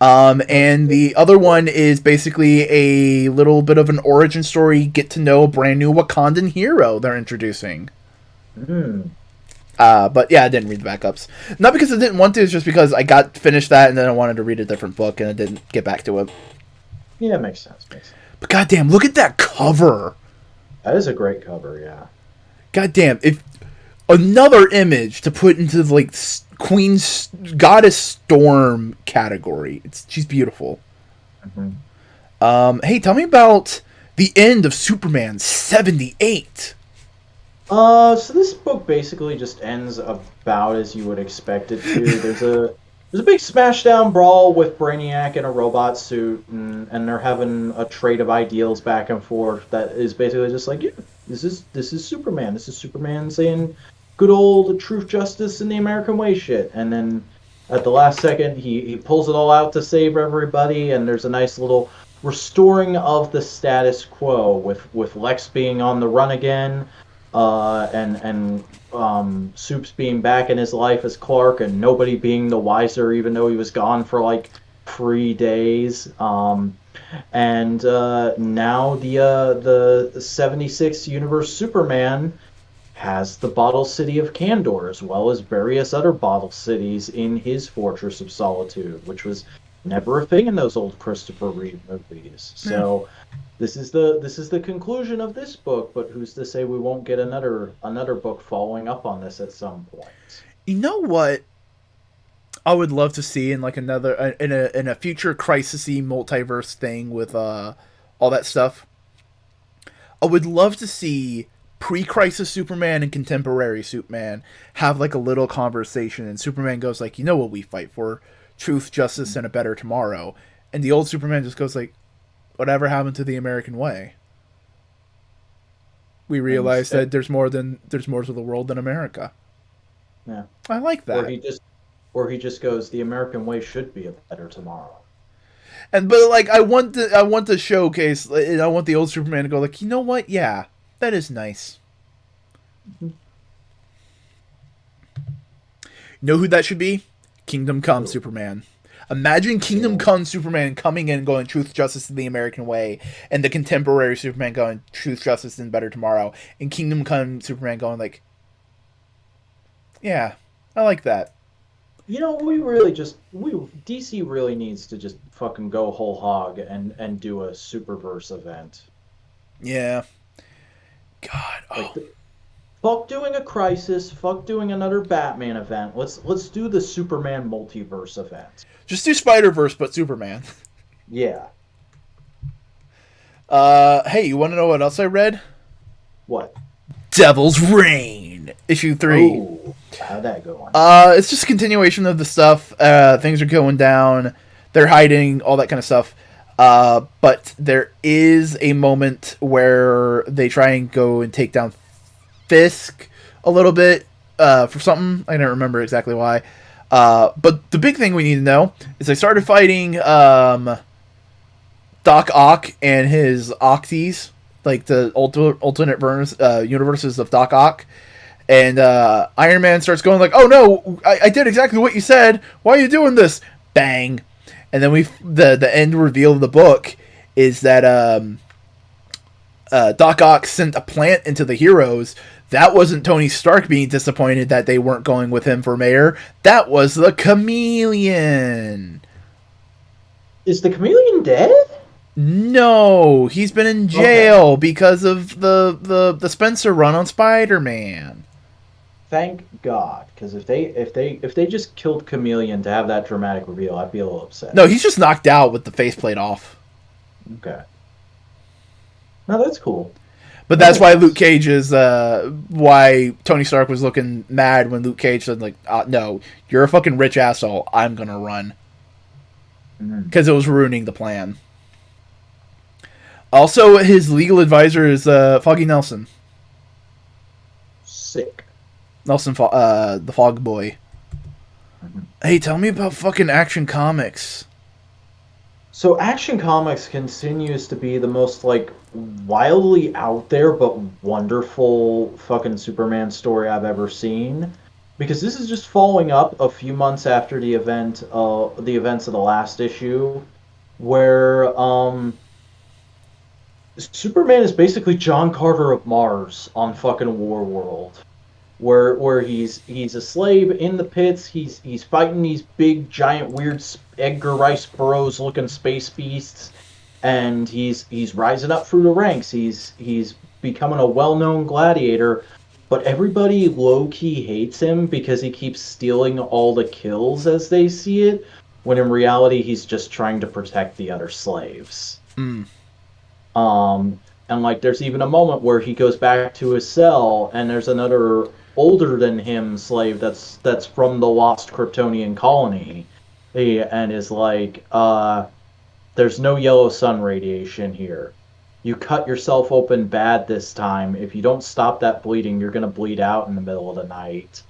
And the other one is basically a little bit of an origin story. Get to know a brand new Wakandan hero they're introducing. But yeah, I didn't read the backups. Not because I didn't want to, it's just because I finished that and then I wanted to read a different book and I didn't get back to it. Yeah, makes sense. But goddamn, look at that cover. That is a great cover, yeah. Goddamn, if another image to put into the, like, Queen's Goddess Storm category. She's beautiful. Mm-hmm. Hey, tell me about the end of Superman 78. So this book basically just ends about as you would expect it to. There's a big smashdown brawl with Brainiac in a robot suit, and they're having a trade of ideals back and forth that is basically just like, yeah, this is Superman. This is Superman saying good old truth, justice, and the American way shit. And then at the last second, he pulls it all out to save everybody, and there's a nice little restoring of the status quo with Lex being on the run again. And Supes being back in his life as Clark, and nobody being the wiser, even though he was gone for like 3 days. And now the 76th universe Superman has the bottle city of Kandor, as well as various other bottle cities in his Fortress of Solitude, which was never a thing in those old Christopher Reeve movies. So. This is the conclusion of this book, but who's to say we won't get another book following up on this at some point? You know what I would love to see in like another in a future crisis-y multiverse thing with all that stuff? I would love to see pre-crisis Superman and contemporary Superman have like a little conversation, and Superman goes like, "You know what we fight for? Truth, justice, and a better tomorrow." And the old Superman just goes like, "Whatever happened to the American way? We realize that there's more to the world than America." Yeah, I like that. Or he just goes, "The American way should be a better tomorrow." But like, I want to showcase, and I want the old Superman to go like, "You know what? Yeah, that is nice." Mm-hmm. You know who that should be? Kingdom Come Superman. Imagine Kingdom Come Superman coming in and going, "Truth, justice, and the American way," and the contemporary Superman going, "Truth, justice, and better tomorrow," and Kingdom Come Superman going like, "Yeah, I like that." You know, DC really needs to just fucking go whole hog and do a Superverse event. Yeah. God. Like, fuck doing a Crisis, fuck doing another Batman event. Let's do the Superman multiverse event. Just do Spider-Verse, but Superman. Yeah. Hey, you want to know what else I read? What? Devil's Reign, issue 3. Ooh, how'd that go on? It's just a continuation of the stuff. Things are going down. They're hiding, all that kind of stuff. But there is a moment where they try and go and take down Fisk a little bit for something. I don't remember exactly why. But the big thing we need to know is they started fighting Doc Ock and his Octies, like the alternate universes of Doc Ock. And Iron Man starts going like, "Oh no, I did exactly what you said. Why are you doing this?" Bang. And then the end reveal of the book is that Doc Ock sent a plant into the heroes. That wasn't Tony Stark being disappointed that they weren't going with him for mayor. That was the Chameleon. Is the Chameleon dead? No, he's been in jail because of the Spencer run on Spider-Man. Thank God, because if they just killed Chameleon to have that dramatic reveal, I'd be a little upset. No, he's just knocked out with the faceplate off. Okay. No, that's cool. But that's why Luke Cage is why Tony Stark was looking mad when Luke Cage said like, "No, you're a fucking rich asshole. I'm gonna run," because it was ruining the plan. Also, his legal advisor is Foggy Nelson. Sick. Nelson, the Fog Boy. Hey, tell me about fucking Action Comics. So Action Comics continues to be the most like wildly out there but wonderful fucking Superman story I've ever seen, because this is just following up a few months after the events of the last issue, where Superman is basically John Carter of Mars on fucking Warworld, where he's a slave in the pits. He's fighting these big giant weird Edgar Rice Burroughs looking space beasts, and he's rising up through the ranks. He's becoming a well-known gladiator, but everybody low-key hates him because he keeps stealing all the kills as they see it, when in reality he's just trying to protect the other slaves. And like there's even a moment where he goes back to his cell and there's another older than him slave that's from the lost Kryptonian colony, and is like, "There's no yellow sun radiation here. You cut yourself open bad this time. If you don't stop that bleeding, you're gonna bleed out in the middle of the night.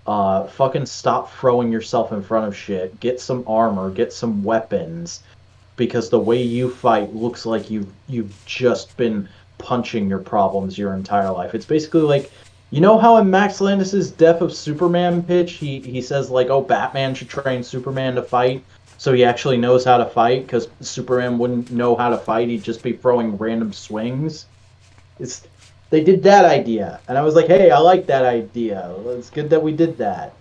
Fucking stop throwing yourself in front of shit. Get some armor, get some weapons, because the way you fight looks like you've just been punching your problems your entire life." It's basically like, you know how in Max Landis's Death of Superman pitch, he says like, "Oh, Batman should train Superman to fight so he actually knows how to fight, because Superman wouldn't know how to fight, he'd just be throwing random swings." They did that idea, and I was like, hey, I like that idea. It's good that we did that.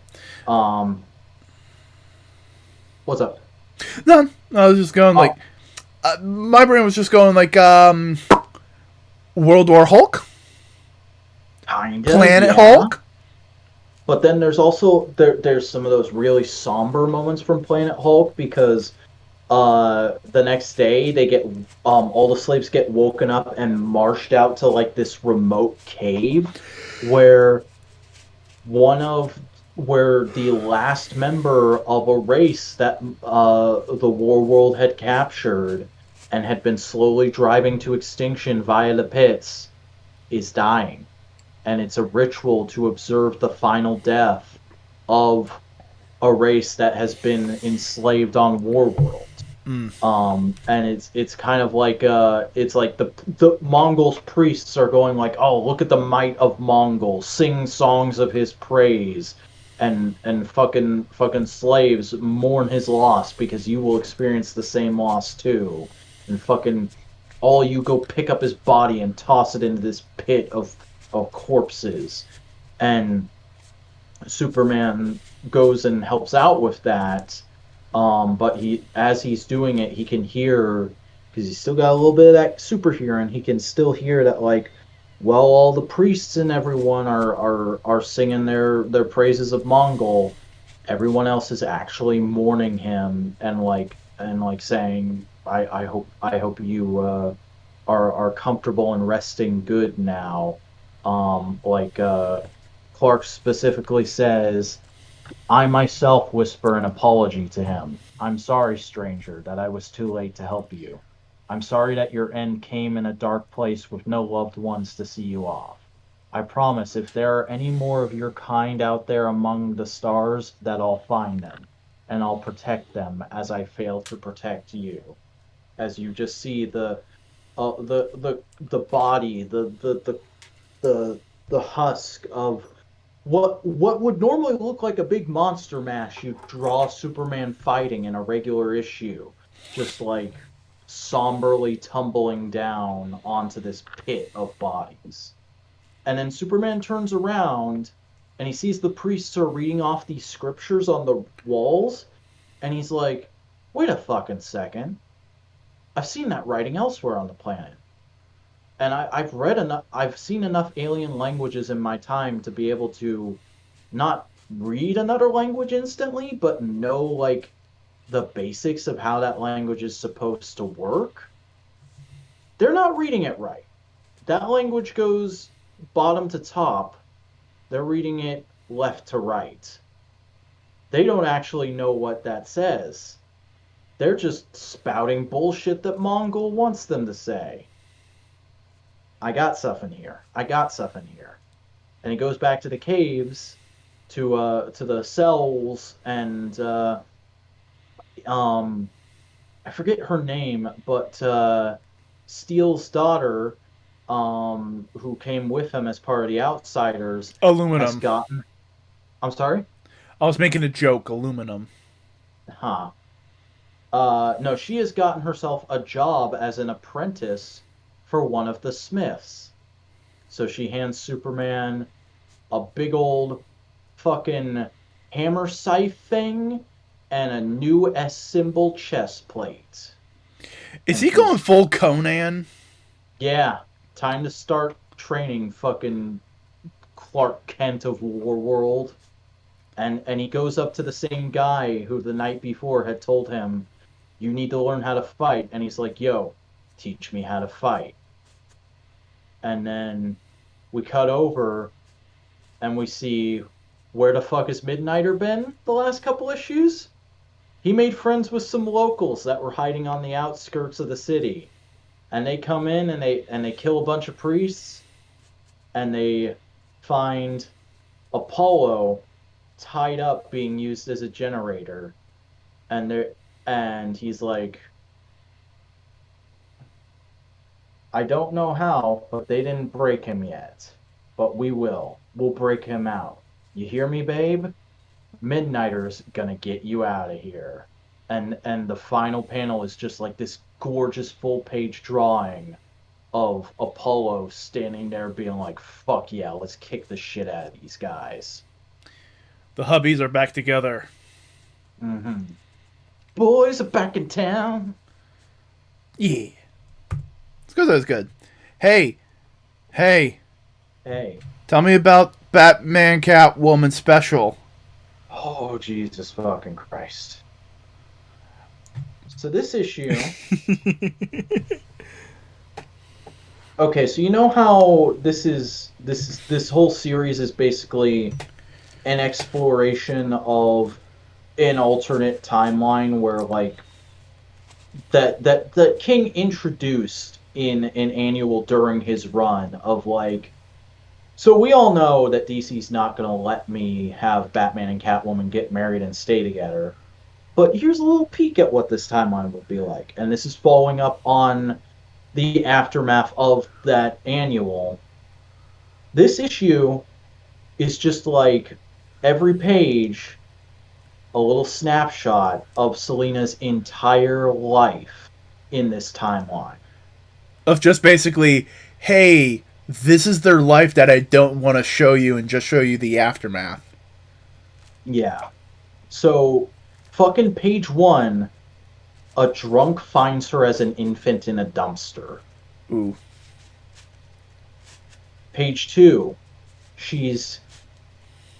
What's up? None. I was just going like, my brain was just going like, World War Hulk, Kinda, Planet yeah. Hulk. But then there's also there's some of those really somber moments from Planet Hulk, because the next day they get all the slaves get woken up and marched out to like this remote cave where one of where the last member of a race that the war world had captured and had been slowly driving to extinction via the pits is dying, and it's a ritual to observe the final death of a race that has been enslaved on Warworld. And it's kind of like it's like the Mongols priests are going like, oh, look at the might of Mongol, sing songs of his praise, and fucking slaves mourn his loss because you will experience the same loss too, and fucking all you go pick up his body and toss it into this pit of corpses, and Superman goes and helps out with that. But as he's doing it, he can hear, because he's still got a little bit of that super hearing. He can still hear that, like, well, all the priests and everyone are singing their praises of Mongol. Everyone else is actually mourning him and saying, I hope you are comfortable and resting good now. Clark specifically says, I myself whisper an apology to him. I'm sorry, stranger, that I was too late to help you. I'm sorry that your end came in a dark place with no loved ones to see you off. I promise if there are any more of your kind out there among the stars, that I'll find them, and I'll protect them as I failed to protect you. As you just see the body, the husk of what would normally look like a big monster mash you draw Superman fighting in a regular issue, just like somberly tumbling down onto this pit of bodies. And then Superman turns around and he sees the priests are reading off these scriptures on the walls, and he's like, wait a fucking second. I've seen that writing elsewhere on the planet. And I've read enough, I've seen enough alien languages in my time to be able to not read another language instantly, but know like the basics of how that language is supposed to work. They're not reading it right. That language goes bottom to top. They're reading it left to right. They don't actually know what that says. They're just spouting bullshit that Mongol wants them to say. I got stuff in here. I got stuff in here. And he goes back to the caves, to the cells, and I forget her name, but Steele's daughter, who came with him as part of the Outsiders, has Aluminum. gotten. I'm sorry? I was making a joke. Aluminum. Huh. No, she has gotten herself a job as an apprentice for one of the Smiths. So she hands Superman a big old fucking hammer scythe thing and a new S symbol chest plate. Is he going full Conan? Yeah, time to start training fucking Clark Kent of Warworld. And he goes up to the same guy who the night before had told him, you need to learn how to fight. And he's like, yo, teach me how to fight. And then we cut over and we see, where the fuck has Midnighter been the last couple issues? He made friends with some locals that were hiding on the outskirts of the city. And they come in and they kill a bunch of priests, and they find Apollo tied up being used as a generator. And he's like, I don't know how, but they didn't break him yet. But we will. We'll break him out. You hear me, babe? Midnighter's gonna get you out of here. And the final panel is just like this gorgeous full-page drawing of Apollo standing there being like, fuck yeah, let's kick the shit out of these guys. The hubbies are back together. Mm-hmm. Boys are back in town. Yeah. It's because that was good. Hey. Hey. Hey. Tell me about Batman Catwoman special. Oh, Jesus fucking Christ. So this issue. Okay, so you know how this whole series is basically an exploration of an alternate timeline where like that King introduced in an annual during his run of like, so we all know that DC's not going to let me have Batman and Catwoman get married and stay together. But here's a little peek at what this timeline would be like. And this is following up on the aftermath of that annual. This issue is just like every page a little snapshot of Selina's entire life in this timeline. Of just basically, hey, this is their life that I don't want to show you and just show you the aftermath. Yeah. So, fucking page one, a drunk finds her as an infant in a dumpster. Ooh. Page two, she's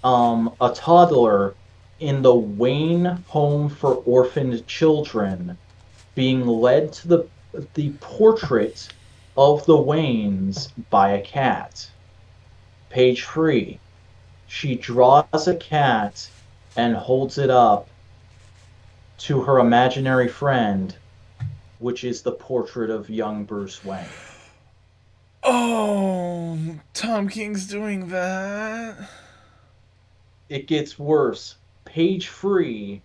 a toddler in the Wayne Home for Orphaned Children, being led to the portrait of the Waynes by a cat. Page three, she draws a cat and holds it up to her imaginary friend, which is the portrait of young Bruce Wayne. Oh, Tom King's doing that. It gets worse. Page three,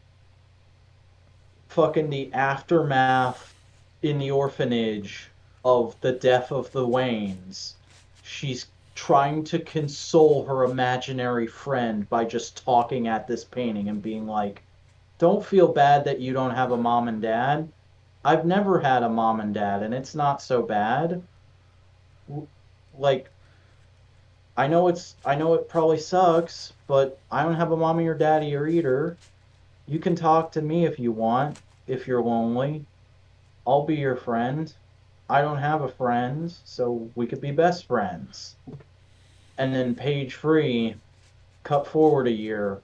fucking the aftermath in the orphanage of the death of the Waynes. She's trying to console her imaginary friend by just talking at this painting and being like, don't feel bad that you don't have a mom and dad. I've never had a mom and dad, and it's not so bad. Like, I know it probably sucks, but I don't have a mommy or daddy or either. You can talk to me if you want, if you're lonely. I'll be your friend. I don't have a friend, so we could be best friends. And then page three, cut forward a year,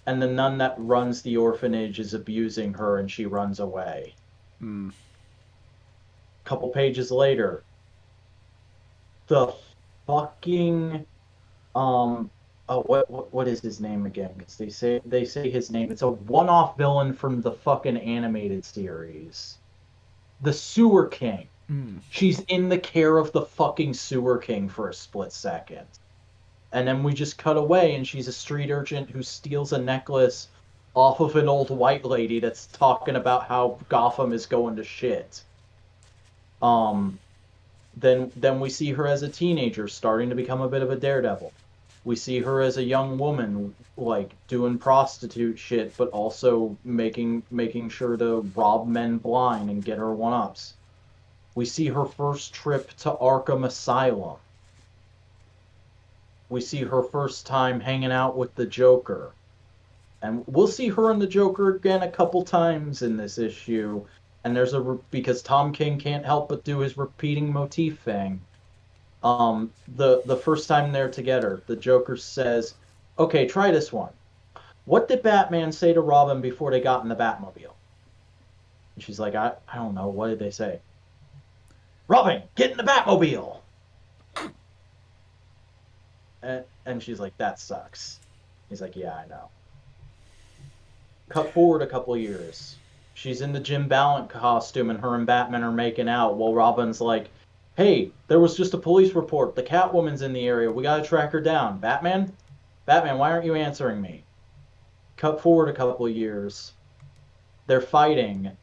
and the nun that runs the orphanage is abusing her and she runs away. Hmm. Couple pages later, the fucking what is his name again? Because they say his name. It's a one-off villain from the fucking animated series. The Sewer King. Hmm. She's in the care of the fucking Sewer King for a split second. And then we just cut away and she's a street urchin who steals a necklace off of an old white lady that's talking about how Gotham is going to shit. Then we see her as a teenager starting to become a bit of a daredevil. We see her as a young woman like doing prostitute shit but also making sure to rob men blind and get her one-ups. We see her first trip to Arkham Asylum. We see her first time hanging out with the Joker. And we'll see her and the Joker again a couple times in this issue. And because Tom King can't help but do his repeating motif thing. The first time they're together, the Joker says, "Okay, try this one. What did Batman say to Robin before they got in the Batmobile?" And she's like, I don't know. What did they say? "Robin, get in the Batmobile!" And she's like, "That sucks." He's like, "Yeah, I know." Cut forward a couple years. She's in the Jim Ballant costume and her and Batman are making out while Robin's like, "Hey, there was just a police report. The Catwoman's in the area. We gotta track her down. Batman? Batman, why aren't you answering me?" Cut forward a couple of years. They're fighting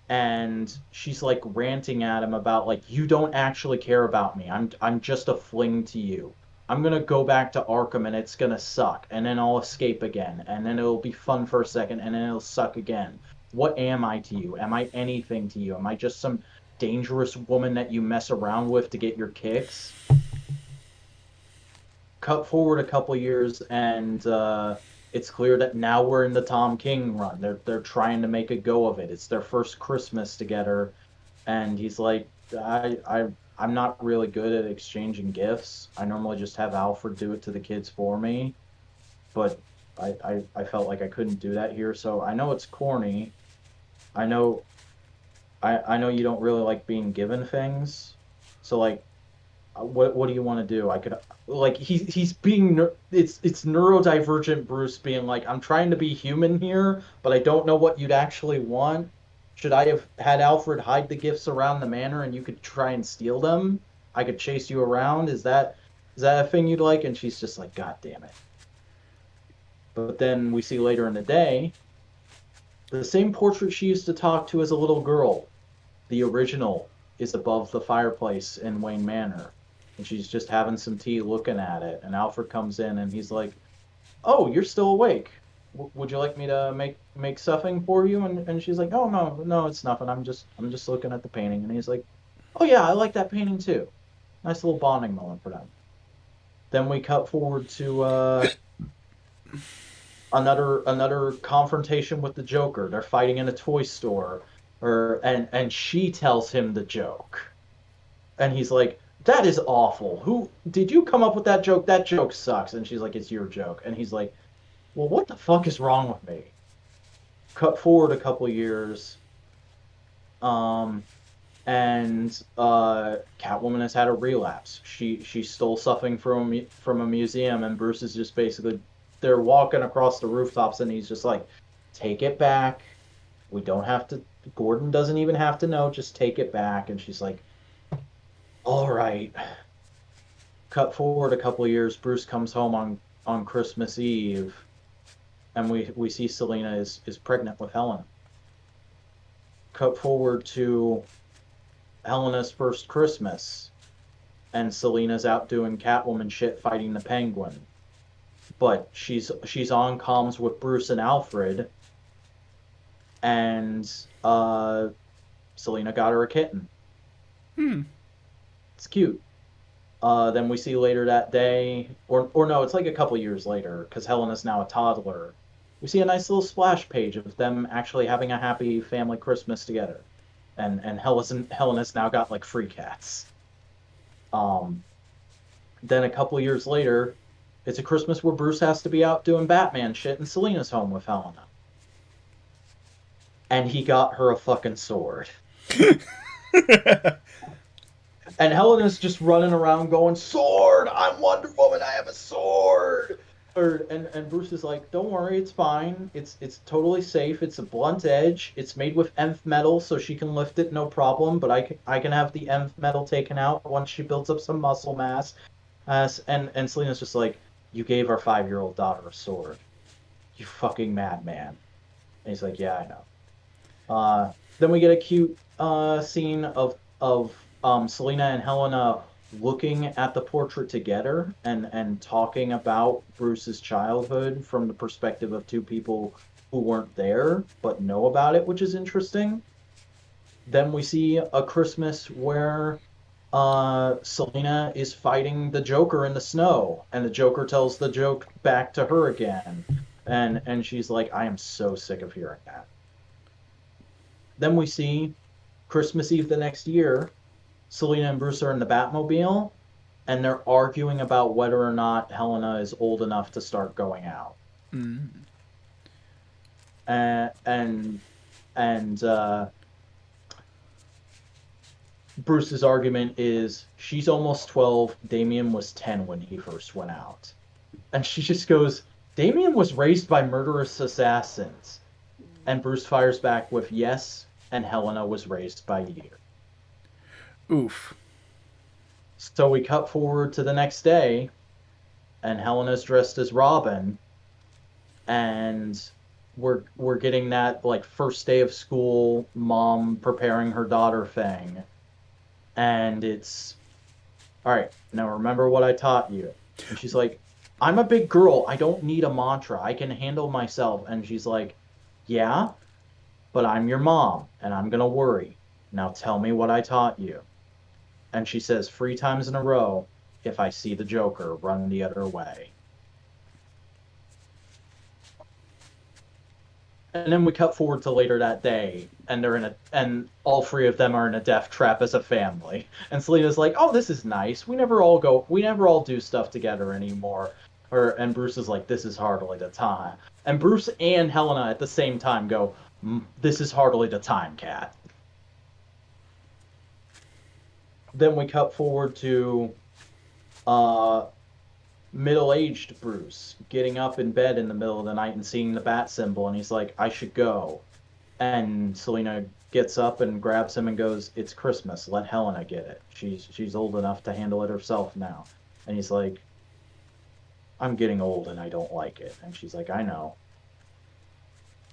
and she's like ranting at him about like, "You don't actually care about me. I'm just a fling to you. I'm gonna go back to Arkham and it's gonna suck, and then I'll escape again, and then it'll be fun for a second, and then it'll suck again. What am I to you? Am I anything to you? Am I just some dangerous woman that you mess around with to get your kicks?" Cut forward a couple years, and it's clear that now we're in the Tom King run. They're trying to make a go of it. It's their first Christmas together, and he's like, I'm not really good at exchanging gifts. I normally just have Alfred do it to the kids for me, but I felt like I couldn't do that here. So I know it's corny. I know I know you don't really like being given things, so like, what do you want to do? I could like he's being it's neurodivergent Bruce being like, I'm trying to be human here, but I don't know what you'd actually want. Should I have had Alfred hide the gifts around the manor and you could try and steal them? I could chase you around. Is that a thing you'd like? And she's just like, God damn it. But then we see later in the day, the same portrait she used to talk to as a little girl, the original, is above the fireplace in Wayne Manor. And she's just having some tea looking at it. And Alfred comes in and he's like, "Oh, you're still awake. Would you like me to make stuffing for you?" And she's like, "Oh no, it's nothing. I'm just looking at the painting." And he's like, "Oh yeah, I like that painting too." Nice little bonding moment for them. Then we cut forward to another confrontation with the Joker. They're fighting in a toy store, and she tells him the joke, and he's like, "That is awful. Who did you come up with that joke? That joke sucks." And she's like, "It's your joke." And he's like, "Well, what the fuck is wrong with me?" Cut forward a couple years, um, and Catwoman has had a relapse. She stole something from a museum, and Bruce is just basically they're walking across the rooftops, and he's just like, "Take it back. We don't have to. Gordon doesn't even have to know. Just take it back." And she's like, "All right." Cut forward a couple of years. Bruce comes home on Christmas Eve, and we see Selina is pregnant with Helen. Cut forward to Helena's first Christmas, and Selina's out doing Catwoman shit, fighting the Penguin. But she's on comms with Bruce and Alfred, and Selina got her a kitten. It's cute. Then we see later that day, or no, it's like a couple years later, because Helena's now a toddler. We see a nice little splash page of them actually having a happy family Christmas together, and Helena's now got like 3 cats. Then a couple years later, it's a Christmas where Bruce has to be out doing Batman shit, and Selina's home with Helena, and he got her a fucking sword. And Helena's just running around going, "Sword! I'm Wonder Woman, I have a sword!" And Bruce is like, "Don't worry, it's fine. It's totally safe. It's a blunt edge. It's made with nth metal, so she can lift it no problem, but I can have the nth metal taken out once she builds up some muscle mass." And Selena's just like, "You gave our 5-year-old daughter a sword. You fucking madman." And he's like, "Yeah, I know." Then we get a cute scene of Selina and Helena looking at the portrait together and talking about Bruce's childhood from the perspective of two people who weren't there but know about it, which is interesting. Then we see a Christmas where Selina is fighting the Joker in the snow, and the Joker tells the joke back to her again, and she's like, "I am so sick of hearing that." Then we see Christmas Eve the next year, Selina and Bruce are in the Batmobile, and they're arguing about whether or not Helena is old enough to start going out. And Bruce's argument is, she's almost 12, Damien was 10 when he first went out. And she just goes, "Damien was raised by murderous assassins." And Bruce fires back with, "Yes, and Helena was raised by you." Oof. So we cut forward to the next day, and Helena's dressed as Robin, and we're getting that like first day of school, mom preparing her daughter thing, and it's, "All right, now remember what I taught you." And she's like, "I'm a big girl. I don't need a mantra. I can handle myself." And she's like, "Yeah, but I'm your mom, and I'm gonna worry. Now tell me what I taught you." And she says 3 times in a row, "If I see the Joker, run the other way." And then we cut forward to later that day, and and all 3 of them are in a death trap as a family. And Selina's like, "Oh, this is nice. We never all do stuff together anymore." And Bruce is like, "This is hardly the time." And Bruce and Helena at the same time go, "This is hardly the time, Cat." then we cut forward to uh middle-aged Bruce getting up in bed in the middle of the night and seeing the bat symbol, and he's like, I should go. And Selena gets up and grabs him and goes, "It's Christmas. Let Helena get it. She's old enough to handle it herself now." And he's like, "I'm getting old and I don't like it." And she's like, "I know."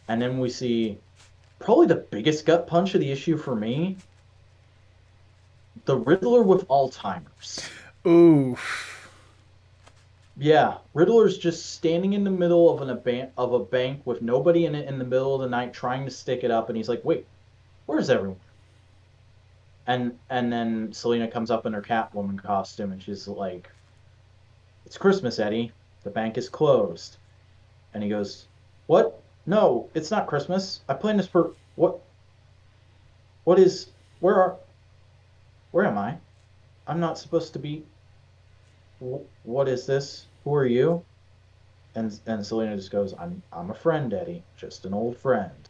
And then we see probably the biggest gut punch of the issue for me, the Riddler with Alzheimer's. Ooh. Yeah, Riddler's just standing in the middle of a bank with nobody in it in the middle of the night trying to stick it up, and he's like, "Wait, where's everyone?" And then Selena comes up in her Catwoman costume and she's like, "It's Christmas, Eddie. The bank is closed." And he goes, "What? No, it's not Christmas. I planned this for what? What is? Where are? Where am I? I'm not supposed to be. What is this? Who are you?" And Selena just goes, I'm a friend, Eddie. Just an old friend.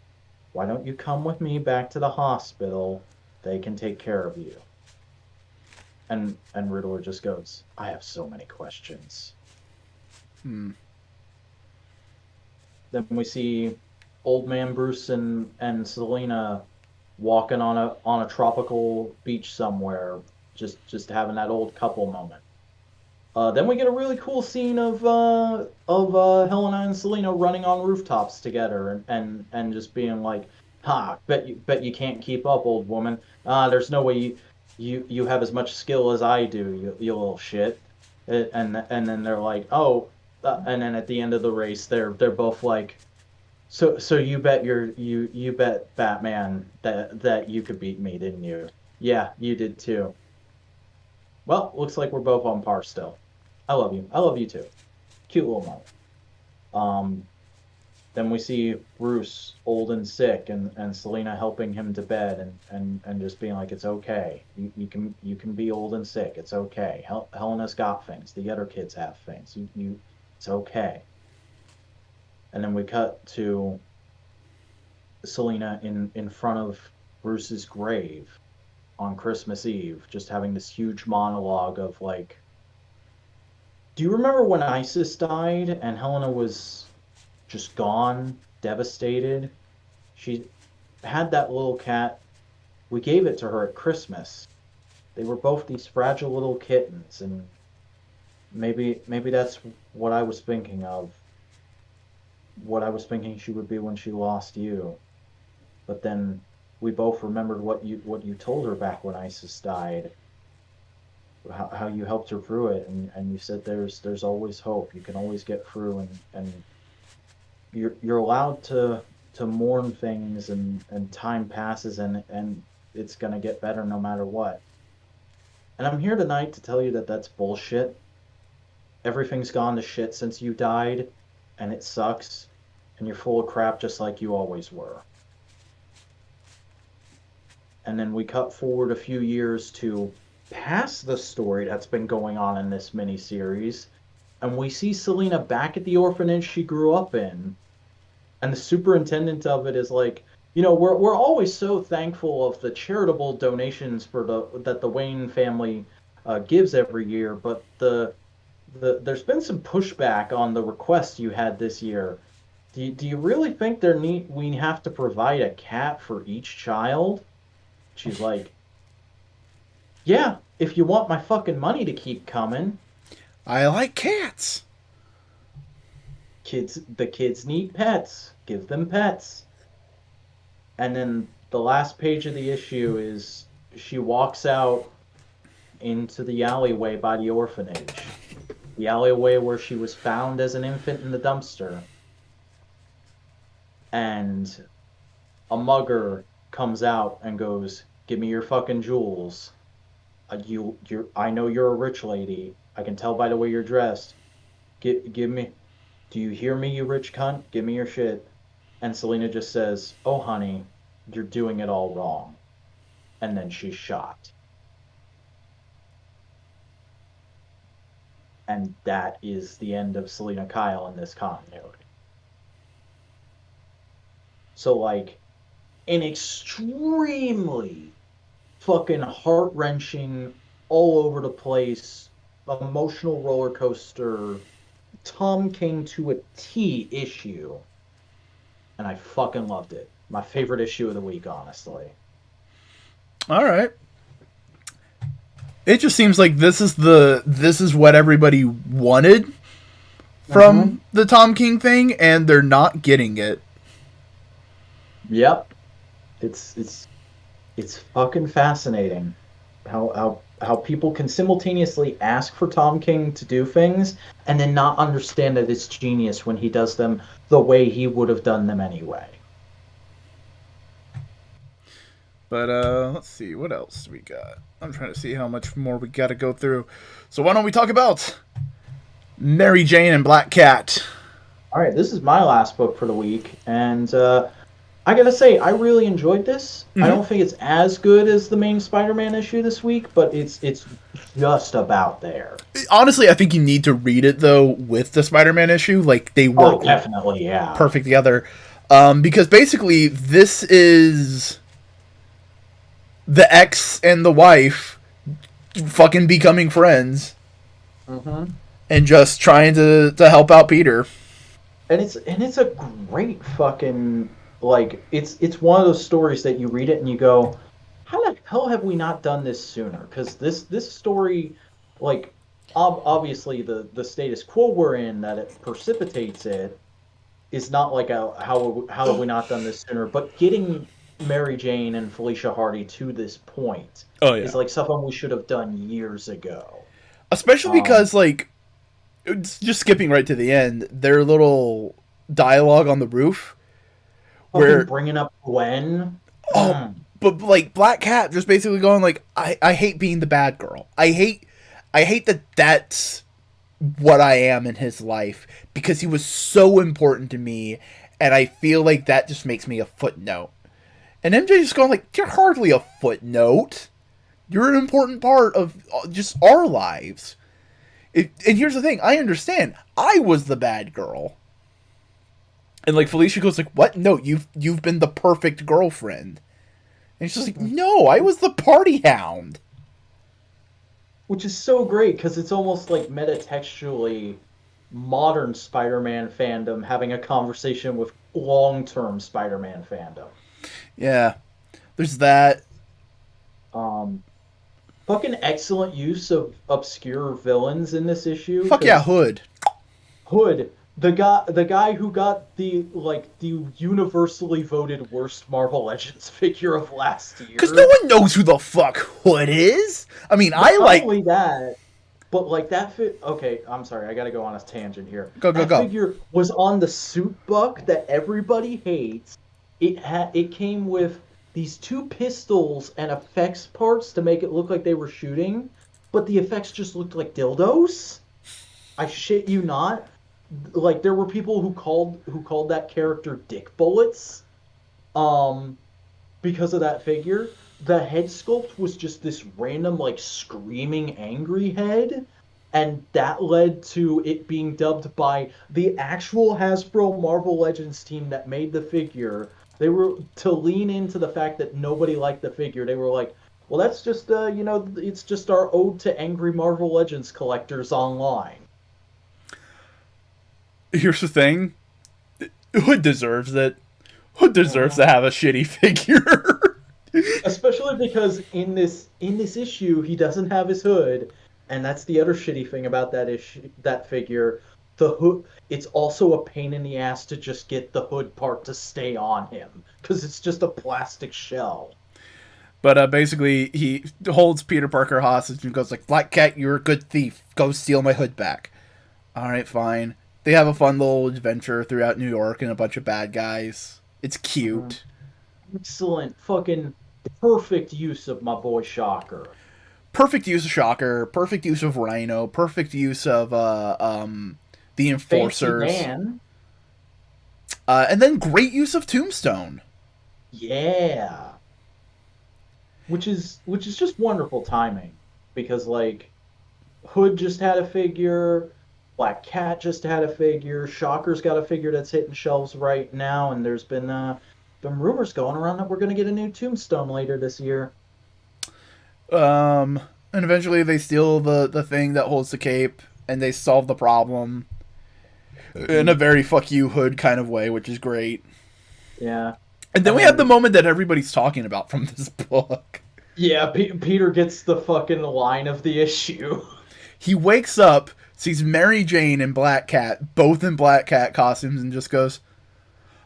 Why don't you come with me back to the hospital? They can take care of you." And Riddler just goes, "I have so many questions." Hmm. Then we see old man Bruce and Selena walking on a tropical beach somewhere, just having that old couple moment. Then we get a really cool scene of Helena and Selena running on rooftops together and just being like, "Ha! Bet you can't keep up, old woman. There's no way you have as much skill as I do, you little shit." And then they're like, "Oh," and then at the end of the race, they're both like, "So you bet Batman that you could beat me, didn't you?" "Yeah, you did too." "Well, looks like we're both on par still. I love you. I love you too." Cute little moment. Um, then we see Bruce old and sick, and Selena helping him to bed, and just being like, "It's okay. You can be old and sick. It's okay. Helena's got things. The other kids have things. It's okay." And then we cut to Selena in front of Bruce's grave on Christmas Eve, just having this huge monologue of like, "Do you remember when Isis died and Helena was just gone, devastated? She had that little cat. We gave it to her at Christmas. They were both these fragile little kittens, and maybe that's what I was thinking of. What I was thinking she would be when she lost you. But then we both remembered what you told her back when Isis died. How you helped her through it, and you said there's always hope. You can always get through, and you're allowed to mourn things, and time passes, and it's gonna get better no matter what." And I'm here tonight to tell you that that's bullshit. Everything's gone to shit since you died, and it sucks, and you're full of crap just like you always were. And then we cut forward a few years to past the story that's been going on in this miniseries, and we see Selena back at the orphanage she grew up in, and the superintendent of it is like, we're always so thankful of the charitable donations that the Wayne family gives every year, but there's been some pushback on the request you had this year. Do you really think we have to provide a cat for each child?" She's like, "Yeah, if you want my fucking money to keep coming. I like cats. The kids need pets. Give them pets." And then the last page of the issue is she walks out into the alleyway by the orphanage. The alleyway where she was found as an infant in the dumpster. And a mugger comes out and goes, "Give me your fucking jewels. I know you're a rich lady. I can tell by the way you're dressed. Give me. Do you hear me, you rich cunt? Give me your shit." And Selena just says, "Oh, honey, you're doing it all wrong." And then she's shot. And that is the end of Selena Kyle in this continuity. So, like, an extremely fucking heart-wrenching, all over the place, emotional roller coaster, Tom King to a T issue. And I fucking loved it. My favorite issue of the week, honestly. All right. It just seems like this is what everybody wanted from the Tom King thing, and they're not getting it. Yep. It's fucking fascinating how people can simultaneously ask for Tom King to do things and then not understand that it's genius when he does them the way he would have done them anyway. But let's see, what else we got? I'm trying to see how much more we got to go through. So why don't we talk about Mary Jane and Black Cat? All right, this is my last book for the week, and I gotta say, I really enjoyed this. Mm-hmm. I don't think it's as good as the main Spider-Man issue this week, but it's just about there. Honestly, I think you need to read it though with the Spider-Man issue. Like they work definitely, yeah, perfect together. Because basically, this is the ex and the wife fucking becoming friends, and just trying to help out Peter. And it's a great fucking. Like, it's one of those stories that you read it and you go, how the hell have we not done this sooner? Because this story, like, obviously the status quo we're in that it precipitates it is not like how have we not done this sooner? But getting Mary Jane and Felicia Hardy to this point is like something we should have done years ago. Especially because, like, just skipping right to the end, their little dialogue on the roof. Where bringing up Gwen. But like Black Cat just basically going like, I hate being the bad girl. I hate that that's what I am in his life because he was so important to me, and I feel like that just makes me a footnote. And MJ just going like, you're hardly a footnote. You're an important part of just our lives. And here's the thing, I understand. I was the bad girl. And like Felicia goes like, "What? No, you've been the perfect girlfriend." And she's like, "No, I was the party hound." Which is so great because it's almost like metatextually modern Spider-Man fandom having a conversation with long-term Spider-Man fandom. Yeah, there's that. Fucking excellent use of obscure villains in this issue. Fuck yeah, Hood. The guy who got the universally voted worst Marvel Legends figure of last year. Because no one knows who the fuck Hood is. I mean, I like... Not only that, but like that okay, I'm sorry, I gotta go on a tangent here. Go. That figure was on the suit buck that everybody hates. It came with these 2 pistols and effects parts to make it look like they were shooting, but the effects just looked like dildos. I shit you not. Like, there were people who called that character Dick Bullets because of that figure. The head sculpt was just this random, like, screaming angry head, and that led to it being dubbed by the actual Hasbro Marvel Legends team that made the figure. They were to lean into the fact that nobody liked the figure. They were like, well, that's just it's just our ode to angry Marvel Legends collectors online. Here's the thing. Hood deserves it. Hood deserves to have a shitty figure. Especially because in this issue, he doesn't have his hood, and that's the other shitty thing about that figure. The hood, it's also a pain in the ass to just get the hood part to stay on him, because it's just a plastic shell. But basically, he holds Peter Parker hostage and goes like, Black Cat, you're a good thief. Go steal my hood back. Alright, fine. They have a fun little adventure throughout New York and a bunch of bad guys. It's cute. Excellent. Fucking perfect use of my boy Shocker. Perfect use of Shocker. Perfect use of Rhino. Perfect use of the Enforcers. Fancy Man. And then great use of Tombstone. Yeah. Which is just wonderful timing. Because, like, Hood just had a figure... Black Cat just had a figure. Shocker's got a figure that's hitting shelves right now, and there's been rumors going around that we're going to get a new Tombstone later this year. And eventually they steal the thing that holds the cape, and they solve the problem in a very fuck you hood kind of way, which is great. Yeah. And then we have the moment that everybody's talking about from this book. Yeah, Peter gets the fucking line of the issue. He wakes up, sees Mary Jane and Black Cat, both in Black Cat costumes, and just goes,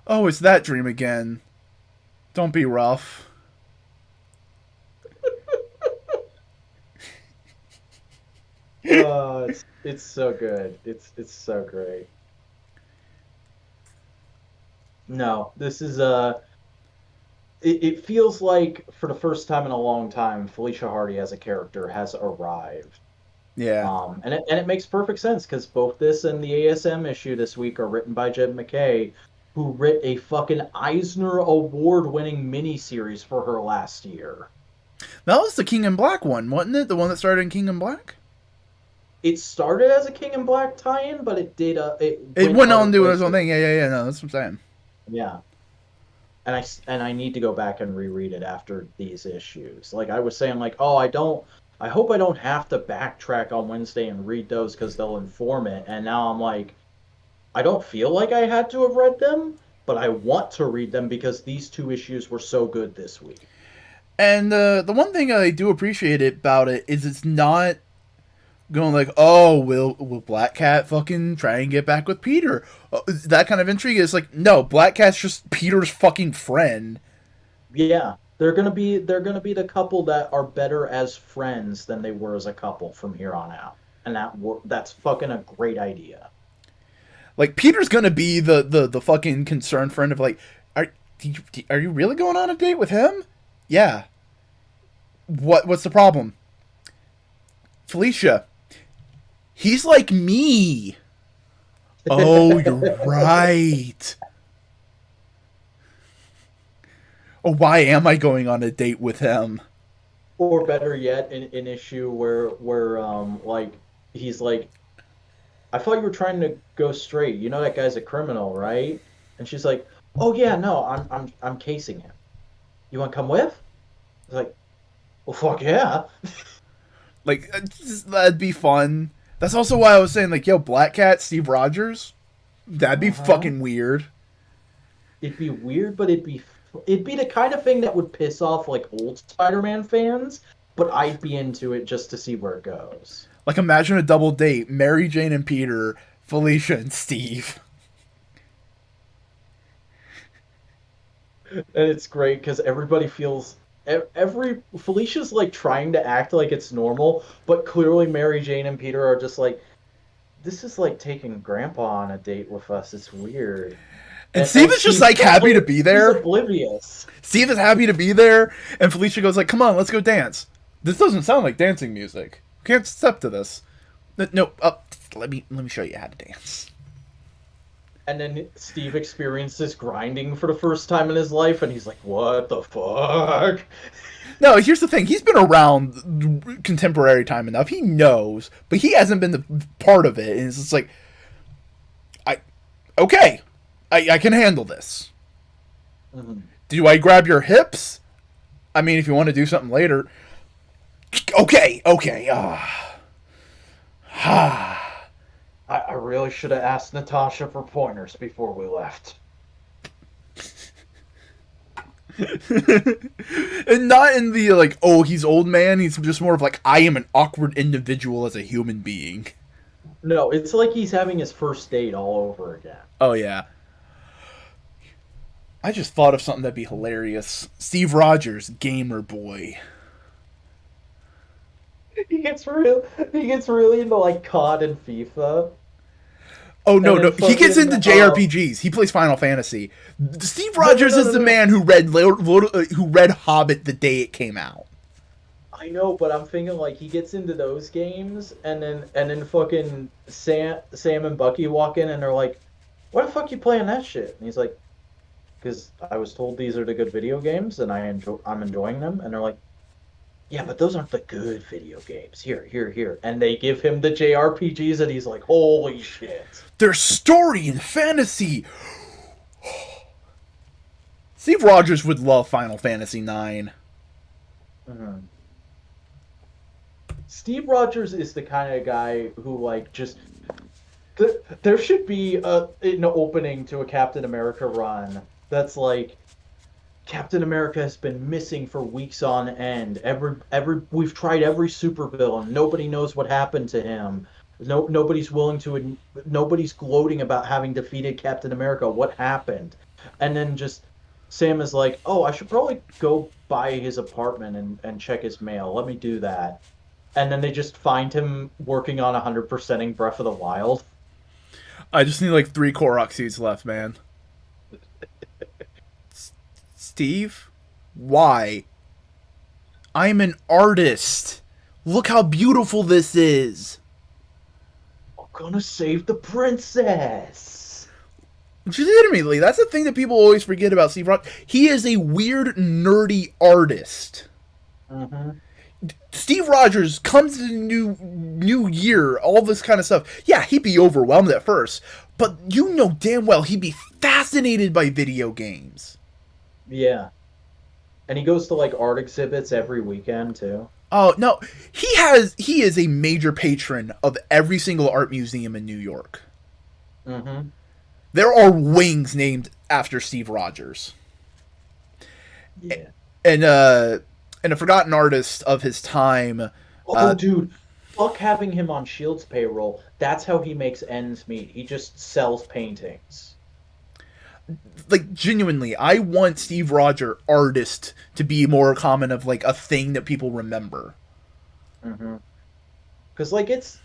"Oh, it's that dream again. Don't be rough." It's so good. It's so great. No, this is it feels like for the first time in a long time, Felicia Hardy as a character has arrived. Yeah. And it makes perfect sense because both this and the ASM issue this week are written by Jed McKay, who wrote a fucking Eisner Award-winning miniseries for her last year. That was the King in Black one, wasn't it? The one that started in King in Black? It started as a King in Black tie-in, but it did it went on doing its own thing. Yeah. No, that's what I'm saying. Yeah. And I need to go back and reread it after these issues. Like I was saying, like, oh, I hope I don't have to backtrack on Wednesday and read those because they'll inform it. And now I'm like, I don't feel like I had to have read them, but I want to read them because these two issues were so good this week. And the one thing I do appreciate about it is it's not going like, oh, will Black Cat fucking try and get back with Peter? That kind of intrigue is like, no, Black Cat's just Peter's fucking friend. Yeah, they're gonna be the couple that are better as friends than they were as a couple from here on out, and that's fucking a great idea. Like Peter's gonna be the fucking concerned friend of like, are you really going on a date with him? Yeah. What's the problem? Felicia. He's like me. Oh, you're right. Oh, why am I going on a date with him? Or better yet, an issue where like he's like, I thought you were trying to go straight. You know that guy's a criminal, right? And she's like, oh yeah, no, I'm casing him. You want to come with? It's like, well, fuck yeah. Like that'd be fun. That's also why I was saying like, yo, Black Cat, Steve Rogers, that'd be fucking weird. It'd be weird, but it'd be the kind of thing that would piss off like old Spider-Man fans, but I'd be into it just to see where it goes. Like imagine a double date, Mary Jane and Peter, Felicia and Steve. And it's great because everybody feels Felicia's like trying to act like it's normal, but clearly Mary Jane and Peter are just like, this is like taking Grandpa on a date with us. It's weird. And Steve is just like happy to be there. He's oblivious. Steve is happy to be there, and Felicia goes like, "Come on, let's go dance." This doesn't sound like dancing music. We can't step to this. No, let me show you how to dance. And then Steve experiences grinding for the first time in his life, and he's like, what the fuck? No, here's the thing. He's been around contemporary time enough. He knows, but he hasn't been the part of it. And it's just like, I can handle this. Mm-hmm. Do I grab your hips? I mean, if you want to do something later. Okay. I really should have asked Natasha for pointers before we left. And not in the, like, oh, he's old man. He's just more of like, I am an awkward individual as a human being. No, it's like he's having his first date all over again. Oh, yeah. I just thought of something that'd be hilarious. Steve Rogers, gamer boy. He gets really into, like, COD and FIFA. Oh, no. He gets into JRPGs. He plays Final Fantasy. Steve Rogers is the man who read Hobbit the day it came out. I know, but I'm thinking, like, he gets into those games, and then fucking Sam and Bucky walk in, and they're like, why the fuck you playing that shit? And he's like, because I was told these are the good video games, and I'm enjoying them. And they're like, yeah, but those aren't the good video games. Here. And they give him the JRPGs, and he's like, holy shit. There's story and fantasy. Steve Rogers would love Final Fantasy IX. Mm-hmm. Steve Rogers is the kind of guy who like just there should be an opening to a Captain America run that's like Captain America has been missing for weeks on end. Every we've tried every supervillain. Nobody knows what happened to him. Nobody's gloating about having defeated Captain America. What happened? And then just Sam is like, "Oh, I should probably go by his apartment and check his mail. Let me do that." And then they just find him working on 100%ing Breath of the Wild. I just need like 3 Korok seeds left, man. Steve, why? I'm an artist. Look how beautiful this is. I'm gonna save the princess. Legitimately, that's the thing that people always forget about Steve Rogers. He is a weird, nerdy artist. Mm-hmm. Steve Rogers comes to the new year, all this kind of stuff. Yeah, he'd be overwhelmed at first, but you know damn well he'd be fascinated by video games. Yeah. And he goes to like art exhibits every weekend too. Oh no, he is a major patron of every single art museum in New York. Mm-hmm. There are wings named after Steve Rogers. Yeah. And a forgotten artist of his time. Dude, fuck having him on Shield's payroll. That's how he makes ends meet. He just sells paintings. Like, genuinely, I want Steve Rogers artist to be more common of like a thing that people remember. Mm-hmm. Because like it's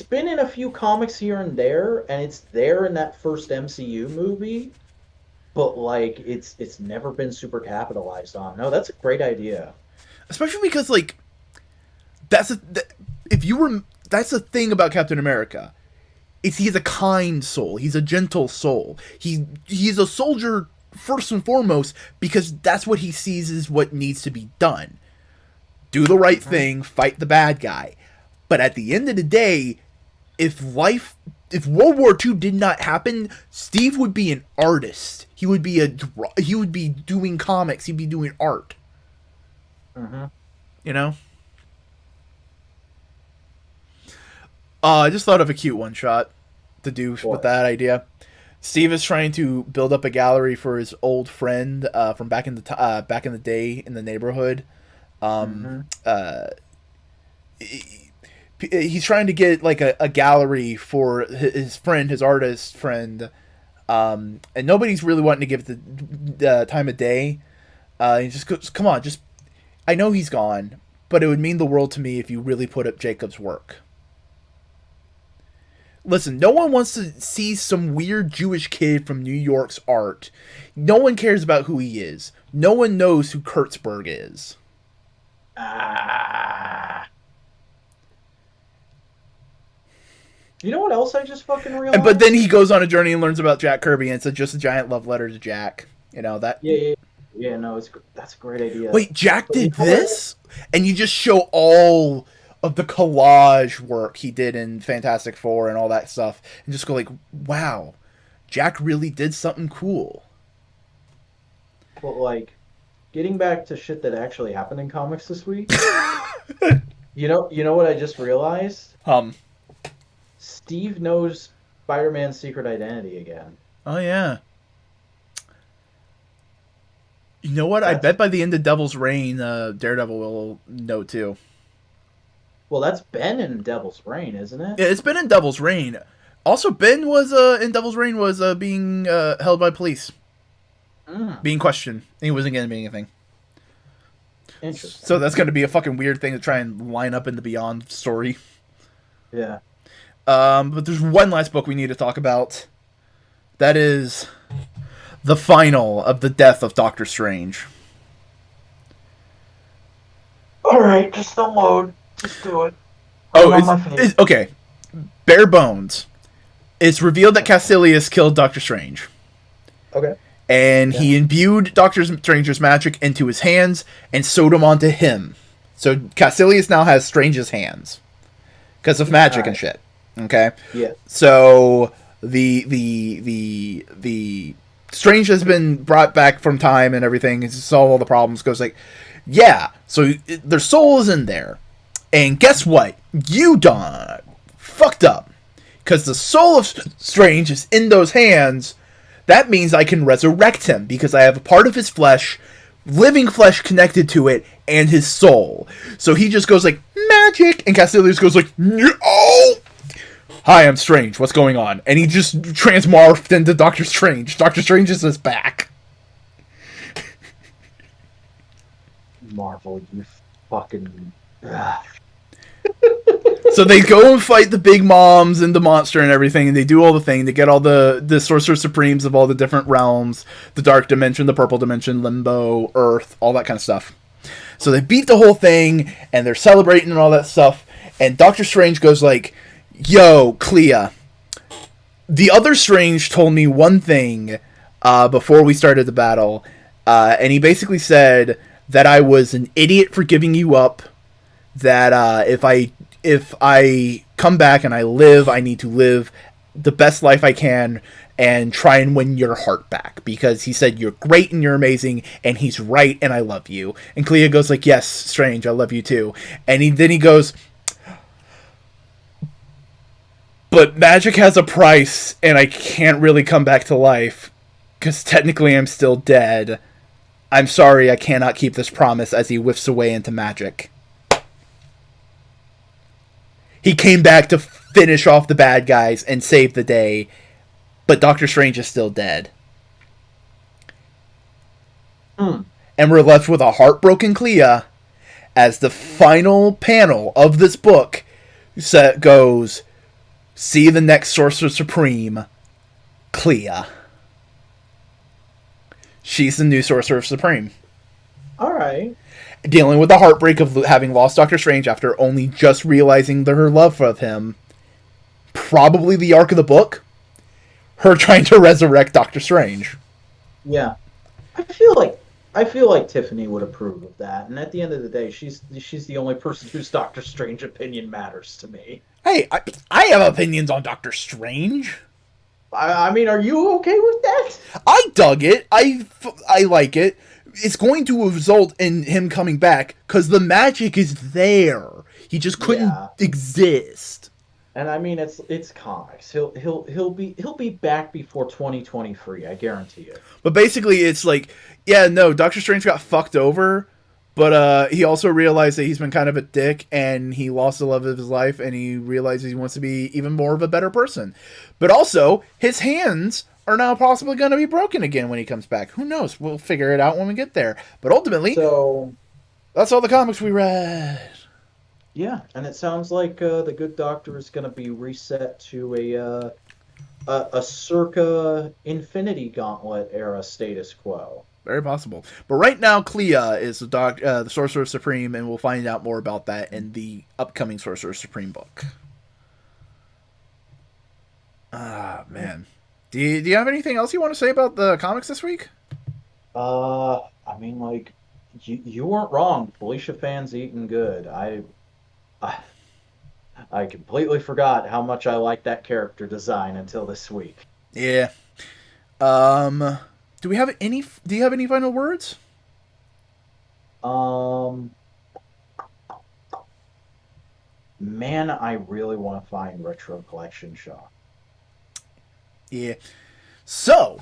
been in a few comics here and there, and it's there in that first MCU movie, but like it's never been super capitalized on. No, that's a great idea. Especially because like that's the thing about Captain America. He's a kind soul. He's a gentle soul. He's a soldier first and foremost because that's what he sees is what needs to be done. Do the right thing, fight the bad guy. But at the end of the day, if World War II did not happen, Steve would be an artist. He would be doing comics. He'd be doing art. Mm-hmm. You know? I just thought of a cute one shot to do with that idea. Steve is trying to build up a gallery for his old friend from back in the day in the neighborhood. He's trying to get like a gallery for his friend, his artist friend, and nobody's really wanting to give it the time of day. He just goes, "Come on, just I know he's gone, but it would mean the world to me if you really put up Jacob's work." Listen, no one wants to see some weird Jewish kid from New York's art. No one cares about who he is. No one knows who Kurtzberg is. You know what else I just fucking realized? But then he goes on a journey and learns about Jack Kirby, and it's just a giant love letter to Jack. You know that? Yeah. No, that's a great idea. Wait, Jack did this, and you just show all of the collage work he did in Fantastic Four and all that stuff, and just go like, wow, Jack really did something cool. But like, getting back to shit that actually happened in comics this week, you know what I just realized? Steve knows Spider-Man's secret identity again. Oh yeah. You know what? I bet by the end of Devil's Reign, Daredevil will know too. Well, that's Ben in Devil's Reign, isn't it? Yeah, it's been in Devil's Reign. Also, Ben was in Devil's Reign was being held by police, being questioned. He wasn't getting anything. Interesting. So that's going to be a fucking weird thing to try and line up in the Beyond story. Yeah. But there's one last book we need to talk about. That is the final of the death of Doctor Strange. All right, just unload. Just do it. It's okay. Bare bones. It's revealed that Caecilius killed Doctor Strange. Okay. And he imbued Doctor Strange's magic into his hands and sewed them onto him. So Caecilius now has Strange's hands because of magic and shit. Okay. Yeah. So the Strange has been brought back from time and everything to solve all the problems. Goes like, yeah. So their soul is in there. And guess what? You done fucked up. Because the soul of Strange is in those hands. That means I can resurrect him because I have a part of his flesh, living flesh connected to it, and his soul. So he just goes like, magic! And Castellius goes like, oh! Hi, I'm Strange. What's going on? And he just transmorphed into Doctor Strange. Doctor Strange is his back. Marvel, you fucking... So they go and fight the big moms and the monster and everything, and they do all the thing. They get all the Sorcerer Supremes of all the different realms, the Dark Dimension, the Purple Dimension, Limbo, Earth, all that kind of stuff. So they beat the whole thing, and they're celebrating and all that stuff, and Doctor Strange goes like, yo, Clea, the other Strange told me one thing before we started the battle, and he basically said that I was an idiot for giving you up, that if I come back and I live, I need to live the best life I can and try and win your heart back. Because he said, you're great and you're amazing, and he's right, and I love you. And Clea goes like, yes, Strange, I love you too. And then he goes, but magic has a price, and I can't really come back to life, because technically I'm still dead. I'm sorry, I cannot keep this promise, as he whiffs away into magic. He came back to finish off the bad guys and save the day, but Doctor Strange is still dead. And we're left with a heartbroken Clea as the final panel of this book goes, see the next Sorcerer Supreme, Clea. She's the new Sorcerer Supreme. Alright. Dealing with the heartbreak of having lost Doctor Strange after only just realizing her love of him. Probably the arc of the book. Her trying to resurrect Doctor Strange. Yeah. I feel like Tiffany would approve of that. And at the end of the day, she's the only person whose Doctor Strange opinion matters to me. Hey, I have opinions on Doctor Strange. I mean, are you okay with that? I dug it. I like it. It's going to result in him coming back because the magic is there. He just couldn't exist. And I mean, it's comics. He'll be back before 2023. I guarantee it. But basically, it's like, yeah, no, Doctor Strange got fucked over, but he also realized that he's been kind of a dick, and he lost the love of his life, and he realizes he wants to be even more of a better person. But also, his hands are now possibly going to be broken again when he comes back. Who knows? We'll figure it out when we get there. But ultimately, so that's all the comics we read. Yeah, and it sounds like the Good Doctor is going to be reset to a circa Infinity Gauntlet era status quo. Very possible. But right now, Clea is the Sorcerer Supreme, and we'll find out more about that in the upcoming Sorcerer Supreme book. Ah, man. Do you have anything else you want to say about the comics this week? I mean, like, you weren't wrong. Felicia fans eating good. I completely forgot how much I liked that character design until this week. Yeah. Do you have any final words? Man, I really want to find Retro Collection Shop. Yeah. So,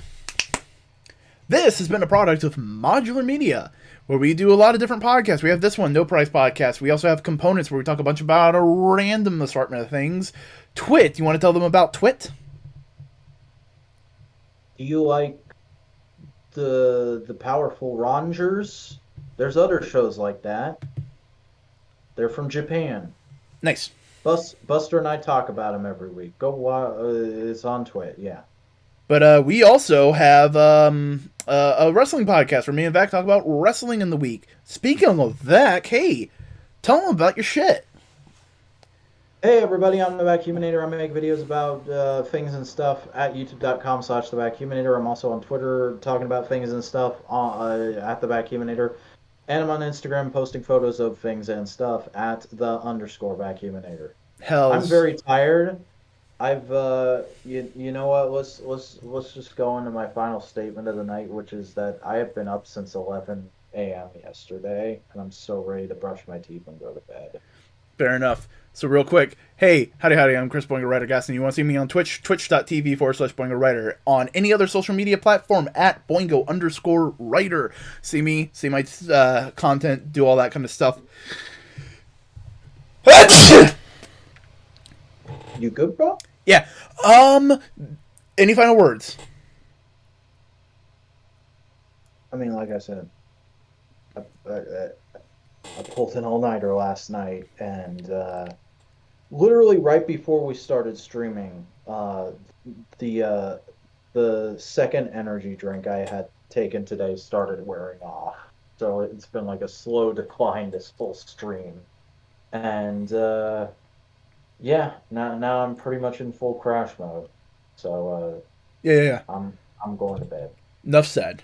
this has been a product of Modular Media, where we do a lot of different podcasts. We have this one, No Price Podcast. We also have Components, where we talk a bunch about a random assortment of things. Twit, you want to tell them about Twit? Do you like the Powerful Rangers? There's other shows like that. They're from Japan. Nice. Buster and I talk about them every week. It's on Twit, yeah. But we also have a wrestling podcast where me and Vac talk about wrestling in the week. Speaking of that, hey, tell them about your shit. Hey everybody, I'm the Vacuuminator. I make videos about things and stuff at youtube.com/thevacuuminator. I'm also on Twitter talking about things and stuff at the Vacuuminator. And I'm on Instagram posting photos of things and stuff at _Vacuuminator. I'm very tired. You know what? Let's just go into my final statement of the night, which is that I have been up since 11 a.m. yesterday, and I'm so ready to brush my teeth and go to bed. Fair enough. So real quick, hey, howdy, I'm Chris Boingo Writer Gaston. You want to see me on Twitch? Twitch.tv/Boingo Writer. On any other social media platform at Boingo_Writer. See me, see my content, do all that kind of stuff. You good, bro? Yeah. Any final words? I mean, like I said, I pulled an all-nighter last night, and literally right before we started streaming, the second energy drink I had taken today started wearing off. So it's been like a slow decline this full stream. And yeah, now I'm pretty much in full crash mode. So Yeah. I'm going to bed. Enough said.